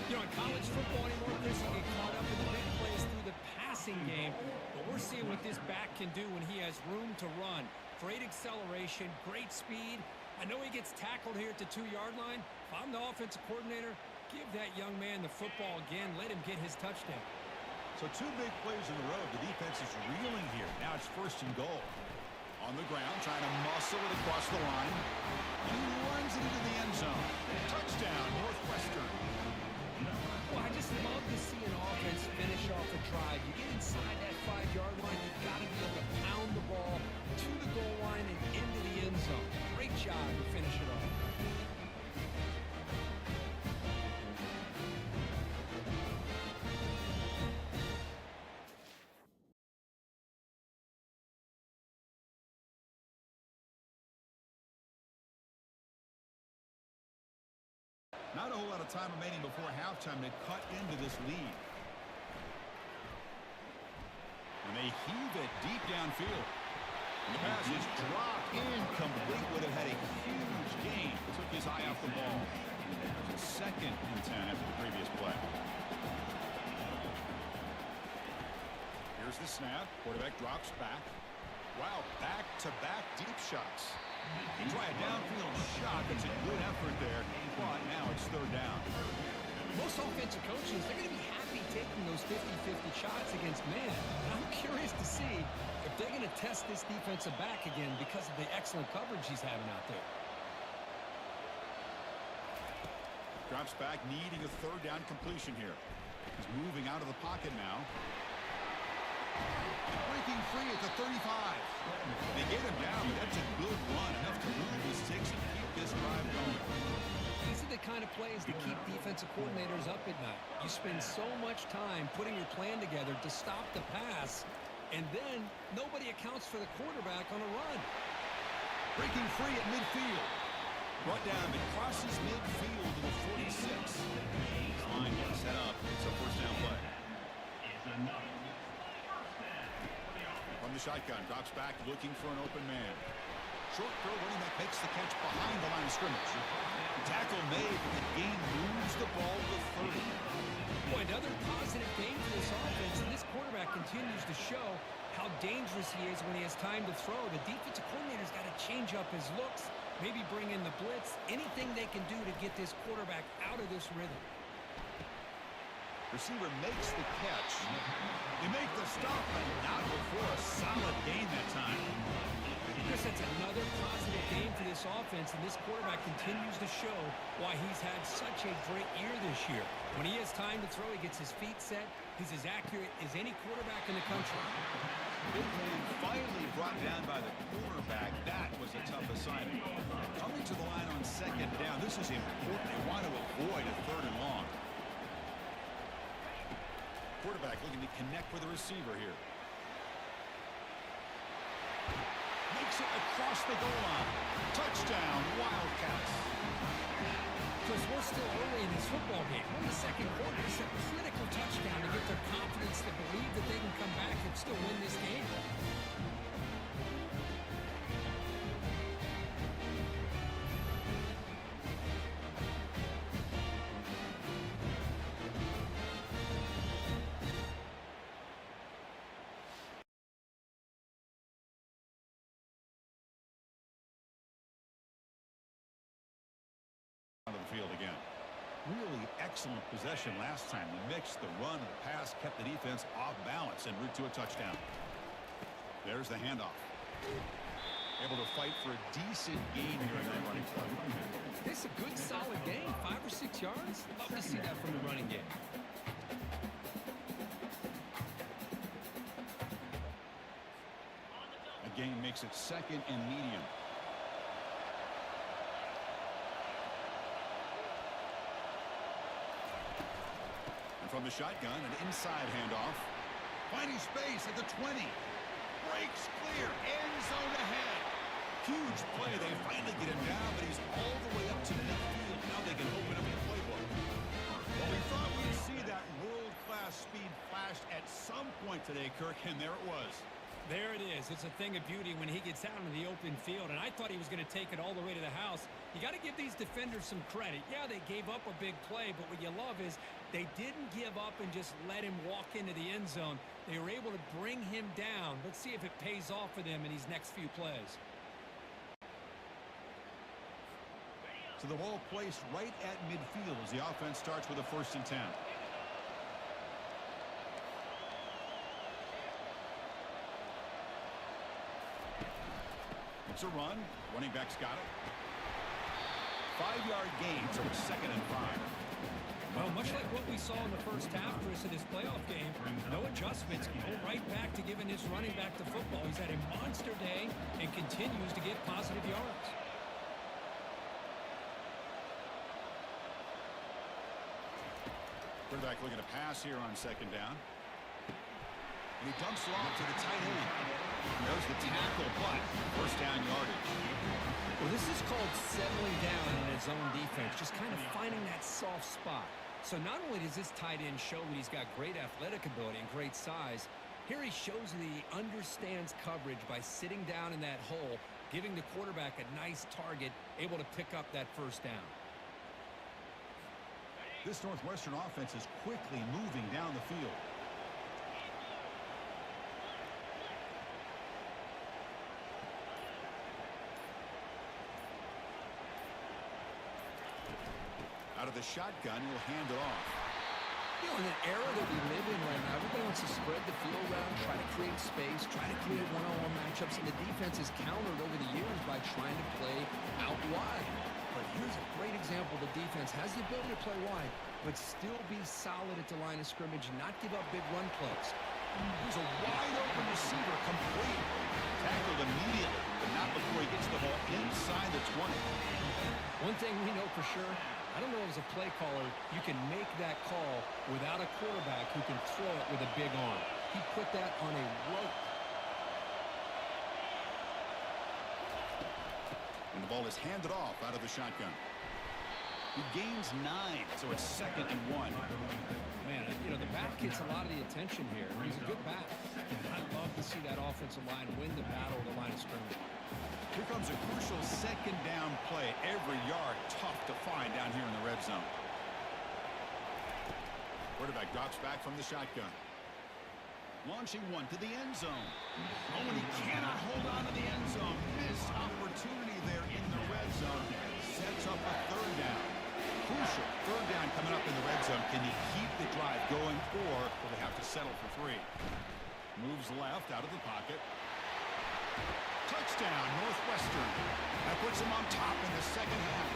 You know, in college football anymore, Chris, you get caught up in the big plays through the passing game. But we're seeing what this back can do when he has room to run. Great acceleration, great speed. I know he gets tackled here at the 2-yard line. If I'm the offensive coordinator, give that young man the football again. Let him get his touchdown. So 2 big plays in a row. The defense is reeling here. Now it's 1st and goal. On the ground, trying to muscle it across the line. And he runs it into the end zone. Touchdown, Northwestern. Well, I just love to see an offense finish off a drive. You get inside that 5-yard line, you've got to be able to pound the ball to the goal line and into the end zone. Great job to finish it off. Not a whole lot of time remaining before halftime to cut into this lead. And they heave it deep downfield. And the pass is dropped incomplete. Would have had a huge gain. Took his eye off the ball. It's 2nd and 10 after the previous play. Here's the snap. Quarterback drops back. Wow, back-to-back deep shots. They try a downfield shot. That's a good effort there. But now it's 3rd down. Most offensive coaches, they're going to be happy taking those 50-50 shots against man. And I'm curious to see if they're going to test this defensive back again because of the excellent coverage he's having out there. Drops back, needing a 3rd down completion here. He's moving out of the pocket now. Breaking free at the 35. They get him down, but that's a good run. Enough to move the sticks and keep this drive going. These are the kind of plays that keep defensive coordinators up at night. You spend so much time putting your plan together to stop the pass, and then nobody accounts for the quarterback on a run. Breaking free at midfield. Brought down, but crosses midfield to the 46. Line gets set up. It's a 1st down play. From the shotgun, drops back, looking for an open man. Short throw, running back makes the catch behind the line of scrimmage. Tackle made, but the game moves the ball to 30. Boy, another positive game for this offense, and this quarterback continues to show how dangerous he is when he has time to throw. The defensive coordinator's got to change up his looks, maybe bring in the blitz, anything they can do to get this quarterback out of this rhythm. Receiver makes the catch. They make the stop, but not before a solid gain that time. Chris, that's another positive game for this offense, and this quarterback continues to show why he's had such a great year this year. When he has time to throw, he gets his feet set. He's as accurate as any quarterback in the country. Big man finally brought down by the quarterback. That was a tough assignment. Coming to the line on second down. This is important. They want to avoid a 3rd and long. Quarterback looking to connect with the receiver here. Makes it across the goal line. Touchdown, Wildcats. Chris, we're still early in this football game. We're in the second quarter. It's a critical touchdown to get their confidence to believe that they can come back and still win this game. On the field again. Really excellent possession last time. They mixed the run and the pass, kept the defense off balance en route to a touchdown. There's the handoff. Able to fight for a decent gain here in that running play. It's a good, solid game. 5 or 6 yards. Love to see that from the running game. A gain makes it 2nd and medium. From the shotgun, an inside handoff. Finding space at the 20. Breaks clear. End zone ahead. Huge play. They finally get him down, but he's all the way up to midfield. Now they can open up the playbook. Well, we thought we'd see that world-class speed flashed at some point today, Kirk, and there it was. There it is. It's a thing of beauty when he gets out into the open field, and I thought he was going to take it all the way to the house. You got to give these defenders some credit. Yeah, they gave up a big play, but what you love is they didn't give up and just let him walk into the end zone. They were able to bring him down. Let's see if it pays off for them in these next few plays. So the ball placed right at midfield as the offense starts with a 1st and 10. It's a run. Running back's got it. 5-yard gain, so it's 2nd and 5. Well, much like what we saw in the first half, Chris, of this playoff game, no adjustments. Go right back to giving his running back the football. He's had a monster day and continues to get positive yards. Quarterback looking to pass here on 2nd down. And he dumps it off to the tight end. There's the tackle, but 1st down yardage. Well, this is called settling down in his own defense, just kind of finding that soft spot. So not only does this tight end show that he's got great athletic ability and great size, here he shows that he understands coverage by sitting down in that hole, giving the quarterback a nice target, able to pick up that 1st down. This Northwestern offense is quickly moving down the field. Out of the shotgun, he'll hand it off. You know, in an era that we live in right now, everybody wants to spread the field around, try to create space, try to create one-on-one matchups, and the defense has countered over the years by trying to play out wide. But here's a great example. The defense has the ability to play wide, but still be solid at the line of scrimmage and not give up big run plays. Here's a wide-open receiver, complete. Tackled immediately, but not before he gets the ball inside the 20. One thing we know for sure, I don't know as a play caller, you can make that call without a quarterback who can throw it with a big arm. He put that on a rope. And the ball is handed off out of the shotgun. He gains 9, so it's 2nd and 1. Man, you know, the back gets a lot of the attention here. He's a good back. And I'd love to see that offensive line win the battle of the line of scrimmage. Here comes a crucial 2nd down play. Every yard tough to find down here in the red zone. Quarterback drops back from the shotgun. Launching one to the end zone. Oh, and he cannot hold on to the end zone. Missed opportunity there in the red zone. Sets up a 3rd down. Crucial 3rd down coming up in the red zone. Can you keep the drive going touchdown, Northwestern. That puts them on top in the second half.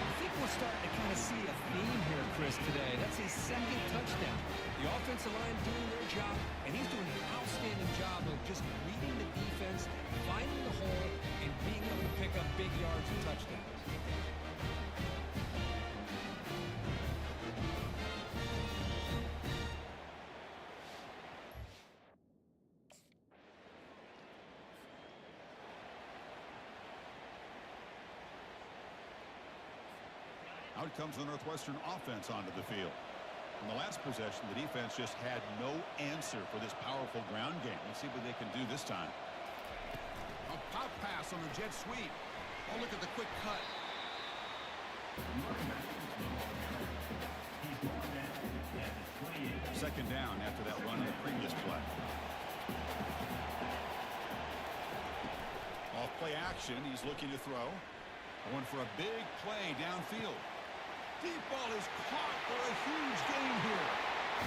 I think we're starting to kind of see a theme here, Chris, today. That's his second touchdown. The offensive line doing their job, and he's doing an outstanding job of just reading the defense, finding the hole, and being able to pick up big yards and touchdowns. Out comes the Northwestern offense onto the field. In the last possession, the defense just had no answer for this powerful ground game. Let's see what they can do this time. A pop pass on the jet sweep. Oh, look at the quick cut. Second down after that run in the previous play. Off play action, he's looking to throw. Going for a big play downfield. Deep ball is caught for a huge gain here.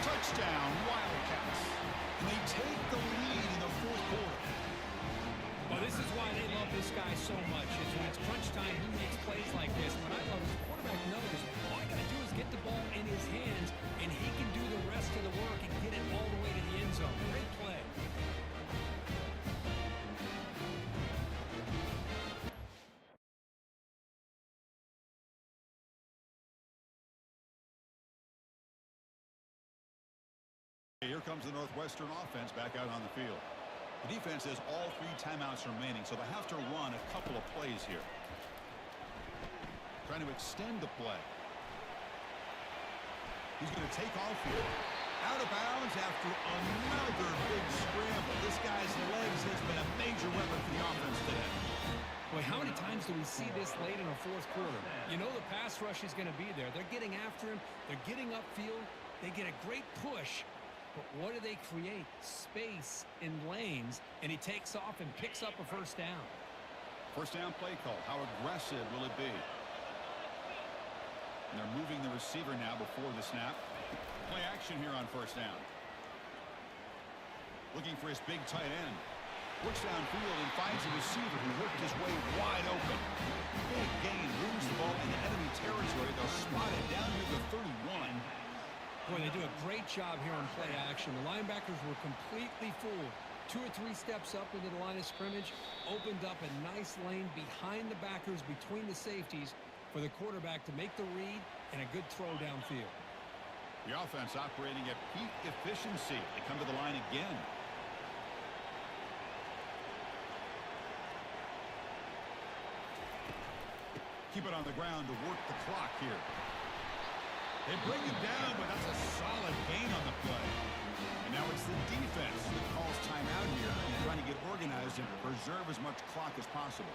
Touchdown, Wildcats. And they take the lead in the fourth quarter. Well, this is why they love this guy so much. Is when it's crunch time, he makes plays like this. But I love his quarterback knows all you got to do is get the ball in his hands, and he can do the rest of the work and get it all the way to the end zone. Great play. Here comes the Northwestern offense back out on the field. The defense has all 3 timeouts remaining, so they have to run a couple of plays here. Trying to extend the play. He's going to take off here. Out of bounds after another big scramble. This guy's legs has been a major weapon for the offense today. Boy, how many times do we see this late in the fourth quarter? You know the pass rush is going to be there. They're getting after him. They're getting upfield. They get a great push. But what do they create? Space in lanes, and he takes off and picks up a first down. First down play call. How aggressive will it be? And they're moving the receiver now before the snap. Play action here on first down. Looking for his big tight end. Looks downfield and finds a receiver who worked his way wide open. Big gain, moves the ball into enemy territory. They'll spot it down to the 31. Boy, they do a great job here on play action. The linebackers were completely fooled. 2 or 3 steps up into the line of scrimmage, opened up a nice lane behind the backers, between the safeties, for the quarterback to make the read and a good throw downfield. The offense operating at peak efficiency. They come to the line again. Keep it on the ground to work the clock here. They bring him down, but that's a solid gain on the play. And now it's the defense that calls timeout here and trying to get organized and preserve as much clock as possible.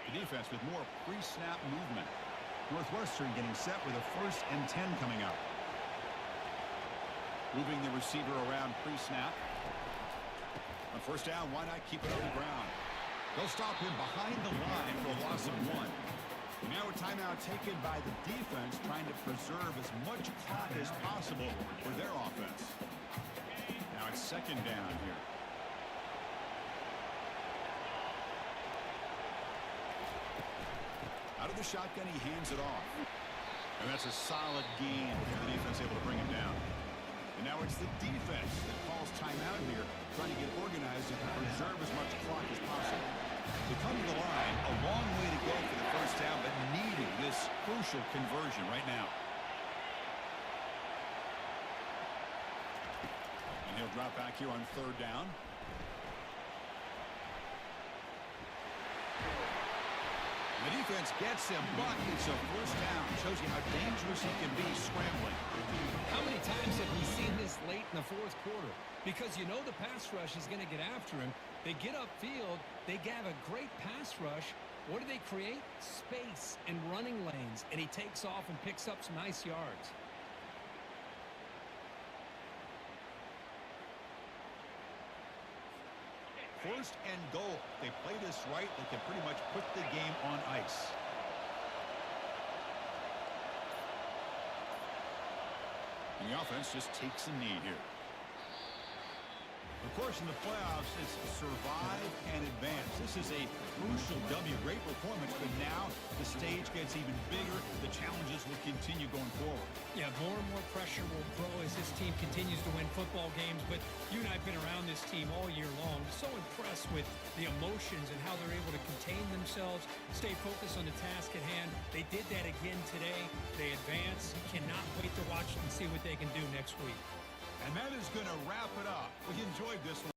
The defense with more pre-snap movement. Northwestern getting set with a 1st and 10 coming up. Moving the receiver around pre-snap. On first down, why not keep it on the ground? They'll stop him behind the line for a loss of 1. And now a timeout taken by the defense, trying to preserve as much clock as possible for their offense. Now it's second down here. Out of the shotgun, he hands it off. And that's a solid gain for the defense, able to bring him down. And now it's the defense that calls timeout here, trying to get organized and preserve as much clock as possible. They come to the line, a long way to go for the first down, but needing this crucial conversion right now. And he'll drop back here on third down. The defense gets him, but it's a first down. Shows you how dangerous he can be scrambling. How many times have we seen this late in the fourth quarter? Because you know the pass rush is going to get after him. They get upfield. They have a great pass rush. What do they create? Space and running lanes. And he takes off and picks up some nice yards. First and goal. They play this right, they can pretty much put the game on ice. And the offense just takes a knee here. The course, in the playoffs, it's survive and advance. This is a crucial W. Great performance, but now the stage gets even bigger. The challenges will continue going forward. Yeah, more and more pressure will grow as this team continues to win football games. But you and I have been around this team all year long. So impressed with the emotions and how they're able to contain themselves, stay focused on the task at hand. They did that again today. They advance. Cannot wait to watch and see what they can do next week. And that is going to wrap it up. We enjoyed this one.